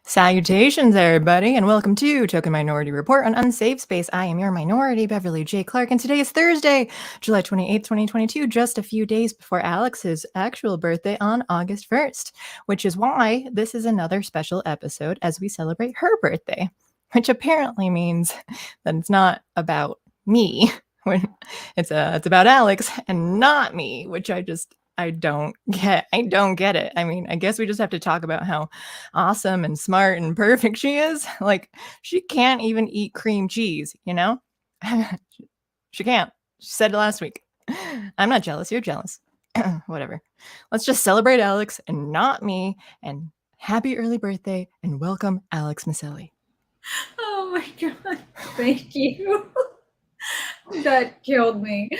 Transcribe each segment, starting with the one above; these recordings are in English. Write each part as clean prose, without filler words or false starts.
Salutations, everybody, and welcome to Token Minority Report on Unsafe Space. I am your minority, Beverly J. Clark, and today is Thursday, July 28th, 2022, just a few days before Alex's actual birthday on August 1st, which is why this is another special episode as we celebrate her birthday, which apparently means that it's not about me. It's about Alex and not me, which I don't get. I don't get it. I mean, I guess we just have to talk about how awesome and smart and perfect she is. Like, she can't even eat cream cheese, you know? She can't. She said it last week. I'm not jealous. You're jealous. Whatever. Let's just celebrate Alex and not me. And happy early birthday and welcome, Alex Maselli. Oh my God. Thank you. That killed me.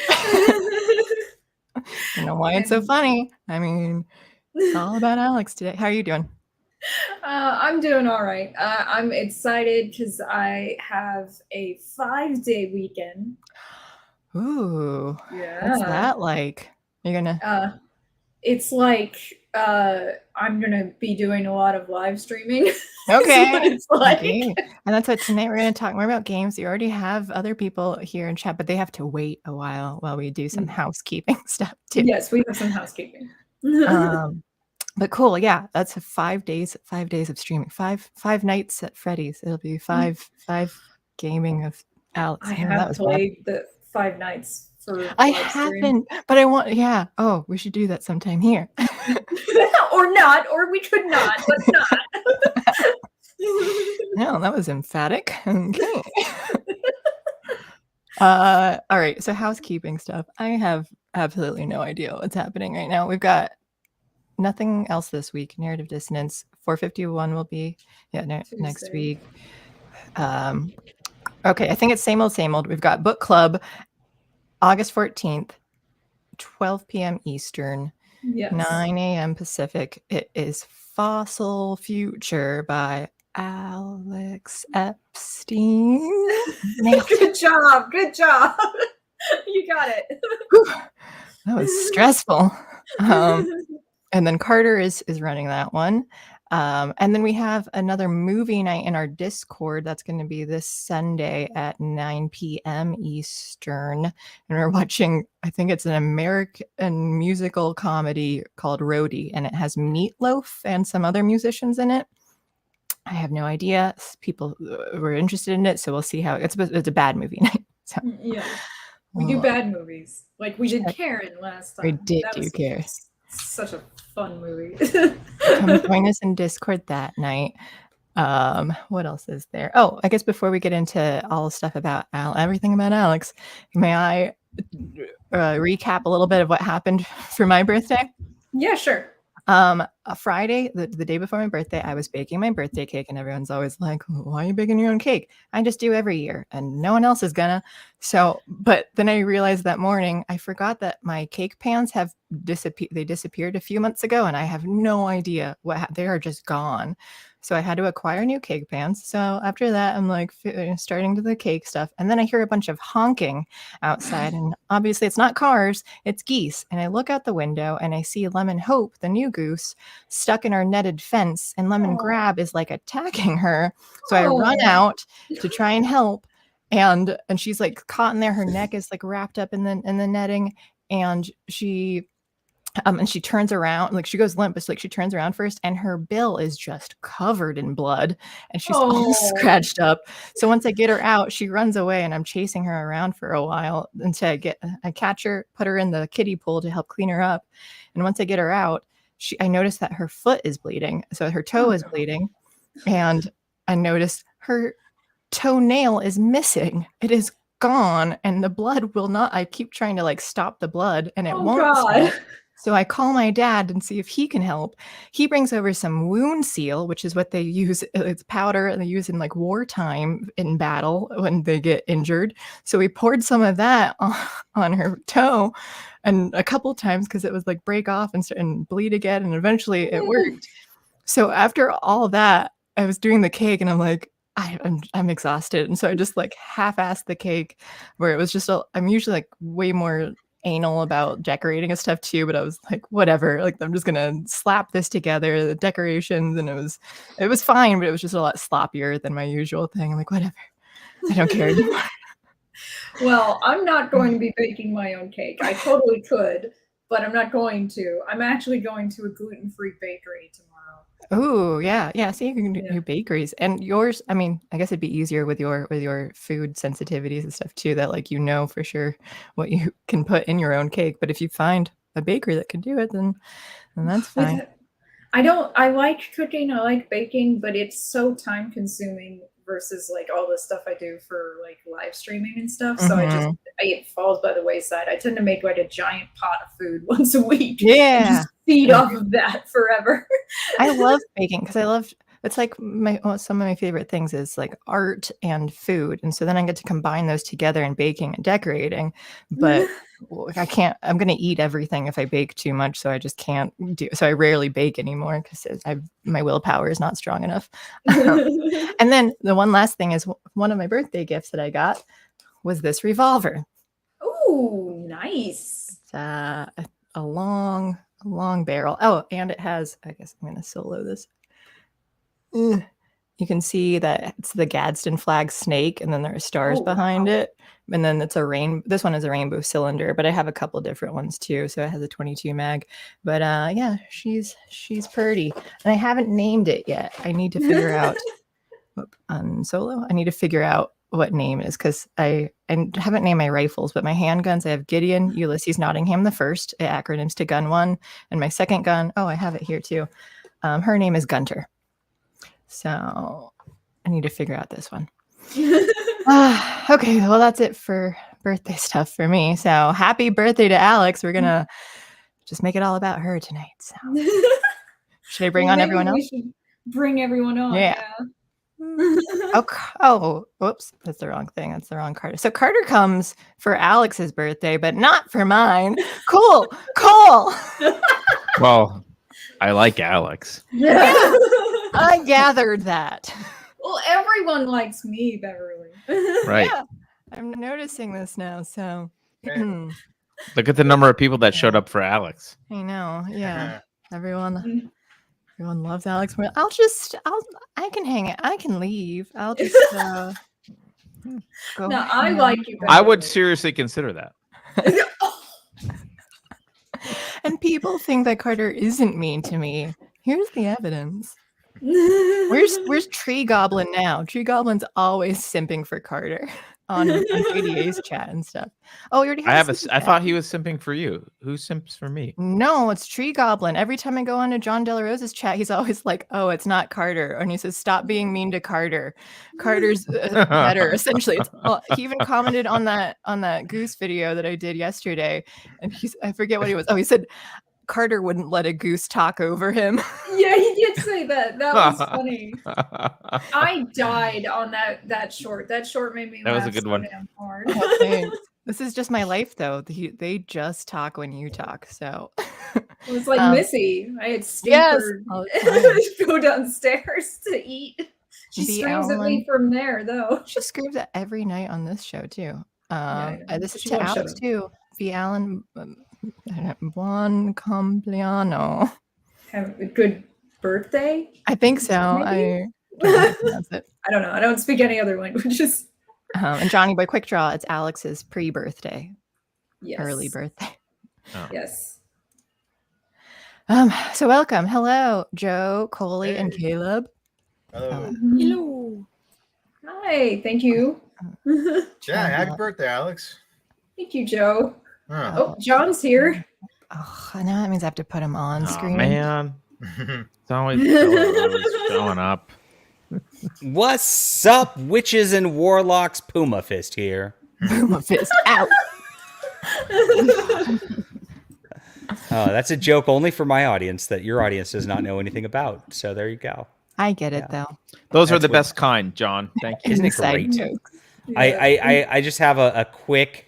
You know why it's so funny? I mean, it's all about Alex today. How are you doing? I'm doing all right. I'm excited because I have a 5-day weekend. Ooh. Yeah. What's that like? You're gonna... It's like I'm gonna be doing a lot of live streaming. Okay. It's like. Okay. And that's what tonight we're going to talk more about games. You already have other people here in chat, but they have to wait a while we do some housekeeping stuff too. Yes, we have some housekeeping. But cool, yeah. That's 5 days of streaming. Five nights at Freddy's. It'll be five gaming of Alex. I have played the 5 nights. I haven't, but I want. Yeah. Oh, we should do that sometime here. Or not, or we could not. Let's not. No, that was emphatic. Okay. All right. So housekeeping stuff. I have absolutely no idea what's happening right now. We've got nothing else this week. Narrative Dissonance 451 will be next week. Okay, I think it's same old. We've got book club August 14th, 12 p.m. Eastern, 9 a.m. Pacific. It is Fossil Future by Alex Epstein. Good job. You got it. That was stressful. And then Carter is running that one. And then we have another movie night in our Discord. That's going to be this Sunday at 9 p.m. Eastern. And we're watching, I think it's an American musical comedy called Roadie. And it has Meatloaf and some other musicians in it. I have no idea. People were interested in it. So we'll see how it's a bad movie night. So. Yeah. We do bad movies. Like we did Karen last time. We did do Karen. Such a fun movie. Come join us in Discord that night. What else is there? Oh, I guess before we get into all stuff about everything about Alex, may I recap a little bit of what happened for my birthday? Yeah, sure. A Friday, the day before my birthday, I was baking my birthday cake, and everyone's always like, why are you baking your own cake? I just do every year, and no one else is gonna. So, but then I realized that morning, I forgot that my cake pans have disappeared. They disappeared a few months ago, and I have no idea they are just gone. So I had to acquire new cake pans. So after that, I'm like starting to the cake stuff. And then I hear a bunch of honking outside. And obviously it's not cars, it's geese. And I look out the window and I see Lemon Hope, the new goose, stuck in our netted fence. And Lemon Grab is like attacking her. So I run out to try and help. And she's like caught in there. Her neck is like wrapped up in the netting. And she turns around, like she goes limp. It's like she turns around first and her bill is just covered in blood and she's all scratched up. So once I get her out, she runs away and I'm chasing her around for a while until I catch her, put her in the kiddie pool to help clean her up. And once I get her out, I notice that her foot is bleeding. So her toe is bleeding. And I noticed her toenail is missing. It is gone and the blood will not. I keep trying to like stop the blood and it won't stop. So I call my dad and see if he can help. He brings over some wound seal, which is what they use. It's powder they use in like wartime in battle when they get injured. So we poured some of that on her toe and a couple times because it was like break off and bleed again. And eventually it worked. So after all that, I was doing the cake and I'm like, I'm exhausted. And so I just like half-assed the cake where it was just, I'm usually like way more anal about decorating and stuff too, but I was like, whatever. Like, I'm just gonna slap this together, the decorations, and it was fine, but it was just a lot sloppier than my usual thing. I'm like, whatever. I don't care anymore. Well, I'm not going to be baking my own cake. I totally could, but I'm not going to. I'm actually going to a gluten-free bakery tomorrow. Oh, yeah. Yeah. See, you can do bakeries. And yours, I mean, I guess it'd be easier with your food sensitivities and stuff too, that like for sure what you can put in your own cake. But if you find a bakery that can do it, then that's fine. I like cooking, I like baking, but it's so time consuming versus like all the stuff I do for like live streaming and stuff. So it falls by the wayside. I tend to make like a giant pot of food once a week. Yeah. And just feed off of that forever. I love baking because it's like some of my favorite things is like art and food. And so then I get to combine those together in baking and decorating. But I'm going to eat everything if I bake too much. So I just can't so I rarely bake anymore because my willpower is not strong enough. And then the one last thing is one of my birthday gifts that I got was this revolver. Oh, nice. It's a long barrel. Oh, and it has, I guess I'm going to solo this. You can see that it's the Gadsden flag snake, and then there are stars behind it. And then it's this one is a rainbow cylinder, but I have a couple different ones too. So it has a 22 mag. But yeah, she's pretty. And I haven't named it yet. I need to figure out on solo. I need to figure out what name it is because I haven't named my rifles, but my handguns, I have Gideon, Ulysses, Nottingham the First. It acronyms to Gun 1. And my second gun, I have it here too. Her name is Gunter. So I need to figure out this one. Okay, well, that's it for birthday stuff for me. So happy birthday to Alex. We're going to just make it all about her tonight. So should I bring on everyone else? We should bring everyone on. Yeah. Oh, whoops. That's the wrong thing. That's the wrong Carter. So Carter comes for Alex's birthday, but not for mine. Cool. Well, I like Alex. Yeah. I gathered that. Well, everyone likes me, Beverly. Right. Yeah, I'm noticing this now. So look at the number of people that showed up for Alex. I know. Yeah. Everyone loves Alex. I can hang it. I can leave. I'll just go. No, I like you, Beverly. I would seriously consider that. And people think that Carter isn't mean to me. Here's the evidence. Where's Tree Goblin now? Tree Goblin's always simping for Carter on ADA's chat and stuff. Oh, you already I thought he was simping for you. Who simps for me? No, it's Tree Goblin. Every time I go on to Jon Del Arroz's chat, he's always like, "Oh, it's not Carter," and he says, "Stop being mean to Carter. Carter's better." Essentially, he even commented on that goose video that I did yesterday, and I forget what he was. Oh, he said Carter wouldn't let a goose talk over him. Yeah, he did say that. That was funny. I died on that short. That short made me laugh. That was a good one. Damn hard. This is just my life, though. They just talk when you talk. So it was like Missy. I had Stinker go downstairs to eat. She screams at me from there, though. She screams at every night on this show too. This is She to won't Alex shut up. too. V. Allen, buon compleanno. Have a good birthday. I think so. Maybe? That's it. I don't know. I don't speak any other languages. And Johnny Boy Quick Draw, it's Alex's pre-birthday, Yes. early birthday. Oh. Yes. So welcome. Hello, Joe, Coley, and Caleb. Hello. Hello. Hi. Thank you. Yeah, happy birthday, Alex. Thank you, Joe. Huh. Oh, John's here. Oh, I know that means I have to put him on Oh, screen. man. It's always showing up. What's up, witches and warlocks? Puma Fist here. Puma Fist out. Oh, that's a joke only for my audience that your audience does not know anything about. So there you go. I get it though. Those are That's the what- best kind, John. Thank you. Isn't it Inside great? jokes. Yeah. I just have a quick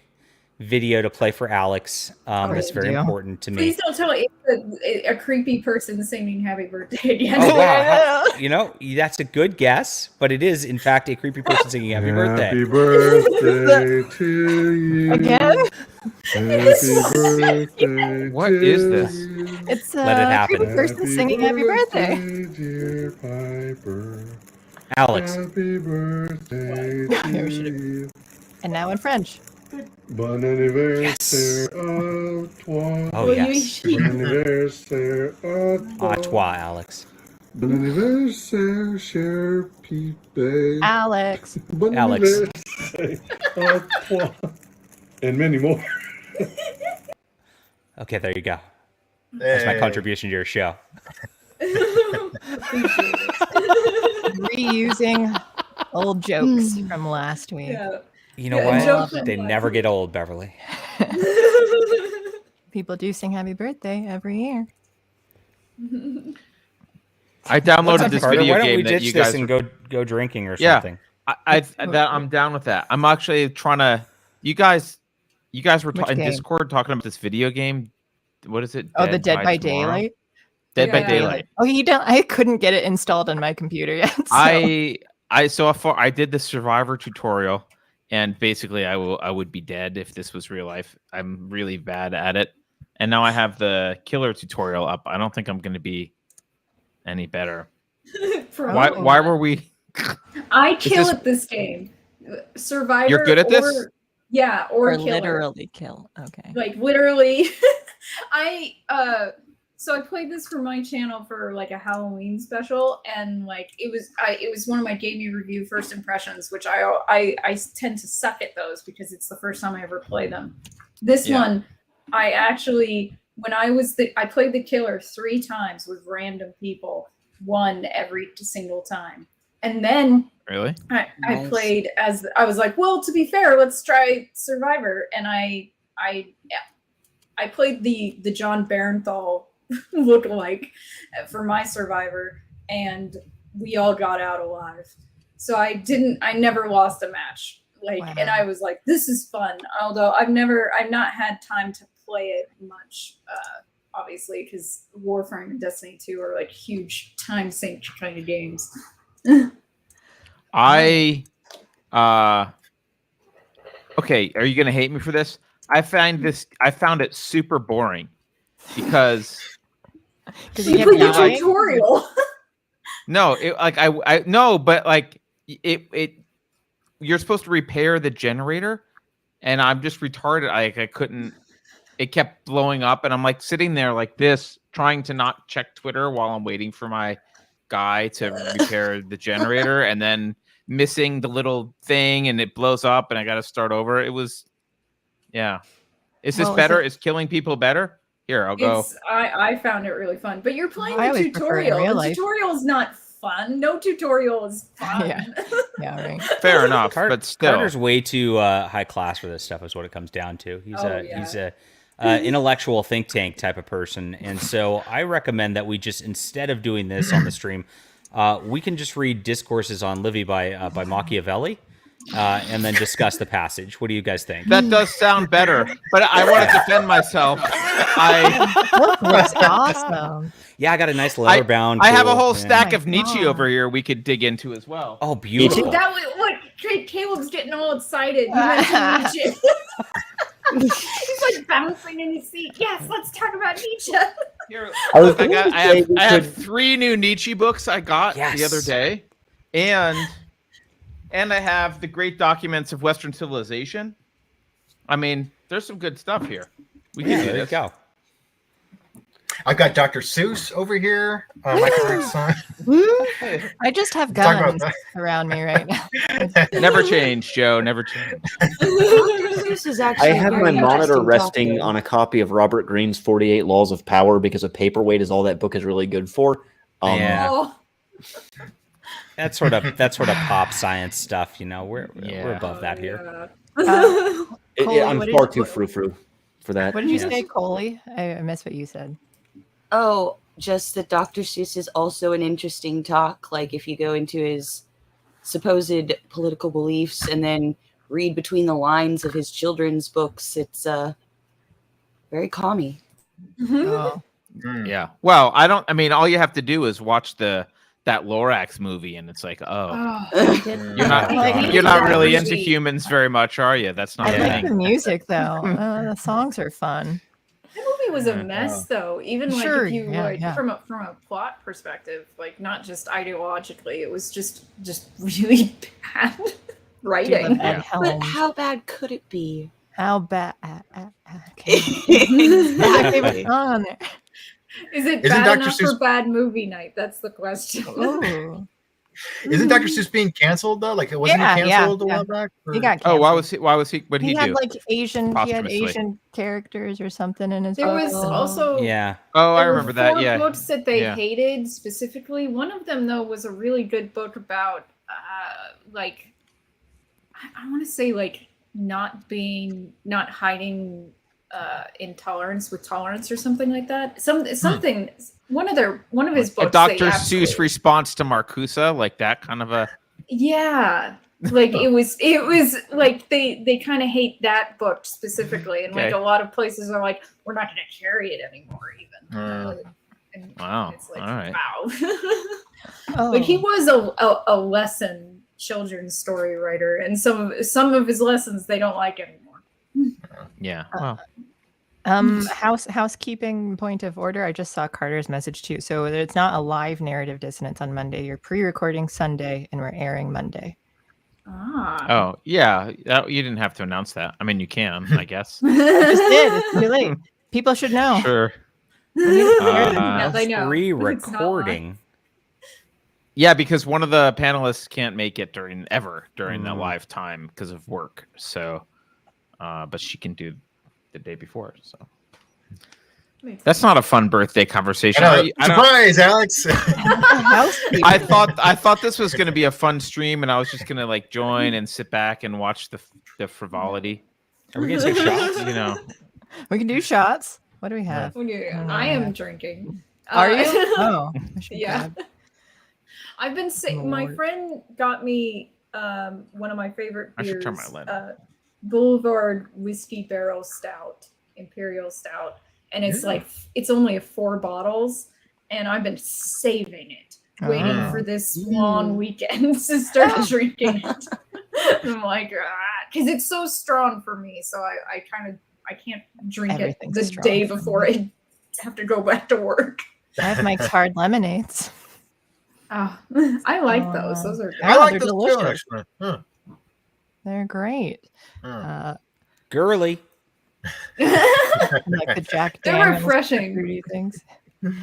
video to play for Alex. That's very deal. important to me. Please don't tell me it's a creepy person singing "Happy Birthday" again. Oh wow! You know, that's a good guess, but it is in fact a creepy person singing "Happy Birthday." Happy birthday to you. Again? Happy birthday. What is this? It's Let it a happen. creepy person singing "Happy Birthday." Dear Piper. Alex. Happy birthday Yeah, we to should've- you. And now in French. Bon anniversaire à toi. Oh yes. Bon anniversaire à toi. À toi, Alex. Bon anniversaire, cher Pipe. Alex. Bon Alex. anniversaire à toi. And many more. Okay, there you go. That's my contribution to your show. Reusing old jokes from last week. Yeah. You know Yeah, what? jokes They from never last get old, Beverly. People do sing "Happy Birthday" every year. I downloaded this Carter, video why don't we game that ditch you this guys and go drinking or Yeah. something? I'm down with that. I'm actually trying to. You guys were Which in game? Discord talking about this video game. What is it? Oh, the Dead by Tomorrow? Daylight. Dead by Yeah. Daylight. Oh, you don't. I couldn't get it installed on my computer yet. So. I did the Survivor tutorial, and basically I would be dead if this was real life. I'm really bad at it, and now I have the killer tutorial up. I don't think I'm going to be any better. For Why? what? Why were we? I kill this- at this game. Survivor. You're good at this? Yeah, or killer. literally kill. Okay. Like literally. So I played this for my channel for like a Halloween special, and like it was one of my gaming review first impressions, which I tend to suck at those because it's the first time I ever play them. This one, I actually I played the killer 3 times with random people, won every single time, and then Really? I played as I was like, well, to be fair, let's try Survivor, and I played the John Barenthal lookalike for my Survivor, and we all got out alive. So I never lost a match. Like, Wow. and I was like, this is fun. Although I've not had time to play it much, obviously, because Warframe and Destiny 2 are like huge time sink kind of games. Okay, are you gonna hate me for this? I found it super boring because You played the tutorial. no, I no, but like it you're supposed to repair the generator, and I'm just retarded. I couldn't. It kept blowing up, and I'm like sitting there like this, trying to not check Twitter while I'm waiting for my guy to repair the generator, and then missing the little thing, and it blows up, and I got to start over. It was, yeah. Is this better? Is killing people better? Here, I'll go. I found it really fun, but you're playing I the always prefer it in tutorial. real The life. tutorial is not fun. No tutorial is fun. Yeah. Yeah, right. Fair enough, but still. Carter's way too high class for this stuff. Is what it comes down to. He's a intellectual think tank type of person, and so I recommend that we just, instead of doing this on the stream, we can just read Discourses on Livy by Machiavelli, and then discuss the passage. What do you guys think? That does sound better, but I want to defend myself. That's awesome. Yeah, I got a nice leather bound. I have a tool. whole Yeah. stack Oh of my Nietzsche God. over here we could dig into as well. Oh, beautiful. That was what Caleb's getting all excited. He mentioned Nietzsche. He's like bouncing in his seat. Yes, let's talk about Nietzsche. Here, I was look, I gonna say we have could- 3 new Nietzsche books I got the other day, and I have the Great Documents of Western Civilization. I mean, there's some good stuff here. We can do there you this. go. I've got Dr. Seuss over here. My favorite son. I just have Talk about guns around me right now. Never change, Joe. Never change. This is actually I have a my very monitor interesting resting topic. on a copy of Robert Greene's 48 Laws of Power because a paperweight is all that book is really good for. Yeah. Oh, That's sort of pop science stuff. You know, we're above that here. yeah. Coley, I'm what far did- too frou-frou for that. What did you Yes. say, Coley? I missed what you said. Oh, just that Dr. Seuss is also an interesting talk. Like if you go into his supposed political beliefs and then read between the lines of his children's books. It's very calming. Oh. Yeah. Well, I mean, all you have to do is watch that Lorax movie, and it's like, you're not really into humans very much, are you? That's not. I like the music though. The songs are fun. That movie was a mess, though. Even like Sure, if you yeah. from a plot perspective, like not just ideologically, it was just really bad writing. But how bad could it be? How bad? Exactly. On there. Is it Isn't bad Dr. enough Seuss- for bad movie night? That's the question. Ooh. Isn't Dr. Seuss being canceled though? Like, wasn't he canceled a while back? He got Oh, canceled. why was he? What did he had do? like Asian. He had Posthumously. Asian characters or something in his. There was also Oh, I there were remember that. 4 Yeah. books that they hated specifically. One of them though was a really good book about like I want to say like not hiding intolerance with tolerance or something like that. Something one of his books. A Dr. Seuss response to Marcusa, like that kind of a. Yeah. Like it was like they kind of hate that book specifically, and like a lot of places are like, we're not going to carry it anymore even. And wow. It's like, all right. wow. Like he was a lesson children's story writer, and some of his lessons they don't like anymore. Yeah. Well. Housekeeping point of order. I just saw Carter's message too. So it's not a live narrative dissonance on Monday. You're pre-recording Sunday, and we're airing Monday. Oh yeah, you didn't have to announce that. I mean, you can, I guess. I just did. It's too late. People should know. Sure. Now they know. Re-recording. Yeah, because one of the panelists can't make it during the live time because of work. So, but she can do the day before. So that's not a fun birthday conversation. Surprise, Alex! I thought this was going to be a fun stream, and I was just going to like join and sit back and watch the frivolity. Are we going to take shots? You know, we can do shots. What do we have? I am drinking. Are you? Oh, yeah. I've been saying. My friend got me one of my favorite beers. I should turn my lid. Boulevard Whiskey Barrel Stout, Imperial Stout, and it's like it's only 4 bottles, and I've been saving it, waiting for this long weekend to start drinking it. I'm like, because it's so strong for me, so I can't drink it the day before I have to go back to work. I have Mike's Hard Lemonades. Oh, I like those. Those are good. I like those delicious. too, actually. They're great. Girly. Like the Jack They're Daniels refreshing. fruity things.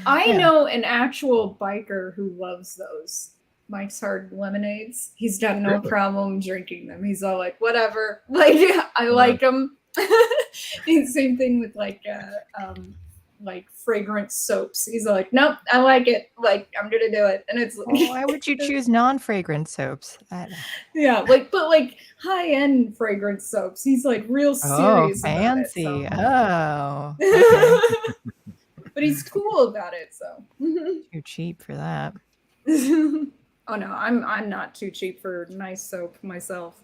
I know an actual biker who loves those Mike's Hard Lemonades. He's got no problem drinking them. He's all like, whatever. Like, I like them. Same thing with like fragrant soaps. He's like, nope, I like it. Like, I'm gonna do it. And it's like, why would you choose non-fragrant soaps? Yeah, but high-end fragrant soaps. He's like real serious. Fancy. About it, so. Oh. Okay. But he's cool about it, so. Too cheap for that. Oh no, I'm not too cheap for nice soap myself.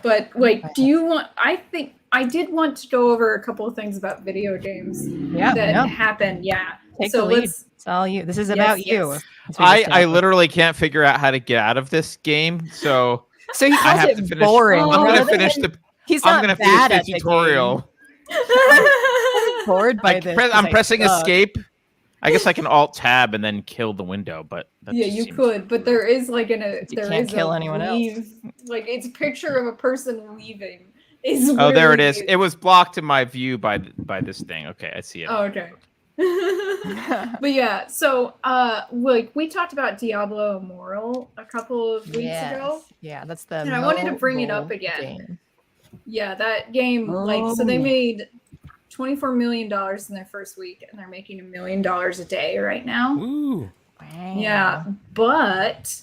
But like, do you want? I think I did want to go over a couple of things about video games that happened. Yeah, Take the lead. It's all you. This is about you. I literally can't figure out how to get out of this game, so he calls I have it to finish. boring. I'm gonna finish the. He's I'm not gonna bad finish at the tutorial. I'm bored by this. I'm pressing escape. I guess I can alt tab and then kill the window, but you could. But there is like there can't is kill a anyone leave, else. Like it's a picture of a person leaving. Oh, there it is. It was blocked in my view by this thing. Okay, I see it. Oh, okay. But yeah, so like we talked about Diablo Immortal a couple of weeks ago. Yeah, that's the. And I wanted to bring it up again. Game. Yeah, that game. So they made $24 million in their first week, and they're making $1 million a day right now. Ooh. Wow. Yeah, but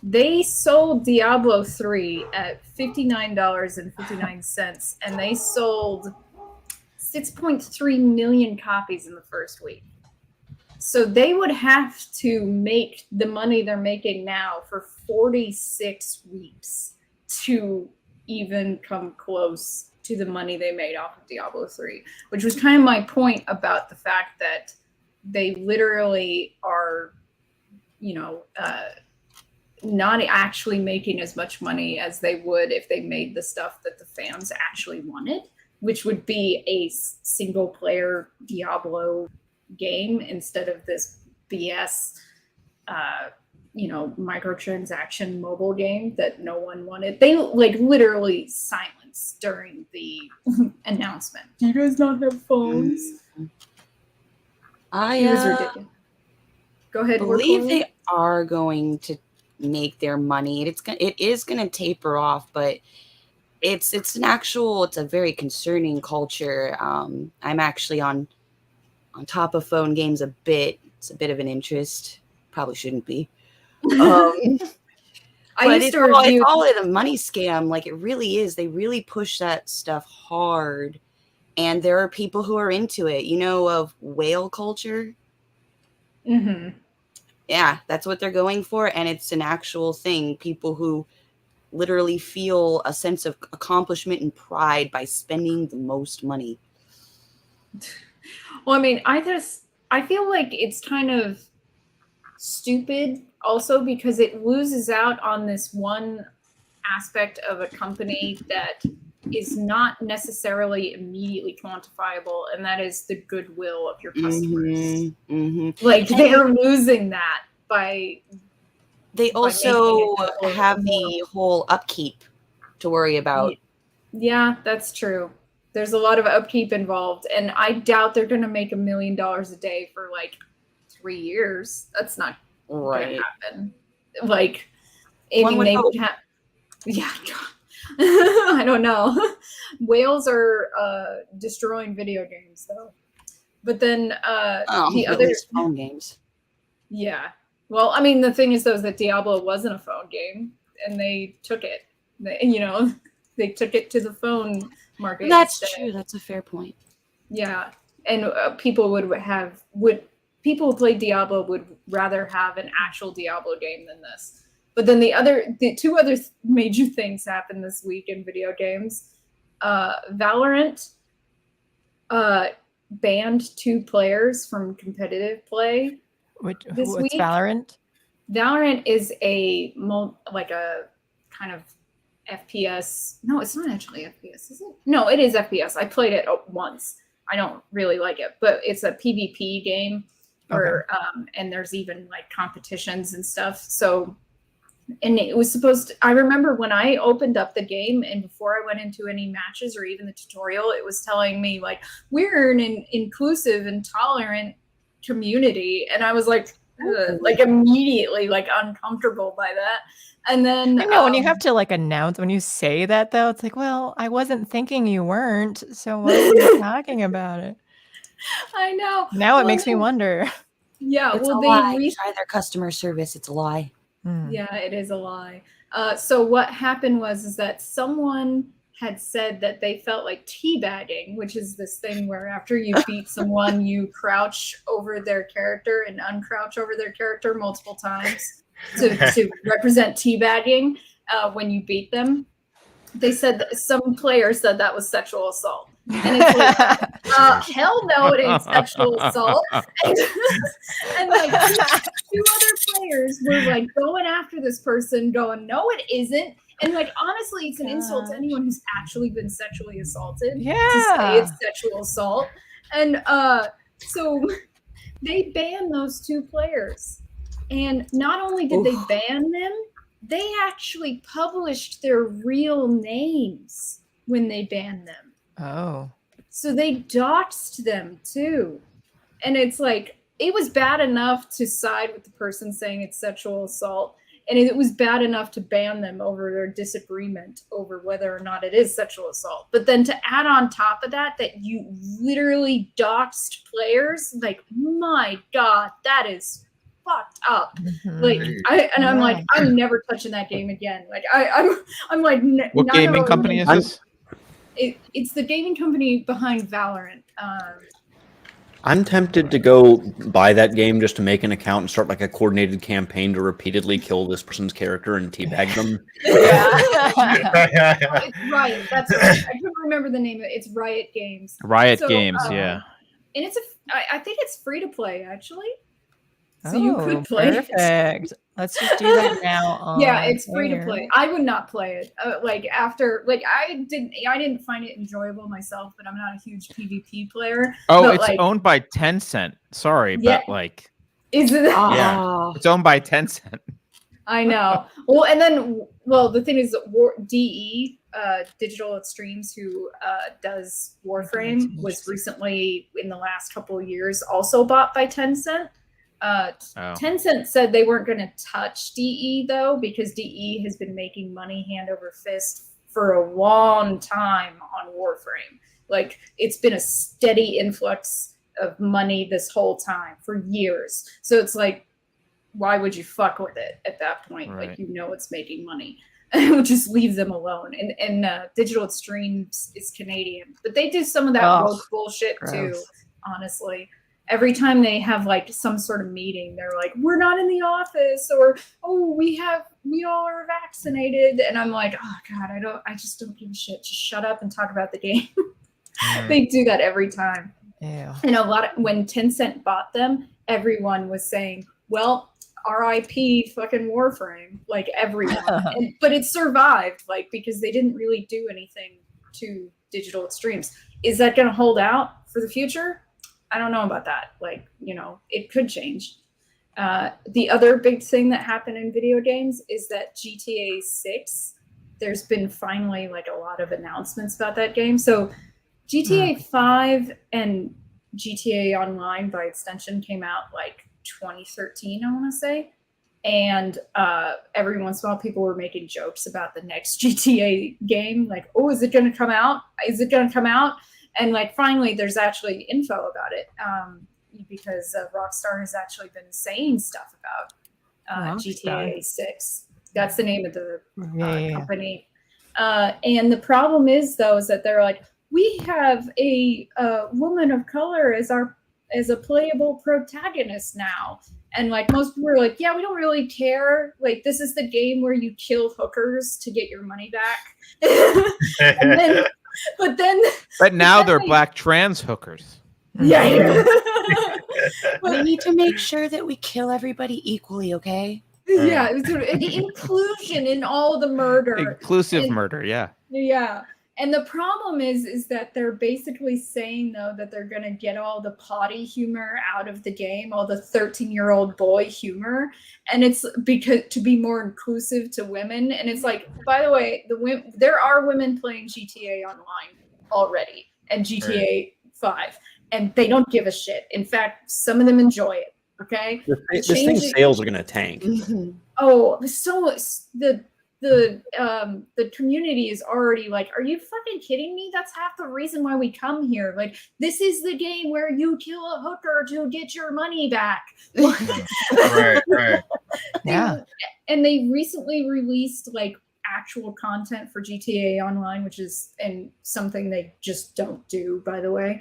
they sold Diablo 3 at $59.59, and they sold 6.3 million copies in the first week. So they would have to make the money they're making now for 46 weeks to even come close to the money they made off of Diablo 3, which was kind of my point about the fact that they literally are, not actually making as much money as they would if they made the stuff that the fans actually wanted, which would be a single player Diablo game instead of this BS, microtransaction mobile game that no one wanted. They literally silenced during the announcement. Do you guys not have phones? It was ridiculous. Go ahead. I believe they are going to make their money. It is going to taper off, but it's a very concerning culture. I'm actually on top of phone games a bit. It's a bit of an interest. Probably shouldn't be. It's all a money scam. It really is. They really push that stuff hard, and there are people who are into it. Of whale culture. Mm-hmm. Yeah, that's what they're going for, and it's an actual thing. People who literally feel a sense of accomplishment and pride by spending the most money. Well, I mean, I feel like it's kind of stupid also because it loses out on this one aspect of a company that is not necessarily immediately quantifiable, and that is the goodwill of your customers. They're losing that by. They also have the whole upkeep to worry about. Yeah, that's true. There's a lot of upkeep involved, and I doubt they're going to make $1 million a day for 3 years. That's not going to happen. They would have. Yeah. I don't know. Whales are destroying video games, though. But then the other phone games. Yeah. Well, I mean, the thing is, though, is that Diablo wasn't a phone game, and they took it. They took it to the phone market. That's instead. true. That's a fair point. Yeah, and people people who play Diablo would rather have an actual Diablo game than this. But then the two other major things happened this week in video games. Valorant banned 2 players from competitive play. What's week. Valorant? Valorant is a kind of FPS. No, it's not actually FPS, is it? No, it is FPS. I played it once. I don't really like it, but it's a PvP game where and there's even competitions and stuff. So. And it was I remember when I opened up the game and before I went into any matches or even the tutorial, it was telling me we're an inclusive and tolerant community. And I was immediately uncomfortable by that. And then when you have to announce, when you say that though, it's well, I wasn't thinking you weren't. So why are you talking about it? I know. Now it makes me wonder. Yeah. It's a lie. Try their customer service. It's a lie. Yeah, it is a lie. So what happened was that someone had said that they felt like teabagging, which is this thing where after you beat someone, you crouch over their character and uncrouch over their character multiple times to represent teabagging when you beat them. They said that some players said that was sexual assault. And it's hell no, it ain't sexual assault. And 2 other players were going after this person, going, no, it isn't. And honestly, it's an insult to anyone who's actually been sexually assaulted. Yeah. To say it's sexual assault. And so they banned those 2 players. And not only did they ban them, they actually published their real names when they banned them. Oh. So they doxed them too. And it's it was bad enough to side with the person saying it's sexual assault. And it was bad enough to ban them over their disagreement over whether or not it is sexual assault. But then to add on top of that you literally doxed players, my God, that is fucked up. I'm never touching that game again. I'm what gaming company is this? It's the gaming company behind Valorant. I'm tempted to go buy that game just to make an account and start like a coordinated campaign to repeatedly kill this person's character and teabag them. Yeah. It's Riot. That's right. I couldn't remember the name of it. It's Riot Games. Riot Games, yeah. And I think it's free to play actually. So Oh, you could play perfect. Let's just do that now. Yeah, it's free air. to play. I would not play it. I didn't find it enjoyable myself, but I'm not a huge PvP player. Oh, but, it's owned by Tencent. Sorry, Yeah. but like, is it? yeah, it's owned by Tencent. I know. Well, and then, the thing is that DE, Digital Extremes, who does Warframe, was recently, in the last couple of years, also bought by Tencent. Tencent said they weren't going to touch DE, though, because DE has been making money hand over fist for a long time on Warframe. Like, it's been a steady influx of money this whole time for years. So it's like, why would you fuck with it at that point? Right. Like, it's making money. Just leave them alone. And Digital Extremes is Canadian, but they do some of that woke bullshit too, honestly. Every time they have like some sort of meeting, they're like, we're not in the office, or, oh, we all are vaccinated. And I'm like, oh God, I just don't give a shit. Just shut up and talk about the game. They do that every time. Yeah. And when Tencent bought them, everyone was saying, well, RIP fucking Warframe, like everyone. But it survived, like, because they didn't really do anything to Digital Extremes. Is that going to hold out for the future? I don't know about that. Like, it could change. The other big thing that happened in video games is that GTA 6, there's been finally like a lot of announcements about that game. So GTA 5 and GTA Online by extension came out like 2013, I want to say. And every once in a while, people were making jokes about the next GTA game. Like, oh, is it going to come out? Is it going to come out? And like, finally, there's actually info about it because Rockstar has actually been saying stuff about GTA 6. That's the name of the company. And the problem is, though, is that they're like, we have a woman of color as a playable protagonist now. And like, most people are like, yeah, we don't really care. Like, this is the game where you kill hookers to get your money back. But now they're black trans hookers. Yeah. We need to make sure that we kill everybody equally, okay? Yeah, inclusion in all the murder. Inclusive murder, yeah. Yeah. And the problem is that they're basically saying, though, that they're going to get all the potty humor out of the game, all the 13-year-old boy humor. And it's because to be more inclusive to women. And it's like, by the way, there are women playing GTA Online already and GTA 5, and they don't give a shit. In fact, some of them enjoy it. Okay. This thing's sales are going to tank. Oh, so the community is already like, are you fucking kidding me? That's half the reason why we come here. Like, this is the game where you kill a hooker to get your money back. Right. Yeah. And they recently released like actual content for GTA Online, which is something they just don't do, by the way.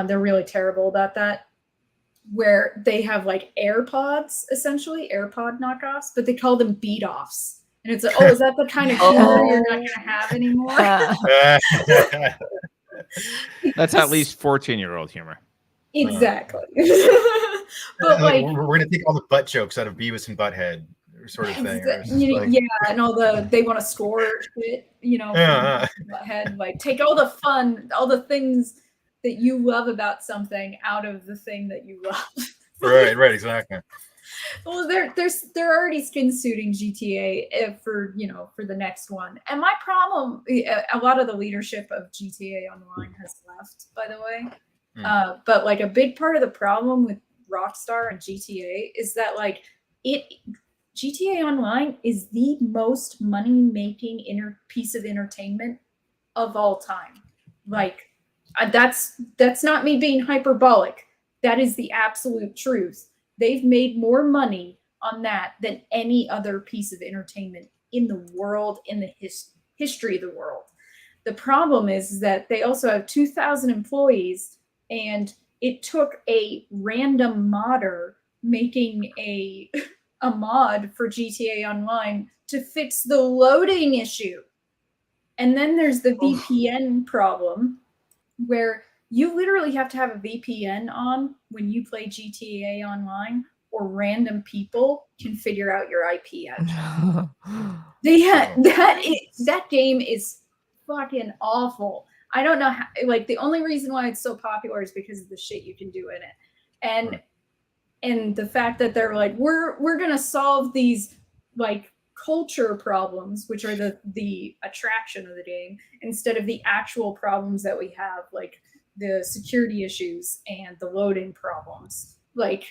They're really terrible about that. Where they have like AirPods, essentially AirPod knockoffs, but they call them beat-offs. And it's like, oh, is that the kind of humor you're not going to have anymore? That's at least 14-year-old humor. Exactly. But like, we're going to take all the butt jokes out of Beavis and Butthead, sort of thing. And all they want to score shit, Butthead. Like, take all the fun, all the things that you love about something out of the thing that you love. Right, exactly. Well, they're already skin suiting GTA for the next one. And my problem, a lot of the leadership of GTA Online has left, by the way. But like, a big part of the problem with Rockstar and GTA is that like GTA Online is the most money-making piece of entertainment of all time. Like, that's not me being hyperbolic. That is the absolute truth. They've made more money on that than any other piece of entertainment in the world, in the history of the world. The problem is that they also have 2,000 employees, and it took a random modder making a mod for GTA Online to fix the loading issue. And then there's the VPN problem where you literally have to have a VPN on when you play GTA Online, or random people can figure out your IP address. That game is fucking awful. I don't know how, like, the only reason why it's so popular is because of the shit you can do in it. And the fact that they're like, we're gonna solve these like culture problems, which are the attraction of the game, instead of the actual problems that we have, like the security issues and the loading problems. Like,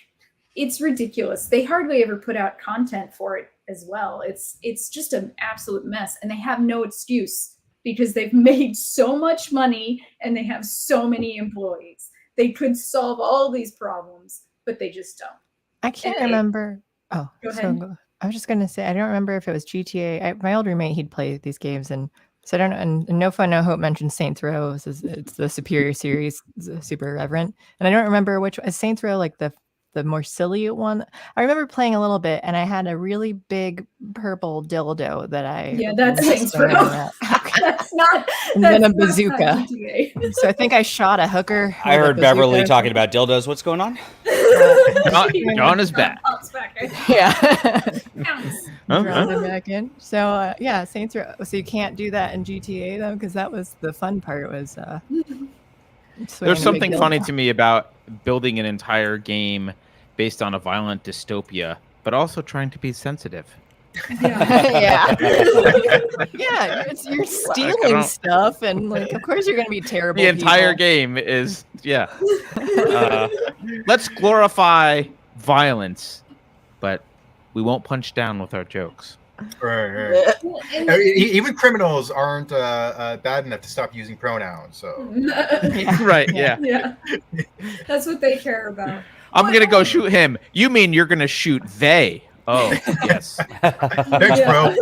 it's ridiculous. They hardly ever put out content for it as well. It's just an absolute mess, and they have no excuse because they've made so much money and they have so many employees. They could solve all these problems, but they just don't. I can't remember. Oh, go ahead. I was just going to say, I don't remember if it was GTA. My old roommate, he'd play these games, and so I don't know. And No Fun, No Hope mentioned Saints Row. It's the superior series, super irreverent. And I don't remember which is Saints Row, like the more silly one. I remember playing a little bit, and I had a really big purple dildo that I that's Saints Row. That's not. And then a bazooka. So I think I shot a hooker. I heard Beverly talking about dildos. What's going on? John is back. Yeah. Huh? Them back in. So yeah, Saints Row. So you can't do that in GTA though, because that was the fun part. Was there's something funny to me about building an entire game based on a violent dystopia, but also trying to be sensitive. Yeah. You're stealing stuff, and like, of course, you're going to be terrible. The entire game is let's glorify violence, but we won't punch down with our jokes. Right. Even criminals aren't bad enough to stop using pronouns. So right, yeah. That's what they care about. I'm gonna go shoot him. You mean you're gonna shoot they? Oh, yes. Thanks, bro.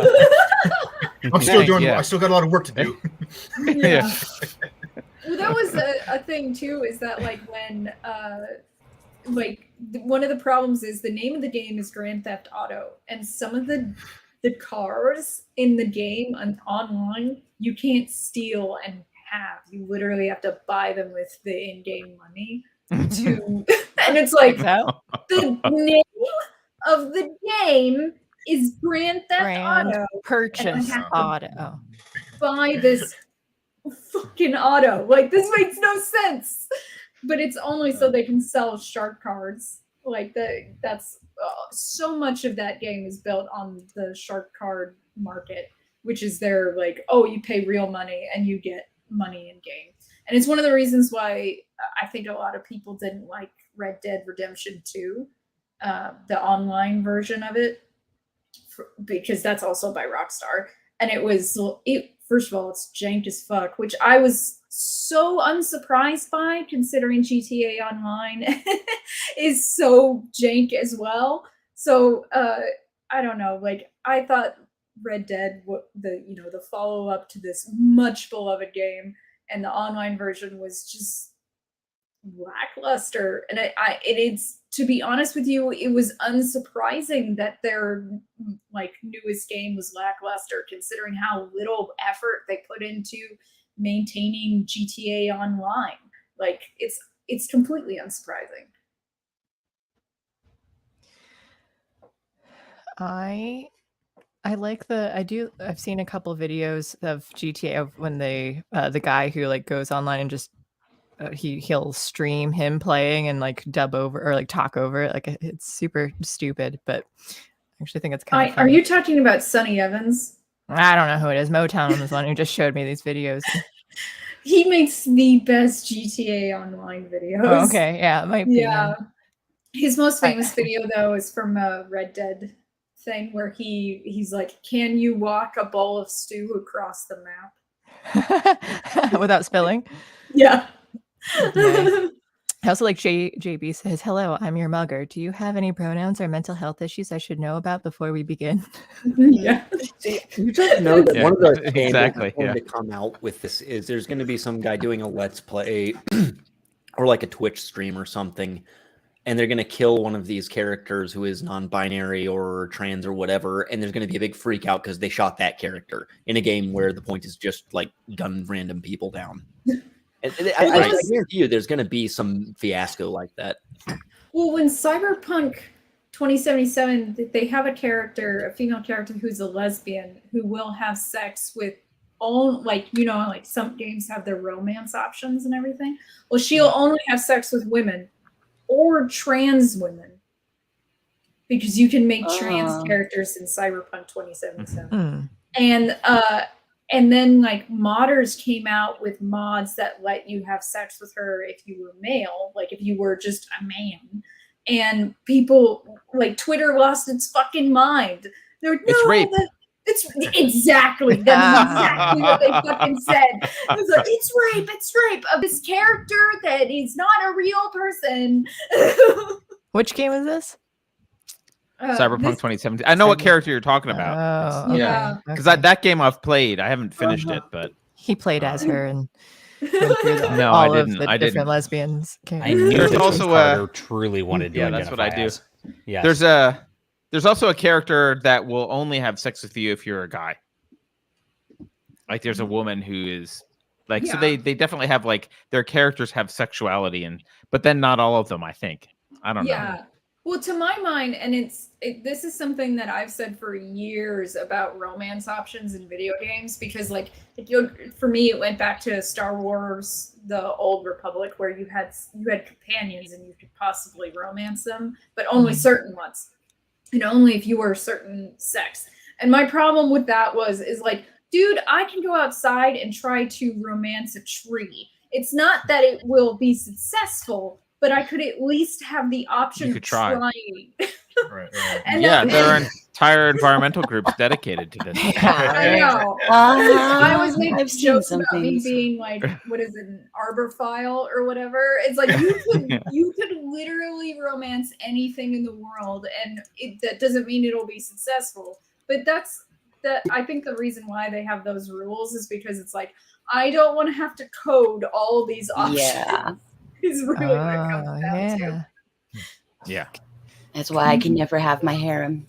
I'm still doing. I still got a lot of work to do. Yeah. Well, that was a thing too. Is that like when one of the problems is the name of the game is Grand Theft Auto, and some of the cars in the game and online you can't steal and have. You literally have to buy them with the in-game money to, and it's like the name of the game is Grand Theft Auto. Purchase auto. Buy this fucking auto. Like, this makes no sense. But it's only so they can sell shark cards. Like, that's so much of that game is built on the shark card market, which is their like, oh, you pay real money and you get money in game. And it's one of the reasons why I think a lot of people didn't like Red Dead Redemption 2, the online version of it, because that's also by Rockstar. And first of all, it's jank as fuck, which I was so unsurprised by, considering GTA Online is so jank as well. So I don't know, like, I thought Red Dead, the follow-up to this much beloved game, and the online version was just lackluster. And it's, to be honest with you, it was unsurprising that their like newest game was lackluster, considering how little effort they put into maintaining GTA Online. Like, it's completely unsurprising. I've seen a couple videos of GTA of when the guy who like goes online and just he'll stream him playing and like dub over or like talk over it. Like, it's super stupid, but I actually think it's kind of funny. Are you talking about Sonny Evans? I don't know who it is. Motown was one who just showed me these videos. He makes the best GTA Online videos. Oh, okay, yeah, it might be. Yeah, his most famous video though is from a Red Dead thing where he's like, "Can you walk a bowl of stew across the map without spilling?" Yeah. Nice. I also like JB says, "Hello, I'm your mugger. Do you have any pronouns or mental health issues I should know about before we begin?" Yeah. You just know that one of the exactly going to come out with this is there's going to be some guy doing a let's play or like a Twitch stream or something, and they're going to kill one of these characters who is non-binary or trans or whatever, and there's going to be a big freak out because they shot that character in a game where the point is just like gun random people down. And I guarantee you there's going to be some fiasco like that. Well, when Cyberpunk 2077, they have a character, a female character who's a lesbian who will have sex with all, like, you know, like some games have their romance options and everything. Well, she'll only have sex with women or trans women, because you can make trans characters in Cyberpunk 2077. And then like modders came out with mods that let you have sex with her if you were male, like if you were just a man. And people, like, Twitter lost its fucking mind. They're like, it's rape. It's exactly what they fucking said. It was like, it's rape of this character that is not a real person. Which game is this? Cyberpunk 2017. I know what character you're talking about. Oh, yeah. Because that game I've played. I haven't finished it, but he played as her and went through No, all I of didn't. the I different didn't. lesbians. I knew There's that also Carter truly wanted to. Yeah, that's what I do. as. Yeah. There's also a character that will only have sex with you if you're a guy. Like there's a woman who is like, so they definitely have like their characters have sexuality, but then not all of them, I think. I don't know. Yeah. Well, to my mind, and this is something that I've said for years about romance options in video games, because like for me, it went back to Star Wars: The Old Republic, where you had companions and you could possibly romance them, but only certain ones, and only if you were a certain sex. And my problem with that is like, dude, I can go outside and try to romance a tree. It's not that it will be successful, but I could at least have the option of trying. Right. And Yeah, there are entire environmental groups dedicated to this. I know. I always make I've seen jokes some about me things. being like, what is it, an arborphile or whatever. It's like you could literally romance anything in the world, and that doesn't mean it'll be successful. But I think the reason why they have those rules is because it's like, I don't want to have to code all these options. Yeah. Is really what it comes down to. Yeah. That's why I can never have my harem.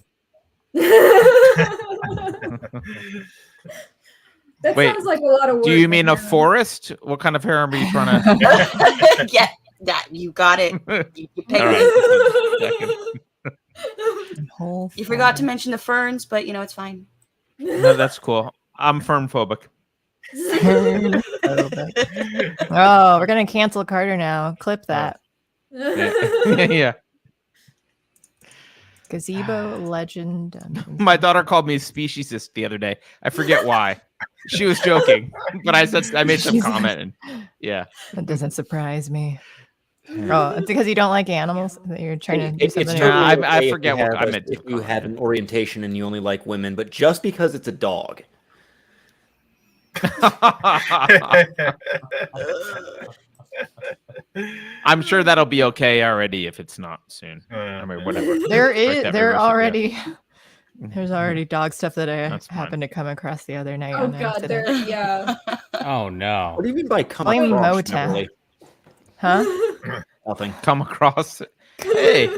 That Wait, sounds like a lot of work. Do you mean a forest? What kind of harem are you trying to? Yeah, that you got it. You picked All it. right. You forgot to mention the ferns, but you know it's fine. No, that's cool. I'm fern phobic. Oh, we're gonna cancel Carter now. Clip that. Yeah. Gazebo legend. My daughter called me speciesist the other day. I forget why. She was joking, but I made some comment. And, yeah. That doesn't surprise me. Oh, it's because you don't like animals that you're trying to do It's something. totally I okay forget if what you I have meant. if you have an orientation and you only like women, but just because it's a dog. I'm sure that'll be okay already if it's not soon. I mean, whatever. There's already dog stuff that I That's fine. happened to come across the other night. Oh on god, accident. yeah. Oh no. What do you mean by come Blame across? Motown. Beverly? Huh? Nothing. Come across. Hey,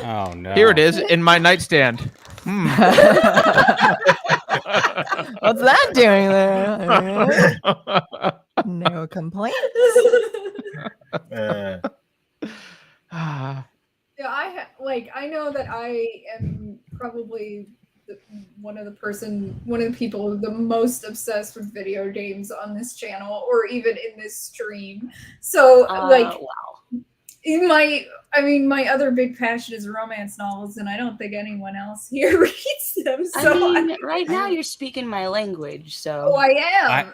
Oh no. here it is in my nightstand. What's that doing there? No complaints. Yeah, I know that I am probably one of the people the most obsessed with video games on this channel, or even in this stream. So Wow. my other big passion is romance novels, and I don't think anyone else here reads them. So I mean, right now you're speaking my language, so I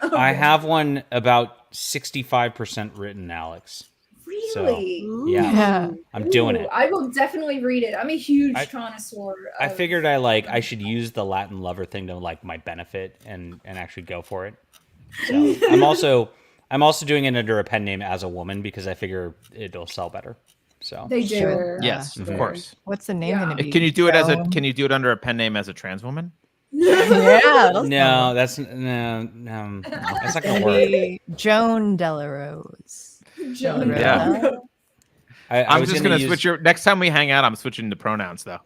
am. I have one about 65% written, Alex. Really? Yeah. I'm doing it. I will definitely read it. I'm a huge I- connoisseur. I of- figured I should use the Latin lover thing to like my benefit and actually go for it. So I'm also doing it under a pen name as a woman because I figure it'll sell better. So They do. Sure. Yes, of course. What's the name Yeah. gonna be? Can you do it Joan? Can you do it under a pen name as a trans woman? Yeah. no, that's not gonna Gonna work. be Joan Del Arroz. Jon Del Yeah. Arroz. I'm just gonna switch your next time we hang out. I'm switching the pronouns though.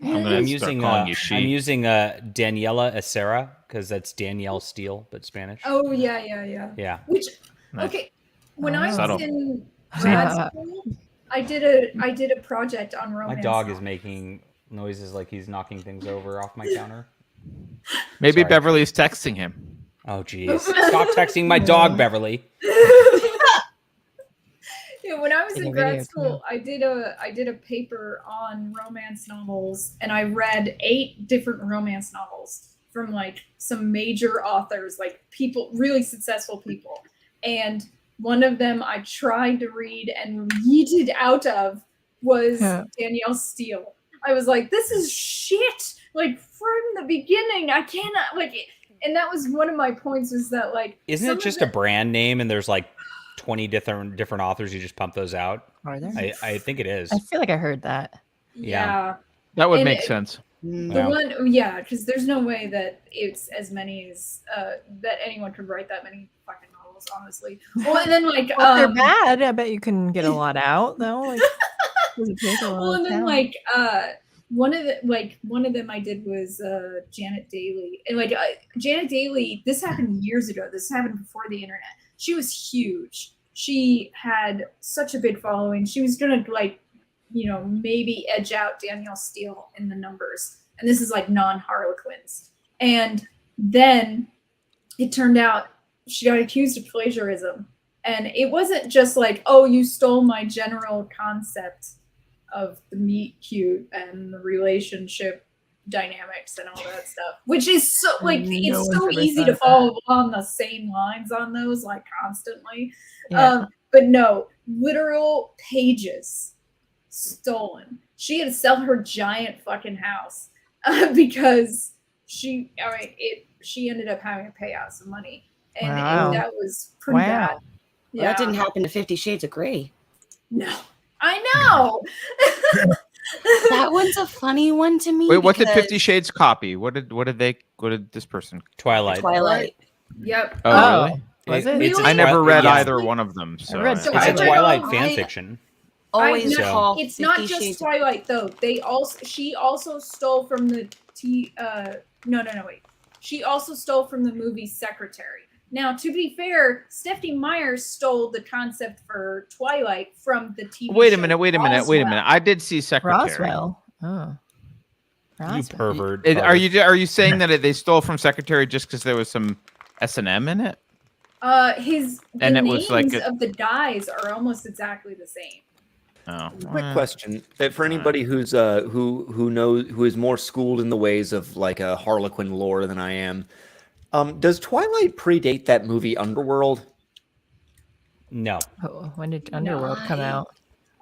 I'm using calling you she. I'm using Daniela Acera because that's Danielle Steele, but Spanish. Oh yeah. Yeah. Which Nice. okay, when I was Subtle. in grad school, I did a project on romance. My dog is novels. making noises like he's knocking things over off my counter. Maybe Sorry. Beverly's texting him. Oh geez. Stop texting my dog, Beverly. Yeah, when I was Take in a grad video, school, I did a paper on romance novels, and I read 8 different romance novels from like some major authors, like people, really successful people. And one of them I tried to read and yeeted out of was Danielle Steele. I was like, this is shit. Like from the beginning, I cannot like. And that was one of my points. Was that like? Isn't it just a brand name and there's like 20 different authors? You just pump those out. Are there? I think it is. I feel like I heard that. Yeah. That would And make sense. The one, yeah, because there's no way that it's as many as that anyone could write that many fucking novels, honestly. Well, and then like, Well, if they're bad, I bet you can get a lot out though. Like, does it take a lot well, and of then talent? like one of them I did was Janet Daly, and like Janet Daly, this happened years ago. This happened before the internet. She was huge. She had such a big following. She was gonna like, you know, maybe edge out Danielle Steele in the numbers. And this is like non-Harlequins. And then it turned out she got accused of plagiarism. And it wasn't just like, oh, you stole my general concept of the meet cute and the relationship dynamics and all that stuff, which is so like No it's so one's ever easy said to that. follow along the same lines on those like constantly. Yeah. But no, literal pages stolen. She had to sell her giant fucking house because she ended up having to pay out some money, and Wow. that was pretty bad. Wow. Yeah, Well, that didn't happen to 50 Shades of Grey. No, I know. That one's a funny one to me. Wait, what did because 50 Shades copy? What did this person? Twilight. Twilight. Yep. Oh, really? Was It- it? it's a I never Twi- read yeah. either one of them. So read I- So It's I a read Twilight all- fan fiction. Always I- call It's not 50 just Shades of- Twilight though. She also stole from the wait. She also stole from the movie Secretary. Now, to be fair, Stephanie Meyer stole the concept for Twilight from the TV Wait a show minute. Roswell. I did see Secretary. Roswell. Oh. You Roswell. pervert. Are you saying that they stole from Secretary just because there was some S&M in it? The And it names was like of the guys are almost exactly the same. Oh, Quick question for anybody who's who is more schooled in the ways of like a Harlequin lore than I am. Does Twilight predate that movie Underworld? No. Oh, when did Underworld come out?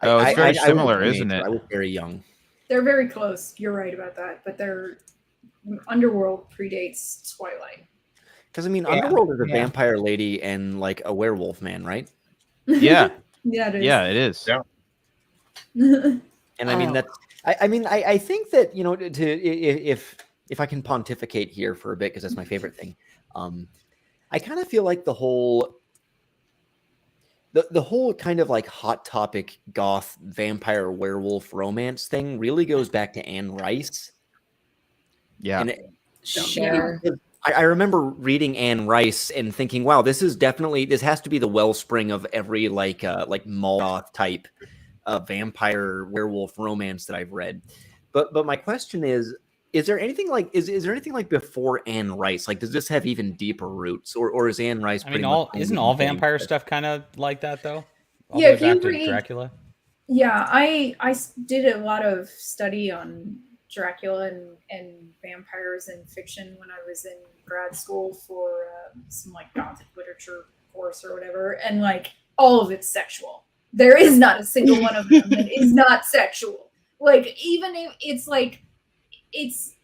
Oh, it's very I was similar, a isn't teenager. it? I was very young. They're very close. You're right about that, but their Underworld predates Twilight. Because I mean, Yeah, Underworld is a yeah. vampire lady and like a werewolf man, right? Yeah, Yeah, it is. yeah, it is. Yeah. And I mean Oh. that's I think that, you know, if I can pontificate here for a bit because that's my favorite thing. I kind of feel like the whole kind of like hot topic goth vampire werewolf romance thing really goes back to Anne Rice. Yeah. And Sure. I remember reading Anne Rice and thinking, wow, this has to be the wellspring of every like Moldoth type vampire werewolf romance that I've read. But my question is there anything like is there anything like before Anne Rice? Like, does this have even deeper roots, or is Anne Rice? I pretty mean, much isn't all vampire stuff kind of like that though? All Yeah, the if way you back to read- Dracula. Yeah, I did a lot of study on Dracula and vampires and fiction when I was in grad school for some like gothic literature course or whatever, and like all of it's sexual. There is not a single one of them that is not sexual. Like even if it's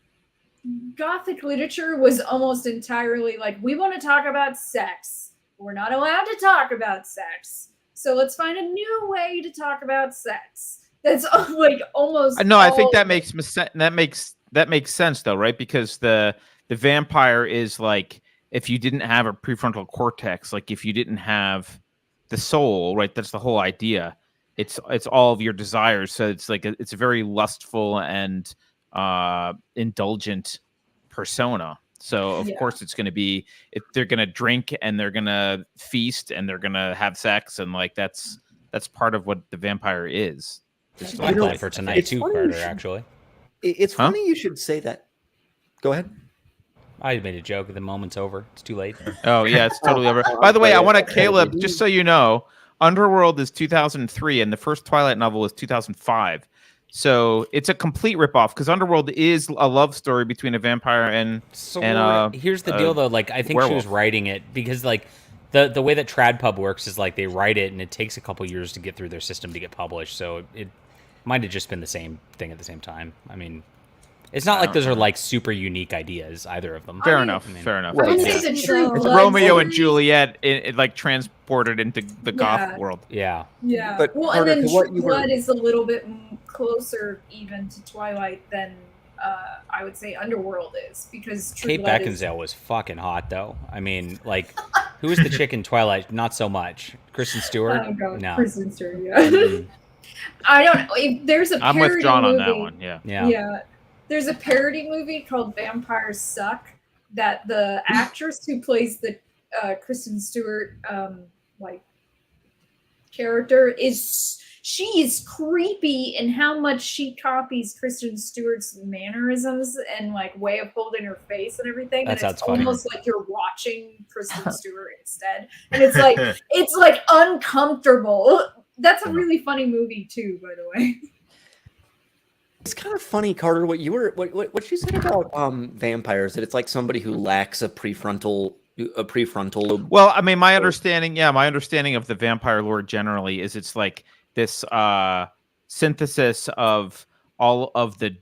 gothic literature was almost entirely like, we want to talk about sex. We're not allowed to talk about sex. So let's find a new way to talk about sex. That's like almost. No, I think all that of makes that makes sense though, right? Because the vampire is like if you didn't have a prefrontal cortex, like if you didn't have the soul, right? That's the whole idea. It's all of your desires. So it's like it's a very lustful and indulgent persona. So of course it's going to be, they're going to drink and they're going to feast and they're going to have sex, and like that's part of what the vampire is. It's my plan for tonight too, Carter. Actually, it's funny you should say that. Go ahead. I made a joke. The moment's over. It's too late. Oh yeah, it's totally over. By the way, I want to, Caleb, just so you know, Underworld is 2003 and the first Twilight novel was 2005. So it's a complete ripoff, because Underworld is a love story between a vampire and here's the deal though. Like, I think she was writing it because like the way that TradPub works is like they write it and it takes a couple years to get through their system to get published. So it might have just been the same thing at the same time. I mean, it's not like those are like super unique ideas, either of them. Fair enough. Fair enough. I would say the True It's Blood Romeo and series. Juliet, it like transported into the goth world. Yeah. Yeah. But Well, Carter, and then to what True you were- Blood is a little bit closer even to Twilight than I would say Underworld is, because True Kate Blood Beckinsale was fucking hot though. I mean, like, who was the chick in Twilight? Not so much. Kristen Stewart? Oh, God. No. Kristen Stewart, yeah. I don't know. If there's a I'm parody with John on movie, that one. Yeah. Yeah. There's a parody movie called Vampires Suck that the actress who plays the Kristen Stewart like character she's creepy in how much she copies Kristen Stewart's mannerisms and like way of holding her face and everything. That And sounds it's funny. almost like you're watching Kristen Stewart instead. And it's like uncomfortable. That's a really funny movie too, by the way. It's kind of funny, Carter, what you said about vampires, that it's like somebody who lacks a prefrontal lobe. Well, I mean, my understanding of the vampire lore generally is it's like this synthesis of all of the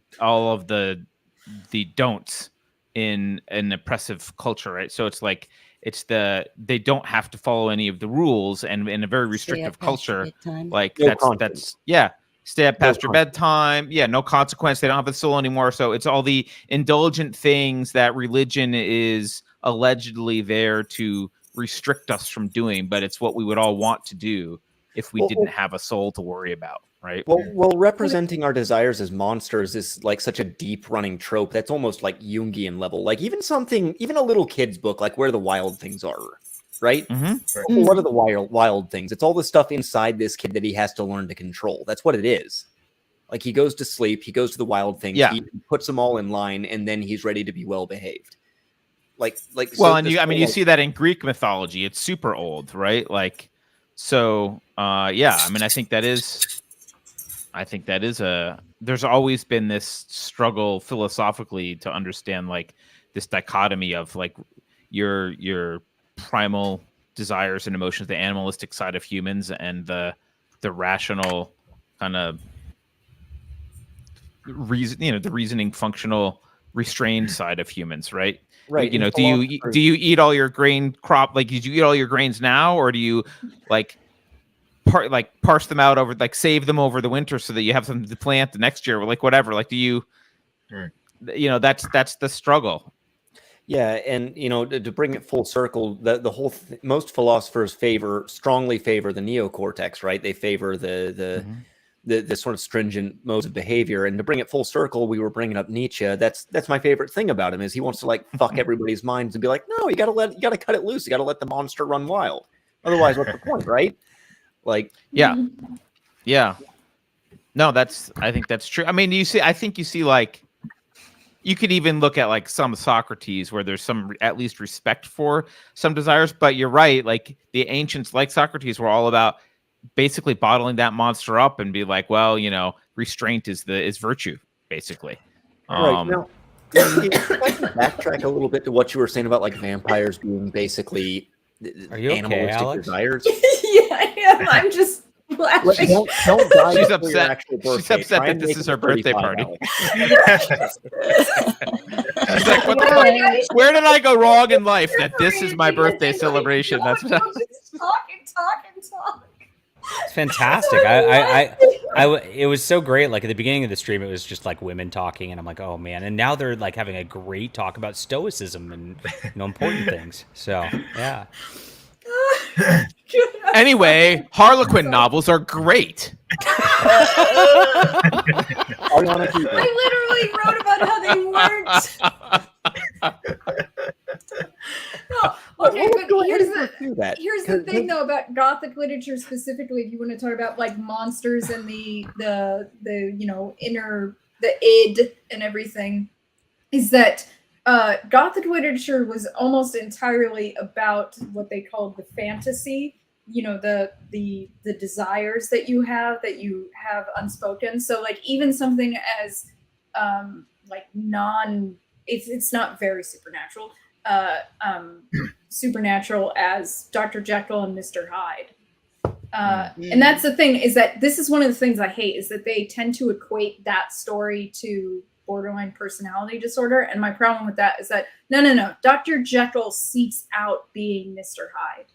don'ts in an oppressive culture, right? So it's like they don't have to follow any of the rules, and in a very restrictive culture, like No that's conscience. stay up past your consequence. bedtime. Yeah, no consequence. They don't have a soul anymore. So it's all the indulgent things that religion is allegedly there to restrict us from doing, but it's what we would all want to do if we didn't have a soul to worry about, right? Well, representing our desires as monsters is like such a deep running trope that's almost like Jungian level. Like even a little kid's book, like Where the Wild Things Are, right? Mm-hmm. What are the wild things? It's all the stuff inside this kid that he has to learn to control. That's what it is. Like he goes to sleep, he goes to the wild things, he puts them all in line, and then he's ready to be well behaved. Like well, and you see that in Greek mythology. It's super old, right? Like, so yeah. I mean, I think that is there's always been this struggle philosophically to understand like this dichotomy of like your primal desires and emotions, the animalistic side of humans, and the rational kind of reason, the reasoning, functional, restrained side of humans, right? Right. Do you eat all your grain crop? Like, did you eat all your grains now, or do you like parse them out over, like save them over the winter so that you have something to plant the next year, or like whatever? Like, do you, that's the struggle. Yeah, and to bring it full circle, the whole most philosophers strongly favor the neocortex, right? They favor the sort of stringent modes of behavior. And to bring it full circle, we were bringing up Nietzsche. That's my favorite thing about him, is he wants to like fuck everybody's minds and be like, no, you gotta cut it loose. You gotta let the monster run wild. Otherwise, what's the point, right? Like, yeah. No, I think that's true. I mean, you see like, you could even look at like some Socrates where there's some at least respect for some desires, but you're right. Like the ancients, like Socrates, were all about basically bottling that monster up and be like, well, restraint is virtue, basically. Right. Now, if I can backtrack a little bit to what you were saying about like vampires being basically animalistic Alex? desires. Yeah, I am. I'm just laughing. Don't die. She's before your upset. actual She's birthday. upset Try that and this make is it her birthday 35, party. Alex. She's like, what the fuck? Where did I go wrong in life that this is my birthday celebration? That's what Talk. It's fantastic. It was so great. Like at the beginning of the stream, it was just like women talking, and I'm like, oh man. And now they're like having a great talk about stoicism and important things. So yeah. Anyway, Harlequin novels are great. I literally wrote about how they weren't. No, okay, but here's the thing though about Gothic literature specifically. If you want to talk about like monsters and the inner the id and everything, is that Gothic literature was almost entirely about what they called the fantasy. The desires that you have unspoken. So like even something as it's not very supernatural. Supernatural as Dr. Jekyll and Mr. Hyde. And that's the thing, is that this is one of the things I hate, is that they tend to equate that story to borderline personality disorder. And my problem with that is that no. Dr. Jekyll seeks out being Mr. Hyde.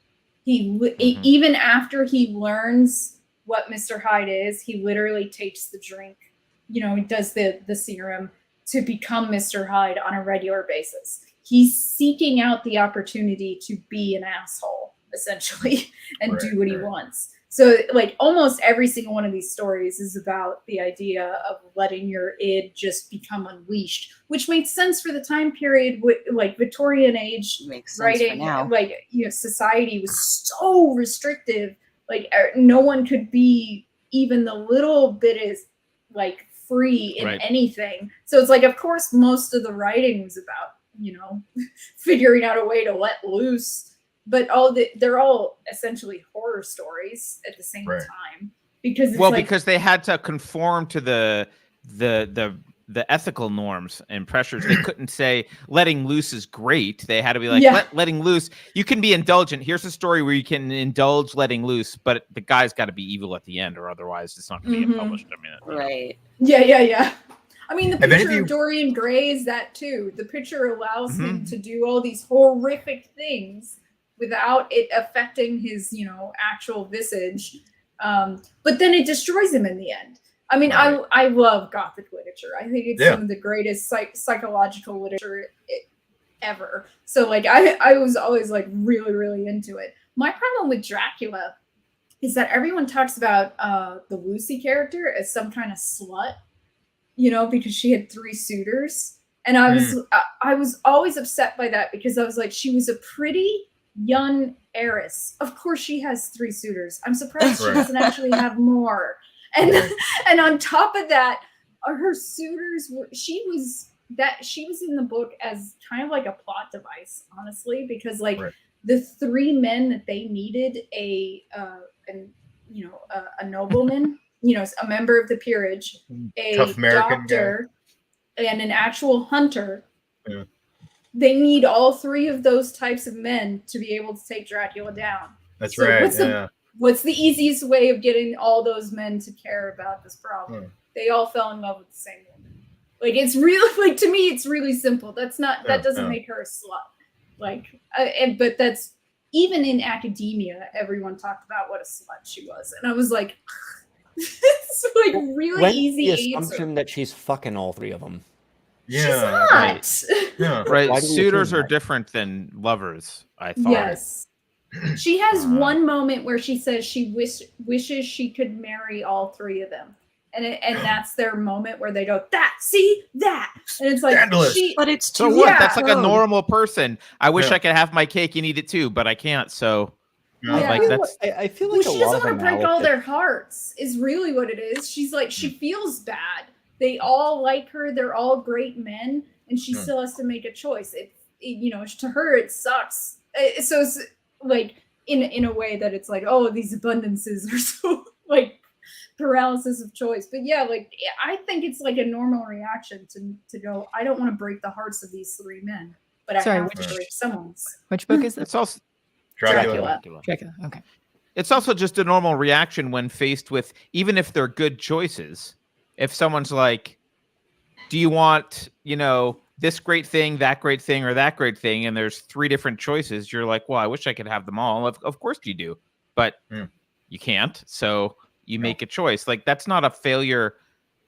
Even after he learns what Mr. Hyde is, he literally takes the drink, he does the serum to become Mr. Hyde on a regular basis. He's seeking out the opportunity to be an asshole, essentially, and do what he wants. So, like, almost every single one of these stories is about the idea of letting your id just become unleashed, which makes sense for the time period. Like Victorian age writing, society was so restrictive. Like, no one could be even the little bit is like free in anything. So it's like, of course, most of the writing was about figuring out a way to let loose. But they're all essentially horror stories at the same time, because because they had to conform to the ethical norms and pressures. They couldn't say letting loose is great. They had to be like letting loose. You can be indulgent. Here's a story where you can indulge letting loose, but the guy's got to be evil at the end, or otherwise it's not going to get published. I mean, right? Yeah. I mean, the picture of Dorian Gray is that too. The picture allows him to do all these horrific things without it affecting his, actual visage. But then it destroys him in the end. I mean, I love Gothic literature. I think it's some of the greatest psychological literature ever. So, like, I was always, like, really, really into it. My problem with Dracula is that everyone talks about the Lucy character as some kind of slut, because she had 3 suitors. And I was always upset by that, because I was like, she was a pretty young heiress. Of course she has 3 suitors. I'm surprised she doesn't actually have more. And on top of that, her suitors she was in the book as kind of like a plot device, honestly, because the 3 men that they needed, a nobleman, a member of the peerage, a doctor, and an actual hunter. Yeah. They need all 3 of those types of men to be able to take Dracula down. That's right. What's the easiest way of getting all those men to care about this problem? They all fell in love with the same woman. Like, it's really, like, to me, it's really simple. That doesn't make her a slut. Like, but that's, even in academia, everyone talked about what a slut she was. And I was like, it's like really easy the assumption that she's fucking all 3 of them. Yeah, she's not. Right. Suitors are different than lovers, I thought. Yes. She has one moment where she says she wishes she could marry all 3 of them. And that's their moment where they go, and it's like, but it's too. So what? That's like a normal person. I wish I could have my cake and eat it too, but I can't. So I feel like she doesn't want to break all their hearts, is really what it is. She's like, she feels bad. They all like her. They're all great men, and she still has to make a choice. To her, it sucks. So it's like in a way that it's like, oh, these abundances are so like paralysis of choice. But yeah, like, I think it's like a normal reaction to go, I don't want to break the hearts of these 3 men, but I have to break someone's. Which book is this? It's also Dracula. Okay. It's also just a normal reaction when faced with, even if they're good choices. If someone's like, do you want, this great thing, that great thing, or that great thing, and there's 3 different choices, you're like, well, I wish I could have them all. Of course you do, but you can't. So you make a choice. Like, that's not a failure.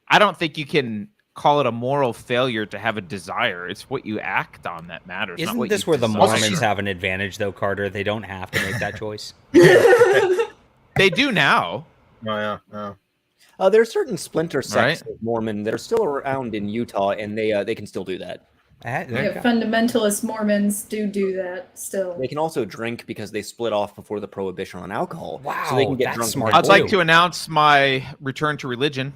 I don't think you can call it a moral failure to have a desire. It's what you act on that matters. Isn't not what this you where the desire. Mormons have an advantage, though, Carter? They don't have to make that choice. They do now. Oh yeah. There are certain splinter sects Right. of Mormon that are still around in Utah, and they can still do that. Fundamentalist Mormons do that still. They can also drink because they split off before the prohibition on alcohol. Wow, so they can get that's drunk. smart. I'd like to announce my return to religion.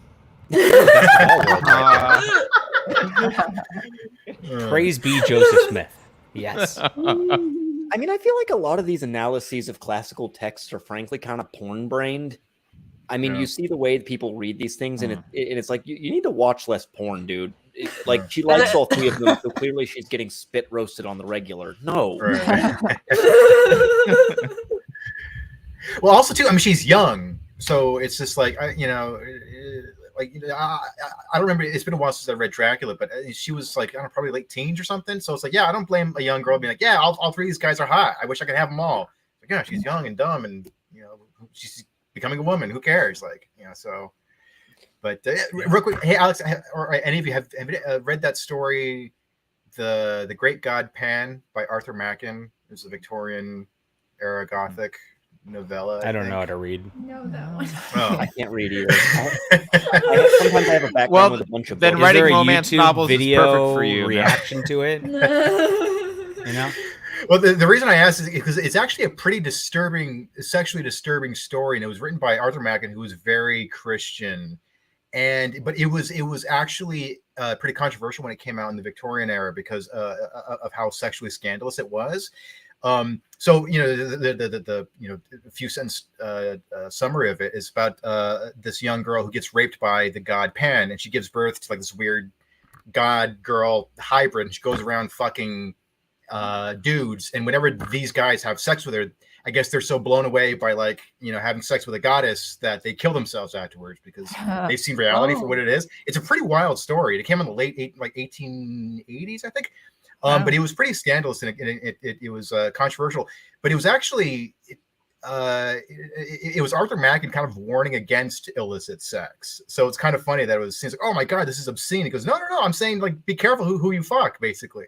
Praise be Joseph Smith. Yes. I mean, I feel like a lot of these analyses of classical texts are frankly kind of porn-brained. I mean, you see the way people read these things, and it's like, you need to watch less porn, dude. Like, she likes all three of them, so clearly she's getting spit roasted on the regular. No. Well, also, too, I mean, she's young, so it's just like, I don't remember. It's been a while since I read Dracula, but she was like, I don't know, probably late teens or something. So it's like, yeah, I don't blame a young girl being like, yeah, all three of these guys are hot. I wish I could have them all. But yeah, she's young and dumb, and she's becoming a woman. Who cares? Like, so. But real quick, hey Alex, or any of you have read that story, the Great God Pan by Arthur Machen? It was a Victorian era Gothic novella. I don't know how to read. No, that one. Oh. I can't read either. Sometimes I have a background with a bunch of then books. writing Is there a romance YouTube novels video is perfect for you. reaction to it. You know. Well, the reason I asked is because it's actually a pretty disturbing, sexually disturbing story, and it was written by Arthur Machen, who was very Christian, but it was actually pretty controversial when it came out in the Victorian era because of how sexually scandalous it was. So the a few sentence summary of it is about this young girl who gets raped by the god Pan, and she gives birth to like this weird god girl hybrid, and she goes around fucking dudes, and whenever these guys have sex with her, I guess they're so blown away by like having sex with a goddess that they kill themselves afterwards because they've seen reality for what it is. It's a pretty wild story. It came in the late 1880s, I think. But it was pretty scandalous, and it was controversial. But it was actually it was Arthur Machen kind of warning against illicit sex. So it's kind of funny that it seems like, oh my god, this is obscene. He goes, no, I'm saying like be careful who you fuck, basically.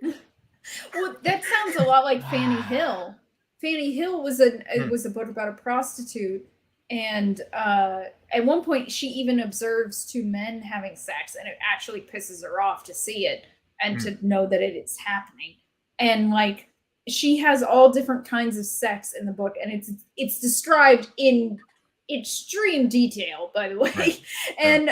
Well, that sounds a lot like Fanny Hill. Fanny Hill was a book about a prostitute, and at one point she even observes two men having sex, and it actually pisses her off to see it and to know that it is happening. And like she has all different kinds of sex in the book, and it's described in extreme detail, by the way. And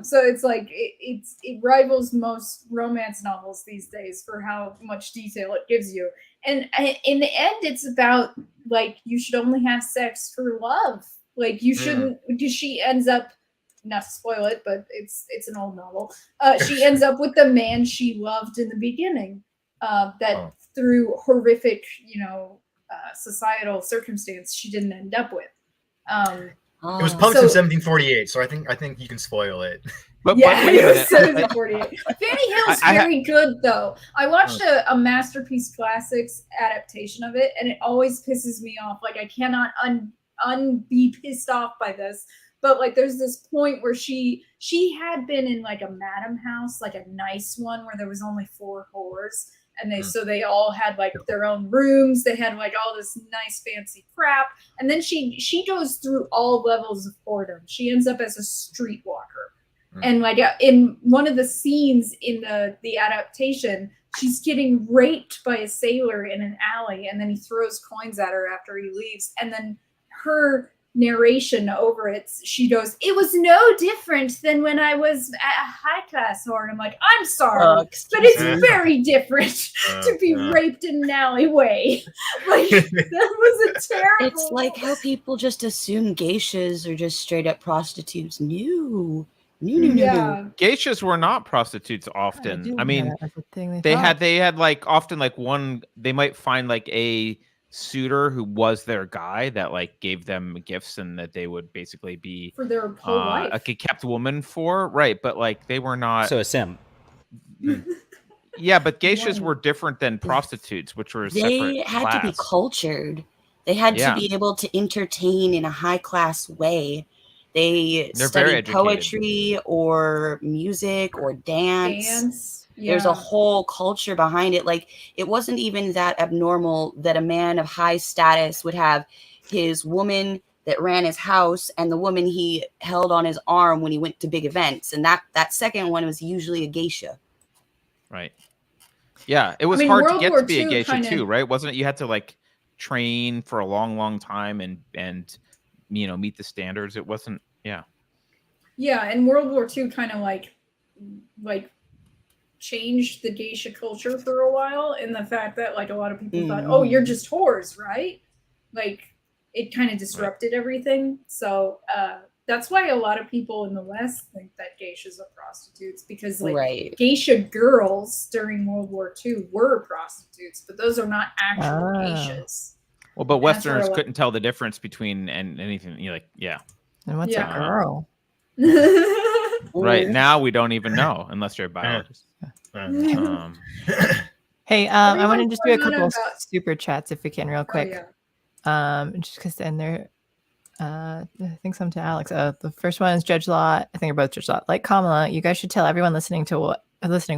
so it's like it rivals most romance novels these days for how much detail it gives you. And in the end, it's about like you should only have sex for love. Like you shouldn't, because she ends up, not to spoil it, but it's an old novel. She ends up with the man she loved in the beginning. Through horrific, societal circumstance, she didn't end up with. It was published in 1748, so I think you can spoil it. But it was 1748. Fanny Hill's very good, though. I watched a Masterpiece Classics adaptation of it, and it always pisses me off. Like I cannot be pissed off by this. But like, there's this point where she had been in like a madam house, like a nice one where there was only 4 whores. And they all had like their own rooms. They had like all this nice fancy crap. And then she goes through all levels of boredom. She ends up as a streetwalker. And like in one of the scenes in the adaptation, she's getting raped by a sailor in an alley, and then he throws coins at her after he leaves. And then her narration over it, she goes, "It was no different than when I was at a high class whore." And I'm like, I'm sorry, but it's very different to be raped in an alleyway. Like that was a terrible. It's like how people just assume geishas are just straight up prostitutes. No. Geishas were not prostitutes often. I mean, they had like often like one. They might find like a suitor who was their guy that like gave them gifts, and that they would basically be for their whole life, like a kept woman for, right? But like they were not. So a sim. Yeah, but geishas were different than prostitutes, which were a they had class. To be cultured. They had to be able to entertain in a high class way. They They're very study educated. poetry or music or dance. There's a whole culture behind it. Like, it wasn't even that abnormal that a man of high status would have his woman that ran his house and the woman he held on his arm when he went to big events. And that second one was usually a geisha. Right. Yeah, it was hard to get to be a geisha too, right? Wasn't it? You had to like train for a long time and meet the standards. It wasn't. Yeah. Yeah, and World War II kind of like changed the geisha culture for a while, in the fact that like a lot of people thought, oh, you're just whores, right? Like, it kind of disrupted everything. So that's why a lot of people in the West think that geishas are prostitutes, because like geisha girls during World War II were prostitutes, but those are not actual geishas. Well, but Westerners couldn't tell the difference between anything. You're like, And what's a girl? Right now, we don't even know unless you're a biologist. Hey, I want to just do a couple super chats if we can, real quick. Just because then they're, I think some to Alex. The first one is Judge Law. I think you're both Judge Law. Like Kamala, you guys should tell everyone listening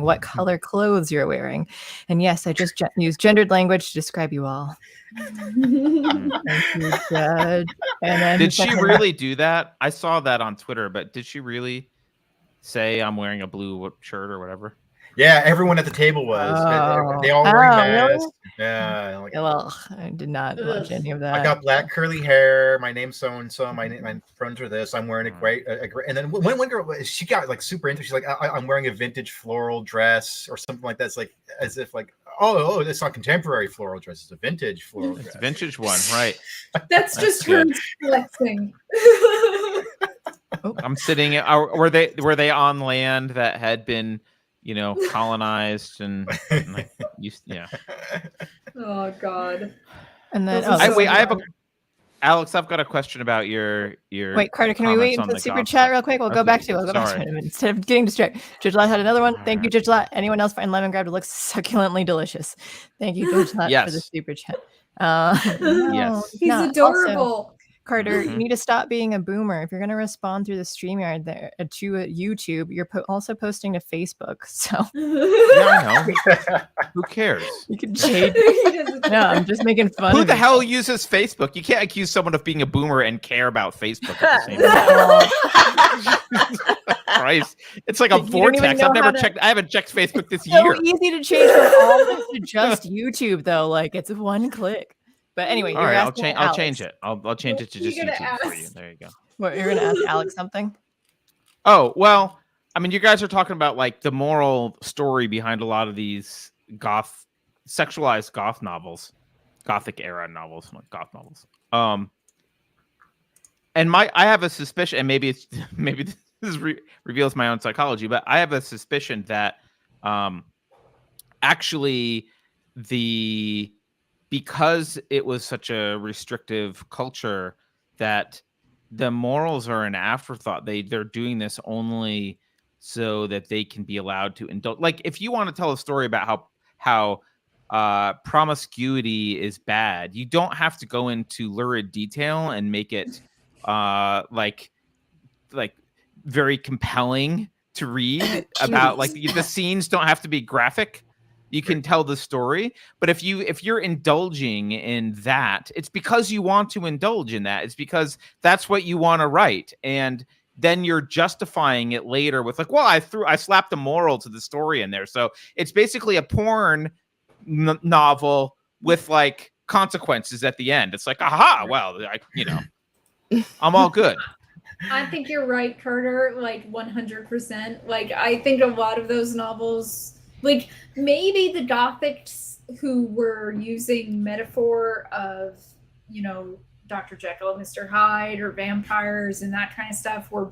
what color clothes you're wearing. And yes, I just used gendered language to describe you all. Thank you, Judge. And then did she really do that? I saw that on Twitter, but did she really say I'm wearing a blue shirt or whatever? Yeah, everyone at the table was. They all wearing masks. Really? Yeah. Like, well, I did not watch any of that. I got black curly hair. My name's so and so. My friends are this. I'm wearing a great. And then one girl, she got like super into. She's like, I'm wearing a vintage floral dress or something like that. It's like as if like, oh, it's not contemporary floral dress. It's a vintage floral dress. It's a vintage one, right? That's just her flexing. I'm sitting. Were they on land that had been, colonized and like yeah. Oh God. And then Alex, I've got a question about your wait, Carter, can we wait until the super chat real quick? We'll go back to it instead of getting distracted. Judge Lot had another one. Thank you, Judge Lot. Anyone else find lemon grab to look succulently delicious? Thank you, Judge Lot, for the super chat. Yes. He's adorable. Also, Carter, you need to stop being a boomer. If you're going to respond through the StreamYard there to YouTube, you're also posting to Facebook. So I know. Who cares? You can shade. No, I'm just making fun. Who the hell uses Facebook? You can't accuse someone of being a boomer and care about Facebook at the same time. Christ, it's like a vortex. I haven't checked Facebook this year. It's so easy to change from all this to just YouTube, though. Like, it's one click. But anyway, all right, I'll change it. I'll change it to just YouTube for you. There you go. What, you're gonna ask Alex something? Oh, well, I mean, you guys are talking about like the moral story behind a lot of these sexualized goth novels, Gothic era novels, not goth novels. And I have a suspicion, and maybe this reveals my own psychology, but I have a suspicion that actually because it was such a restrictive culture, that the morals are an afterthought. They're doing this only so that they can be allowed to indulge. Like, if you want to tell a story about how promiscuity is bad, you don't have to go into lurid detail and make it like very compelling to read about. Like, the scenes don't have to be graphic. You can tell the story, but if you're indulging in that, it's because you want to indulge in that. It's because that's what you want to write, and then you're justifying it later with like, well, I slapped a moral to the story in there, so it's basically a porn novel with like consequences at the end. It's like, aha, well, I'm all good. I think you're right, Carter. Like 100%. Like, I think a lot of those novels. Like, maybe the Gothics who were using metaphor of, Dr. Jekyll and Mr. Hyde or vampires and that kind of stuff were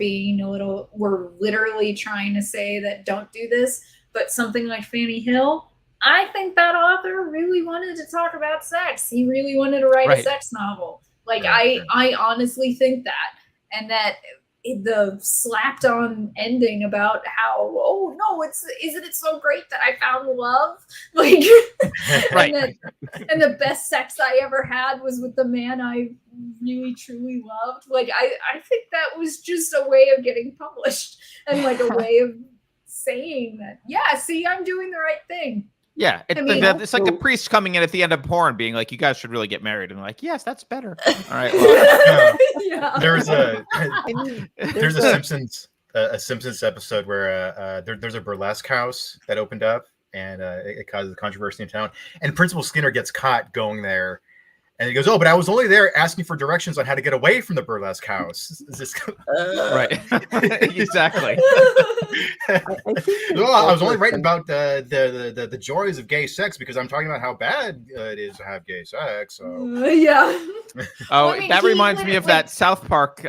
literally trying to say that don't do this. But something like Fanny Hill, I think that author really wanted to talk about sex. He really wanted to write a sex novel. Like, I honestly think that. And that the slapped on ending about how, oh no, isn't it so great that I found love? Like, Right. and the best sex I ever had was with the man I really truly loved. Like, I think that was just a way of getting published and like a way of saying that, yeah, see, I'm doing the right thing. Yeah, it's like the priest coming in at the end of porn, being like, "You guys should really get married," and like, "Yes, that's better." All right. Well, yeah. There's a Simpsons episode where there's a burlesque house that opened up, and it causes controversy in town. And Principal Skinner gets caught going there, and he goes, "Oh, but I was only there asking for directions on how to get away from the burlesque house." Is this right? Exactly. I was only writing about the joys of gay sex because I'm talking about how bad it is to have gay sex. So. Yeah. Oh, I mean, that reminds me of that South Park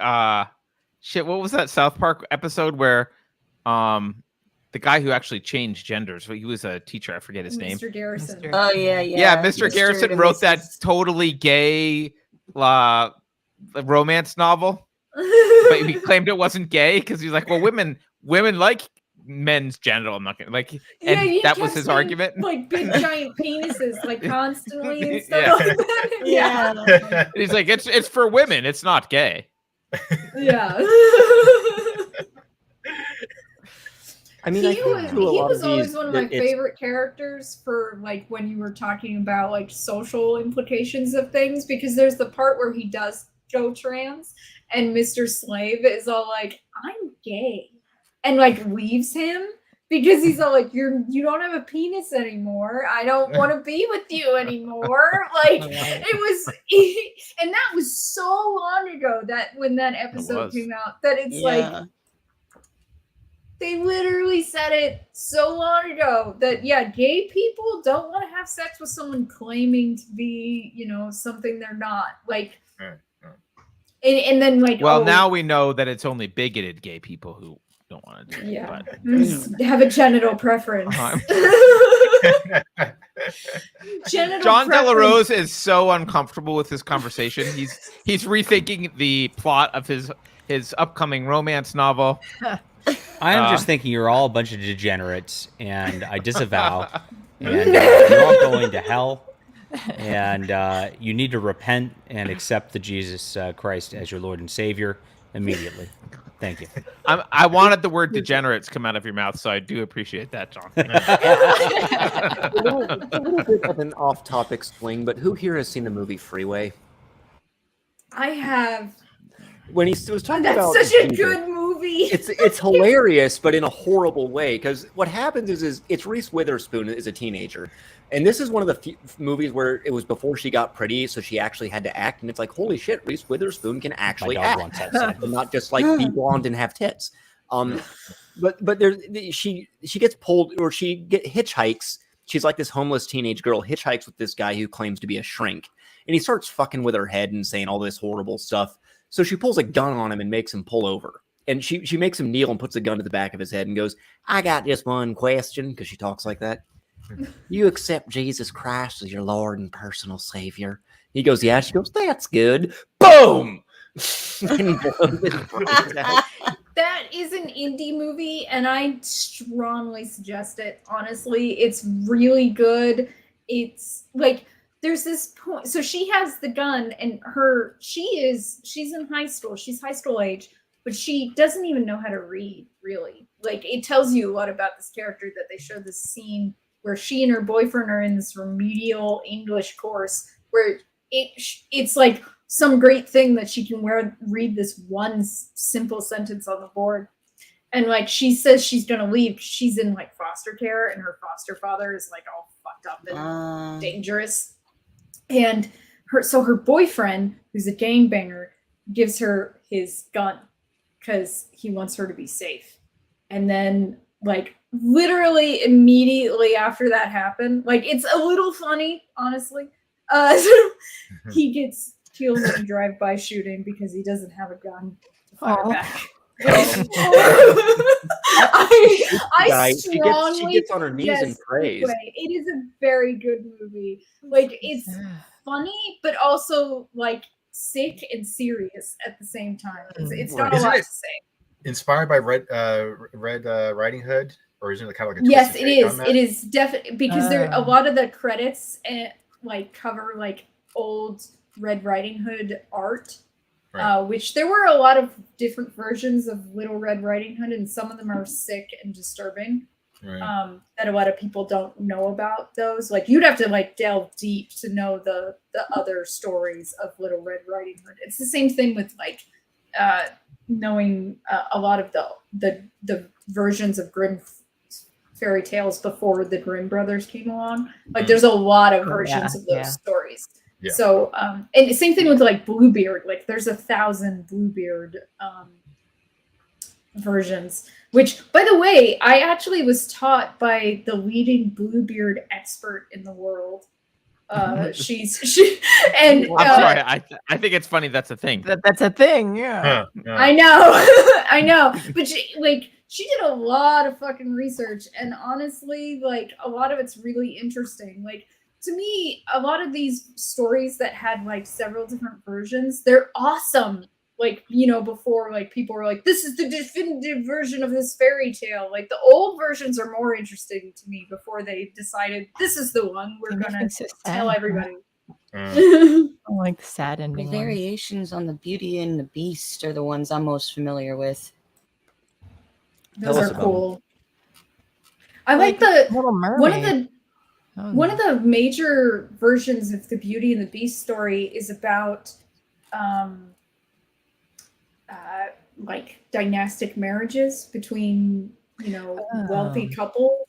shit. What was that South Park episode where the guy who actually changed genders, he was a teacher, I forget his name. Mr. Garrison. Oh yeah. Yeah, Mr. Garrison wrote that totally gay romance novel. But he claimed it wasn't gay because he's like, well, women like men's genital. I'm not gonna like, and that was his argument. Like big giant penises, like constantly and stuff like that. Yeah. And he's like, it's for women. It's not gay. Yeah. I mean, he was always one of my favorite characters for like when you were talking about like social implications of things, because there's the part where he does go trans and Mr. Slave is all like, I'm gay, and like leaves him because he's all like, you don't have a penis anymore. I don't want to be with you anymore. Like and that was so long ago that when that episode came out that it's like they literally said it so long ago that gay people don't want to have sex with someone claiming to be, something they're not. Like, and then like, well, now we know that it's only bigoted gay people who don't want to do it. Yeah, but have a genital preference. Jon Del Arroz is so uncomfortable with this conversation. He's rethinking the plot of his upcoming romance novel. I'm just thinking you're all a bunch of degenerates, and I disavow. And you're all going to hell, and you need to repent and accept the Jesus Christ as your Lord and Savior immediately. Thank you. I wanted the word degenerates come out of your mouth, so I do appreciate that, John. A little bit of an off-topic swing, but who here has seen the movie Freeway? I have. When he was talking That's about such a good movie. It's hilarious, but in a horrible way. Because what happens is it's Reese Witherspoon is a teenager, and this is one of the few movies where it was before she got pretty, so she actually had to act. And it's like, holy shit, Reese Witherspoon can actually act, and not just like be blonde and have tits. But she gets pulled, or she hitchhikes. She's like this homeless teenage girl, hitchhikes with this guy who claims to be a shrink, and he starts fucking with her head and saying all this horrible stuff. So she pulls a gun on him and makes him pull over. And she makes him kneel and puts a gun to the back of his head and goes, I got just one question, because she talks like that. You accept Jesus Christ as your Lord and personal Savior? He goes, yeah. She goes, that's good. Boom! That is an indie movie, and I strongly suggest it. Honestly, it's really good. It's like... There's this point. So she has the gun, and she's in high school. She's high school age, but she doesn't even know how to read, really. Like, it tells you a lot about this character that they show this scene where she and her boyfriend are in this remedial English course where it's like some great thing that she can read this one simple sentence on the board. And like, she says she's going to leave. She's in like foster care, and her foster father is like all fucked up and dangerous. And her boyfriend, who's a gangbanger, gives her his gun because he wants her to be safe. And then, like, literally immediately after that happened, like, it's a little funny, honestly. So he gets killed in a drive-by shooting because he doesn't have a gun to fire back. I strongly she gets on her knees and prays. It is a very good movie. Like, it's funny, but also like sick and serious at the same time. It's not a Isn't lot it to say. inspired by Red Riding Hood, or isn't it kind of like a Yes, twisted it take is. on that? It is definitely because there a lot of the credits like cover like old Red Riding Hood art, Right. which there were a lot of different versions of Little Red Riding Hood, and some of them are sick and disturbing. Right. That a lot of people don't know about those. Like you'd have to like delve deep to know the other stories of Little Red Riding Hood. It's the same thing with like knowing a lot of the versions of Grimm fairy tales before the Grimm brothers came along. Like there's a lot of versions of those stories. Yeah. So and the same thing with like Bluebeard. Like there's 1,000 Bluebeard versions. Which, by the way, I actually was taught by the leading Bluebeard expert in the world. I'm Sorry. I think it's funny that's a thing. That's a thing, yeah. I know, I know. But she did a lot of fucking research, and honestly, like a lot of it's really interesting. Like to me, a lot of these stories that had like several different versions, they're awesome. Like, you know, before like people were like, this is the definitive version of this fairy tale. Like the old versions are more interesting to me before they decided this is the one we're gonna tell everybody. I like the sad ending. The variations on the Beauty and the Beast are the ones I'm most familiar with. Those are cool. I like the Little Mermaid. One of the major versions of the Beauty and the Beast story is about like dynastic marriages between, you know, wealthy couples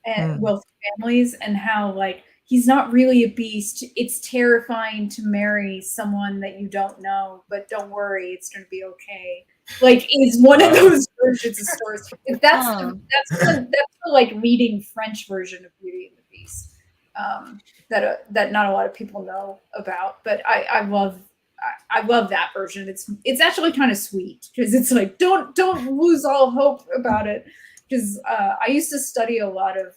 and wealthy families, and how like he's not really a beast. It's terrifying to marry someone that you don't know, but don't worry, it's going to be okay. Like is one of those versions of stories. If that's the like leading French version of Beauty and the Beast that not a lot of people know about, but I love that version. It's actually kind of sweet because it's like don't lose all hope about it, because I used to study a lot of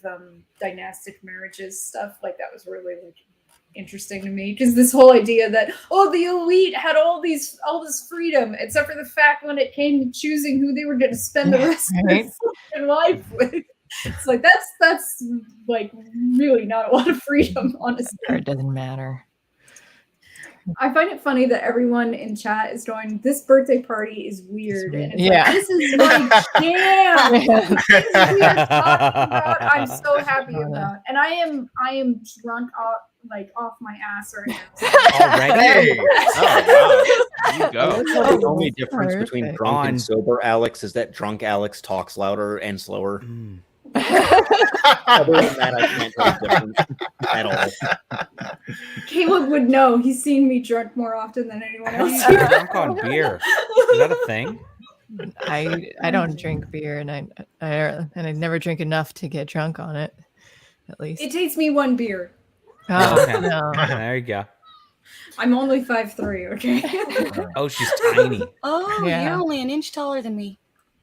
dynastic marriages stuff. Like that was really like interesting to me, because this whole idea that the elite had all this freedom except for the fact when it came to choosing who they were going to spend the rest of their fucking life with. It's like that's like really not a lot of freedom, honestly. It doesn't matter. I find it funny that everyone in chat is going, this birthday party is weird. And it's like, this is my jam. This is what we are talking about. I'm so happy about. And I am drunk off my ass right now. Already? Oh, wow. There you go. The only difference between drunk and sober Alex is that drunk Alex talks louder and slower. Other than that, I can't tell the difference at all. Caleb would know. He's seen me drunk more often than anyone else. Drunk on beer. Is that a thing? I don't drink beer, and I never drink enough to get drunk on it. At least it takes me one beer. Oh, okay. No. There you go. I'm only 5'3", okay? Oh, she's tiny. Oh, you're only an inch taller than me.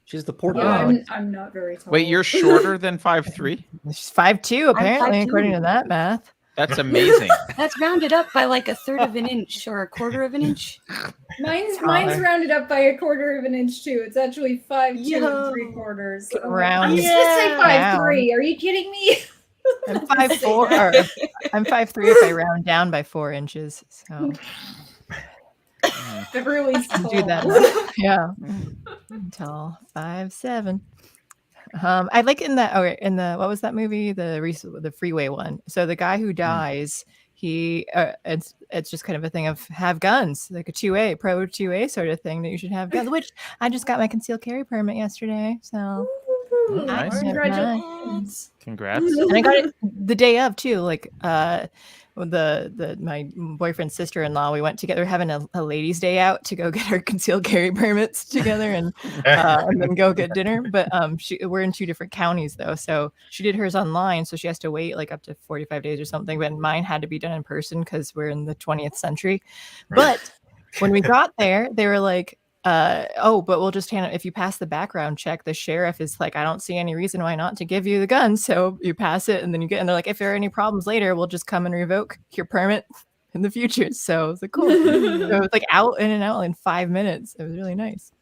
She's the poor I'm not very tall. Wait, you're shorter than 5'3"? She's 5'2", apparently, 5'2". according to that math. That's amazing. That's rounded up by like 1/3 of an inch or 1/4 of an inch. Mine's rounded up by 1/4 of an inch too. It's actually 5'2" and 3/4. Round. I'm just gonna say 5'3". Are you kidding me? I'm 5'4". I'm 5'3" if I round down by 4 inches. So Beverly's tall. do that. Yeah, tall, 5'7". I like in the what was that movie? The freeway one. So the guy who dies, he it's just kind of a thing of have guns, like a 2A pro 2A sort of thing that you should have guns. Which I just got my concealed carry permit yesterday, so. Nice. Congratulations. Congrats. And I got it the day of too. Like my boyfriend's sister-in-law, we went together having a ladies' day out to go get our concealed carry permits together and then go get dinner. But we're in 2 different counties though, so she did hers online, so she has to wait like up to 45 days or something. But mine had to be done in person because we're in the 20th century. But when we got there, they were like, but we'll just hand it if you pass the background check. The sheriff is like, I don't see any reason why not to give you the gun, so you pass it and then you get, and they're like, if there are any problems later, we'll just come and revoke your permit. in the future. So it was like, cool. So it was like out in and out in 5 minutes. It was really nice.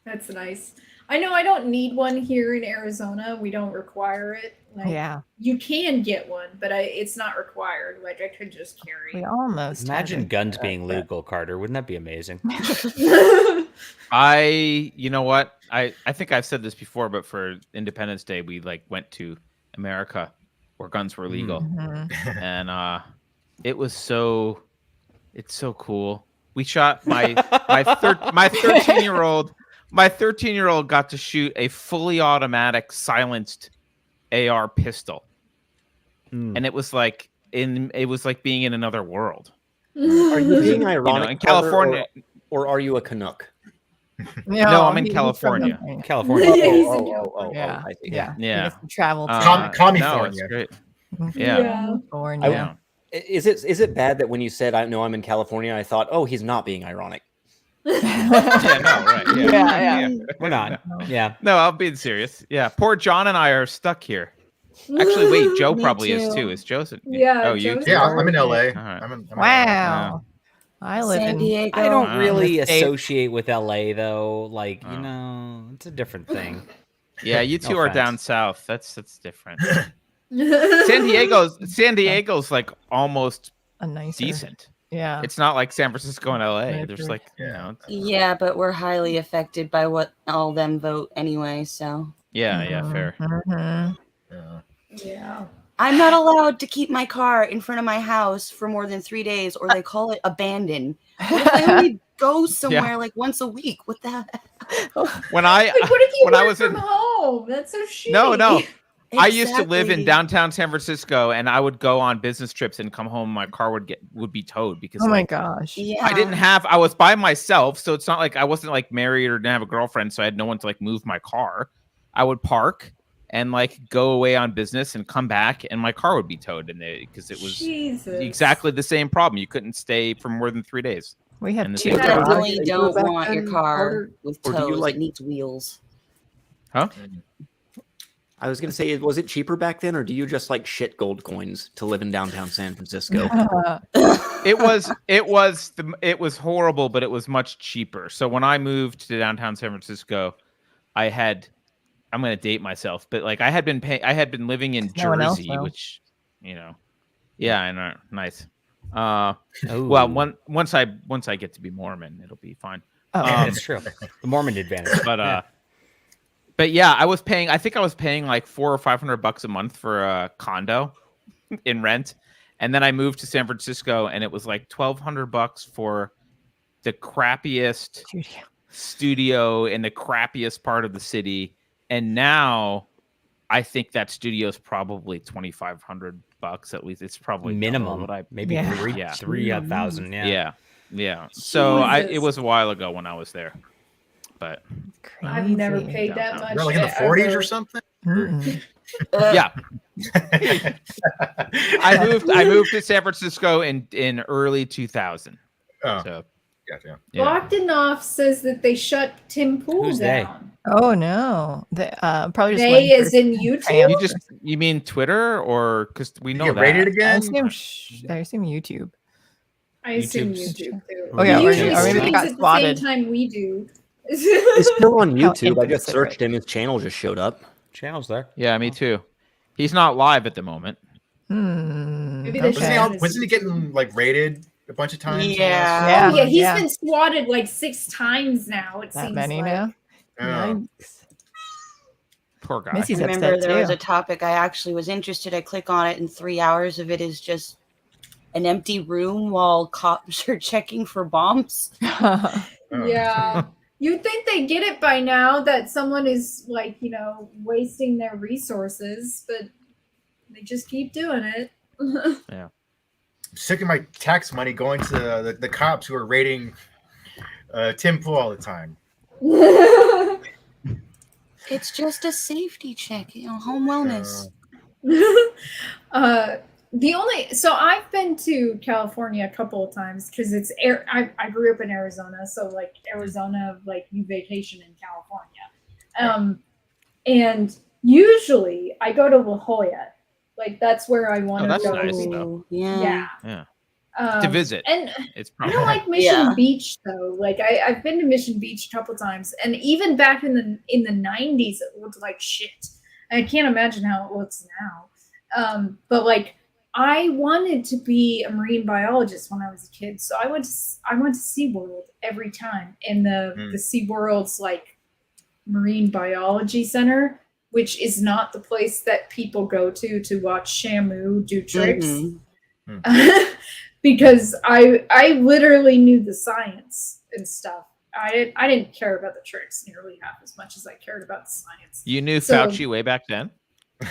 That's nice. I know I don't need one here in Arizona. We don't require it. Like, Yeah. You can get one, but it's not required. Like I could just carry. We almost Imagine guns being legal, Carter. Wouldn't that be amazing? You know what? I think I've said this before, but for Independence Day, we like went to America where guns were legal, and it's so cool. We shot my 13-year-old. My 13-year-old got to shoot a fully automatic silenced AR pistol, and it was like being in another world. Are you being ironic, in California, or are you a Canuck? No, I'm in California. California. Yeah. I see. Yeah. Travel to No, it's great. Yeah. California. Is it bad that when you said I know I'm in California, I thought, oh, he's not being ironic? Right. Yeah. We're not. Yeah. No, I'm being serious. Yeah. Poor John and I are stuck here. Actually, wait, Joe probably is too. Is Joseph? Yeah. Oh, you? Yeah, I'm in LA. Right. I'm in Wow. I live San in Diego. I don't really the States. associate with LA though. Like, it's a different thing. Yeah, you two No are offense. down south. That's different. San Diego's like almost a nicer. decent. Yeah. It's not like San Francisco and LA. Right, There's right. like, Yeah, but we're highly affected by what all them vote anyway, so. yeah, fair. Mhm. Yeah. I'm not allowed to keep my car in front of my house for more than 3 days, or they call it abandoned. What if I only go somewhere like once a week? What the heck? When I Like, what if you when I work was from in home? That's so shitty. no. I used to live in Exactly. downtown San Francisco, and I would go on business trips and come home. My car would be towed because Oh my like, gosh. Yeah. I was by myself, so it's not like I wasn't like married or didn't have a girlfriend, so I had no one to like move my car. I would park and like go away on business and come back, and my car would be towed, and because it was Jesus. exactly the same problem. You couldn't stay for more than 3 days. We have And the two same You thing. dogs. really don't back want your then, car Carter? with Or do toes. you like- It needs wheels. Huh? I was gonna say, was it cheaper back then, or do you just like shit gold coins to live in downtown San Francisco? It was horrible, but it was much cheaper. So when I moved to downtown San Francisco, I'm going to date myself, but like I had been living in No one else Jersey, will. which, yeah, I know, nice. Well, once I get to be Mormon, it'll be fine. Oh. That's true. The Mormon advantage. But yeah, I think I was paying like $400 or $500 a month for a condo in rent. And then I moved to San Francisco, and it was like $1,200 for the crappiest studio in the crappiest part of the city. And now I think that studio is probably $2,500 at least. It's probably minimum. Maybe Yeah. 3,000. Yeah. So it was a while ago when I was there. But I've never Crazy. paid that much. You're like in the 40s ever. or something? Mm-mm. yeah. I moved to San Francisco in early 2000. Oh, So gotcha. yeah. Bogdanov says that they shut Tim Pool Who's they? down. Oh no. Probably just They one as in person. YouTube? You mean Twitter, or because we know Get that? rated I again? assume YouTube. I assume YouTube's- YouTube too. Oh, yeah, He or usually maybe they streams got at spotted. the same time we do. He's still on YouTube. I just inconsiderate. searched him. His channel just showed up. Channel's there. Yeah, me too. He's not live at the moment. Maybe they Wasn't, should. wasn't he getting like rated a bunch of times? in the last- Yeah. Oh, yeah, he's Yeah. been swatted like 6 times now. It That seems many like. now? Yeah. Yikes. Poor guy. Missy's I remember upset there was too. a topic I actually was interested. I click on it, and 3 hours of it is just an empty room while cops are checking for bombs. Oh. Yeah. You'd think they get it by now that someone is like, wasting their resources, but they just keep doing it. I'm sick of my tax money going to the cops who are raiding Tim Pool all the time. It's just a safety check, home wellness. So I've been to California a couple of times because I grew up in Arizona, so like Arizona, like you vacation in California, and usually I go to La Jolla, like that's where I want to that's go. nice, though. Yeah. Yeah. to visit. And It's I probably don't like Mission Beach though. Like I've been to Mission Beach a couple times, and even back in the 90s, it looked like shit. And I can't imagine how it looks now. But like I wanted to be a marine biologist when I was a kid, so I went to SeaWorld every time. And the SeaWorld's like marine biology center, which is not the place that people go to watch Shamu do tricks. Because I literally knew the science and stuff. I didn't care about the tricks nearly half as much as I cared about the science. You knew Fauci way back then?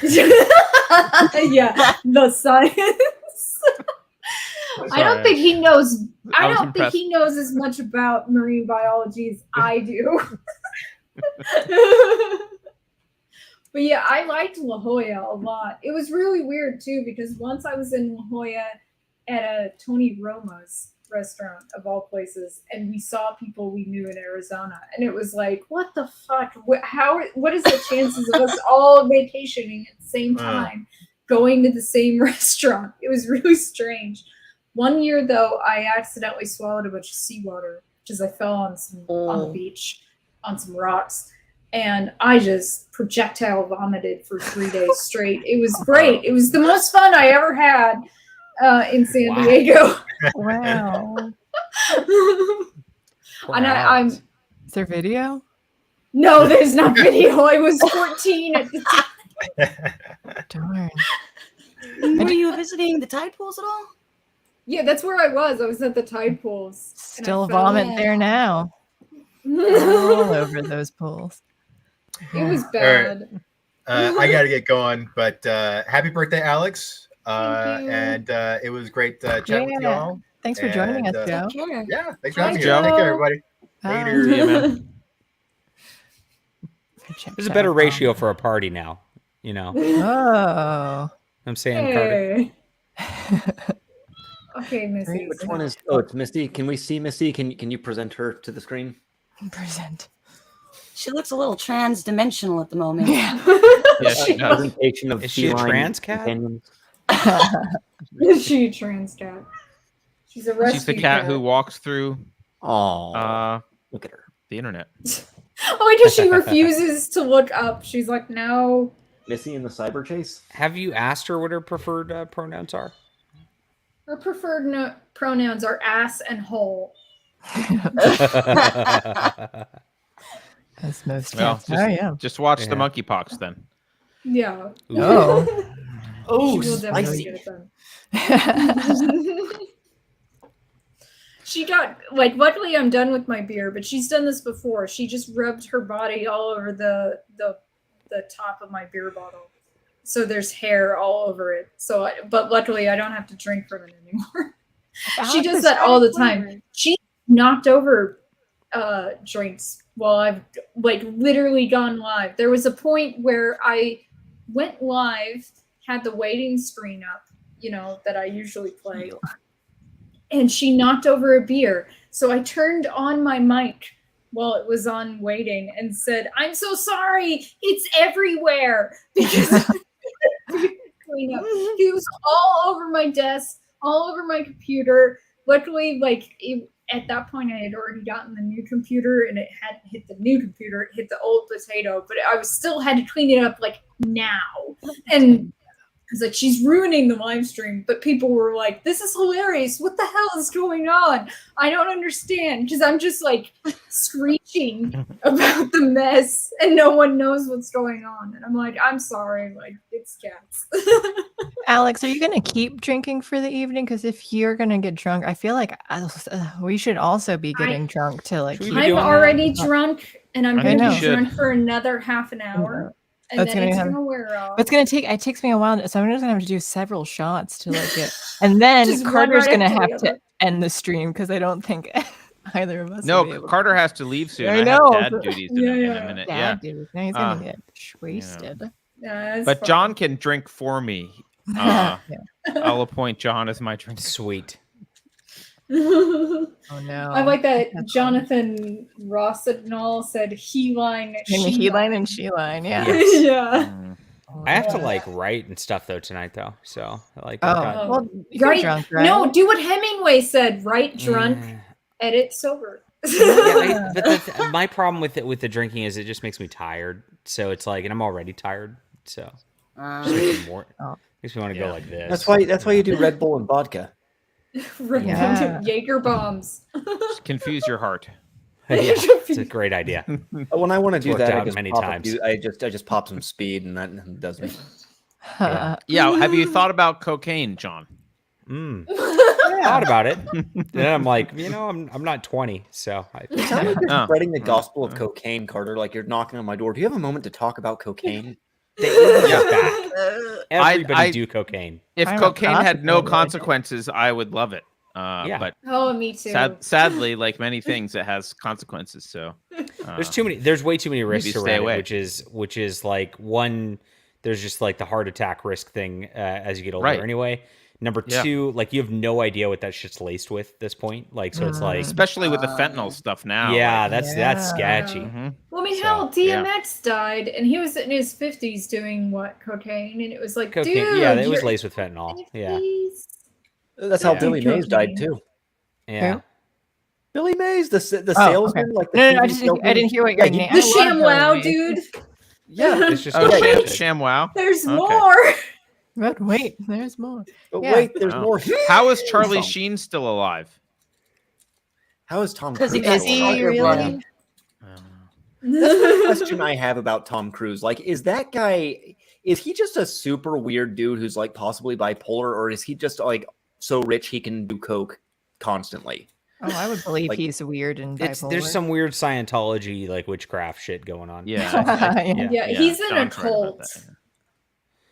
Yeah, the science. I don't think he knows. I don't think he knows as much about marine biology as I do. But yeah, I liked La Jolla a lot. It was really weird too, because once I was in La Jolla at a Tony Roma's restaurant of all places, and we saw people we knew in Arizona, and it was like, what the fuck? What is the chances of us all vacationing at the same time, going to the same restaurant? It was really strange. One year though, I accidentally swallowed a bunch of seawater because I fell on the beach on some rocks, and I just projectile vomited for 3 days straight. It was great. It was the most fun I ever had in San Diego. Wow. And I'm. Is there video? No, there's not video. I was 14 at the time. Darn. Were you visiting the tide pools at all? Yeah, that's where I was. I was at the tide pools. Still vomit there now. All over those pools. It was bad. I got to get going, but happy birthday, Alex. And it was great chatting with you all. Thanks for joining us, Joe. Yeah, thanks for having me. Joe. Take care, everybody. Later. See you, man. There's a better ratio for a party now, you know. Oh. I'm saying, Carter. Okay, Missy. Which one is? Oh, it's Misty. Can we see Misty? Can you present her to the screen? Present. She looks a little trans-dimensional at the moment. Yeah. Yes, she does. Presentation of Is she a feline trans cat? companions. Is she a trans cat? She's a rescue She's the cat who walks through Oh, look at her. the internet. Oh, I guess she refuses to look up. She's like, no. Missy in the cyber chase. Have you asked her what her preferred pronouns are? Her preferred pronouns are ass and hole. As most Well, cats. just watch the monkeypox then. Yeah. Oh. Oh, She will definitely spicy. get it done. She got, like, luckily I'm done with my beer, but she's done this before. She just rubbed her body all over the top of my beer bottle. So there's hair all over it. So, but luckily I don't have to drink from it anymore. She does that all the time. She knocked over drinks while I've, like, literally gone live. There was a point where I went live, had the waiting screen up, you know, that I usually play, and she knocked over a beer. So I turned on my mic while it was on waiting and said, "I'm so sorry, it's everywhere." Because clean up. It was all over my desk, all over my computer. Luckily, like, at that point I had already gotten the new computer, and it hadn't hit the new computer, it hit the old potato, but I still had to clean it up, like, now. And it's like, she's ruining the live stream, but people were like, this is hilarious. What the hell is going on? I don't understand, because I'm just, like, screeching about the mess, and no one knows what's going on. And I'm like, I'm sorry, like, it's cats. Alex, are you going to keep drinking for the evening? Because if you're going to get drunk, I feel like we should also be getting drunk to, like, keep I'm already drunk, and I'm going to be should. drunk for another half an hour. And That's then it's gonna gonna wear off. It's gonna take. It takes me a while, so I'm just gonna have to do several shots to, like, get. And then Just run Carter's right gonna into the have to other. end the stream because I don't think either of us. will be No, able Carter has to leave soon. I I know. have dad duties in a minute. to. Yeah. Dude, now he's gonna get wasted. Yeah, it's But fine. John can drink for me. I'll appoint John as my drink. Sweet. Oh no! I like that Jonathan Rossignol said he line, He line and she line. Yeah. yeah. I have to like write and stuff though tonight though. So like, well, right. Drunk, right? No, do what Hemingway said. Write drunk, edit sober. But my problem with the drinking is it just makes me tired. So it's like, and I'm already tired. So just makes me want to go like this. That's why you do Red Bull and vodka. Jaeger bombs. Just confuse your heart. Yeah, it's a great idea. When I want to do that, I just pop some speed, and that does me. Yeah. Have you thought about cocaine, John? Thought about it. Then I'm like, I'm not 20, so You sound like you're spreading the gospel of cocaine, Carter. Like you're knocking on my door. Do you have a moment to talk about cocaine? Everybody do cocaine. If cocaine had no consequences, I would love it. But me too. Sadly, like many things, it has consequences. So there's way too many risks around it, which is like one. There's just like the heart attack risk thing as you get older. Anyway, number two, like you have no idea what that shit's laced with at this point. Like so, it's like especially with the fentanyl stuff now. Yeah, that's sketchy. Well, I mean, hell, DMX died, and he was in his 50s doing cocaine, and it was like, cocaine, dude, it was laced with fentanyl. Yeah. That's how Billy Mays died too. Yeah. Who? Billy Mays, the salesman, okay. like the I didn't hear what your name. The ShamWow dude. Yeah, it's just ShamWow. There's more. But wait, there's more. Wait, there's more. How is Charlie Sheen still alive? How is Tom Cruise? Is he really? That's the question I have about Tom Cruise. Like, is that guy? Is he just a super weird dude who's like possibly bipolar, or is he just like so rich he can do coke constantly? Oh, I would believe he's weird and bipolar. There's some weird Scientology like witchcraft shit going on. Yeah, he's in a cult.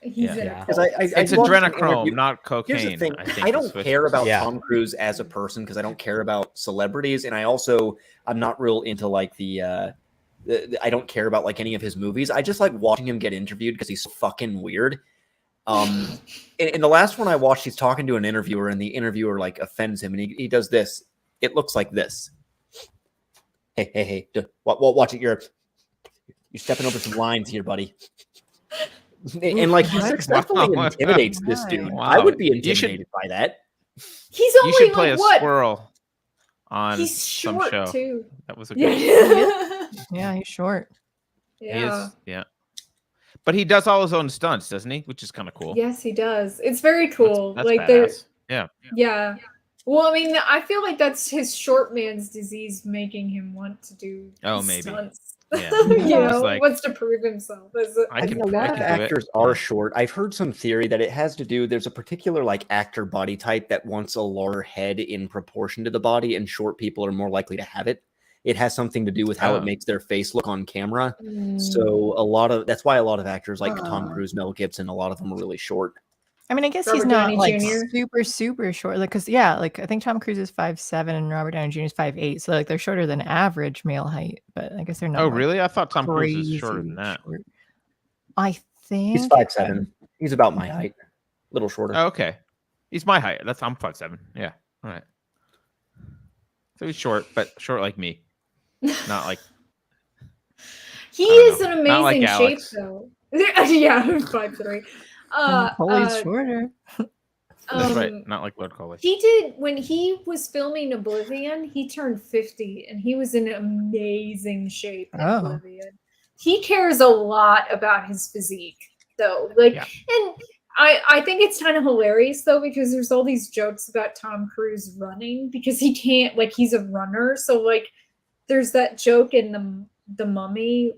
He's in a cult. It's adrenochrome, not cocaine. Here's the thing. I don't care about Tom Cruise as a person because I don't care about celebrities, and I'm not real into like I don't care about like any of his movies. I just like watching him get interviewed because he's so fucking weird. In the last one I watched, he's talking to an interviewer, and the interviewer like offends him, and he does this. It looks like this. Hey, watch it. You're stepping over some lines here, buddy. And like he successfully intimidates this dude. Wow. I would be intimidated by that. He's only you should play like a squirrel on he's some short show. Too. That was a good Yeah, he's short. Yeah. He is, but he does all his own stunts, doesn't he? Which is kind of cool. Yes, he does. It's very cool. That's like badass. Yeah. Well, I mean, I feel like that's his short man's disease making him want to do stunts. Yeah. He wants to prove himself. I think a lot of actors are short. I've heard some theory that it has to do. There's a particular like actor body type that wants a lower head in proportion to the body, and short people are more likely to have it. It has something to do with how it makes their face look on camera. So that's why a lot of actors like Tom Cruise, Mel Gibson, a lot of them are really short. I mean, I guess he's not like super short. Like, cause like I think Tom Cruise is 5'7" and Robert Downey Jr. is 5'8". So like they're shorter than average male height, but I guess they're not. Oh, really? I thought Tom Cruise was shorter than that. Short. I think he's 5'7". He's about my height, a little shorter. Oh, okay, he's my height. I'm 5'7". Yeah, all right. So he's short, but short like me, not like. He is in amazing shape, though. Yeah, 5'3". Coley's shorter. That's right. Not like Lord Coley. He did when he was filming Oblivion. He turned 50, and he was in amazing shape in Oblivion. He cares a lot about his physique, though. And I think it's kind of hilarious though because there's all these jokes about Tom Cruise running because he can't he's a runner. So there's that joke in the Mummy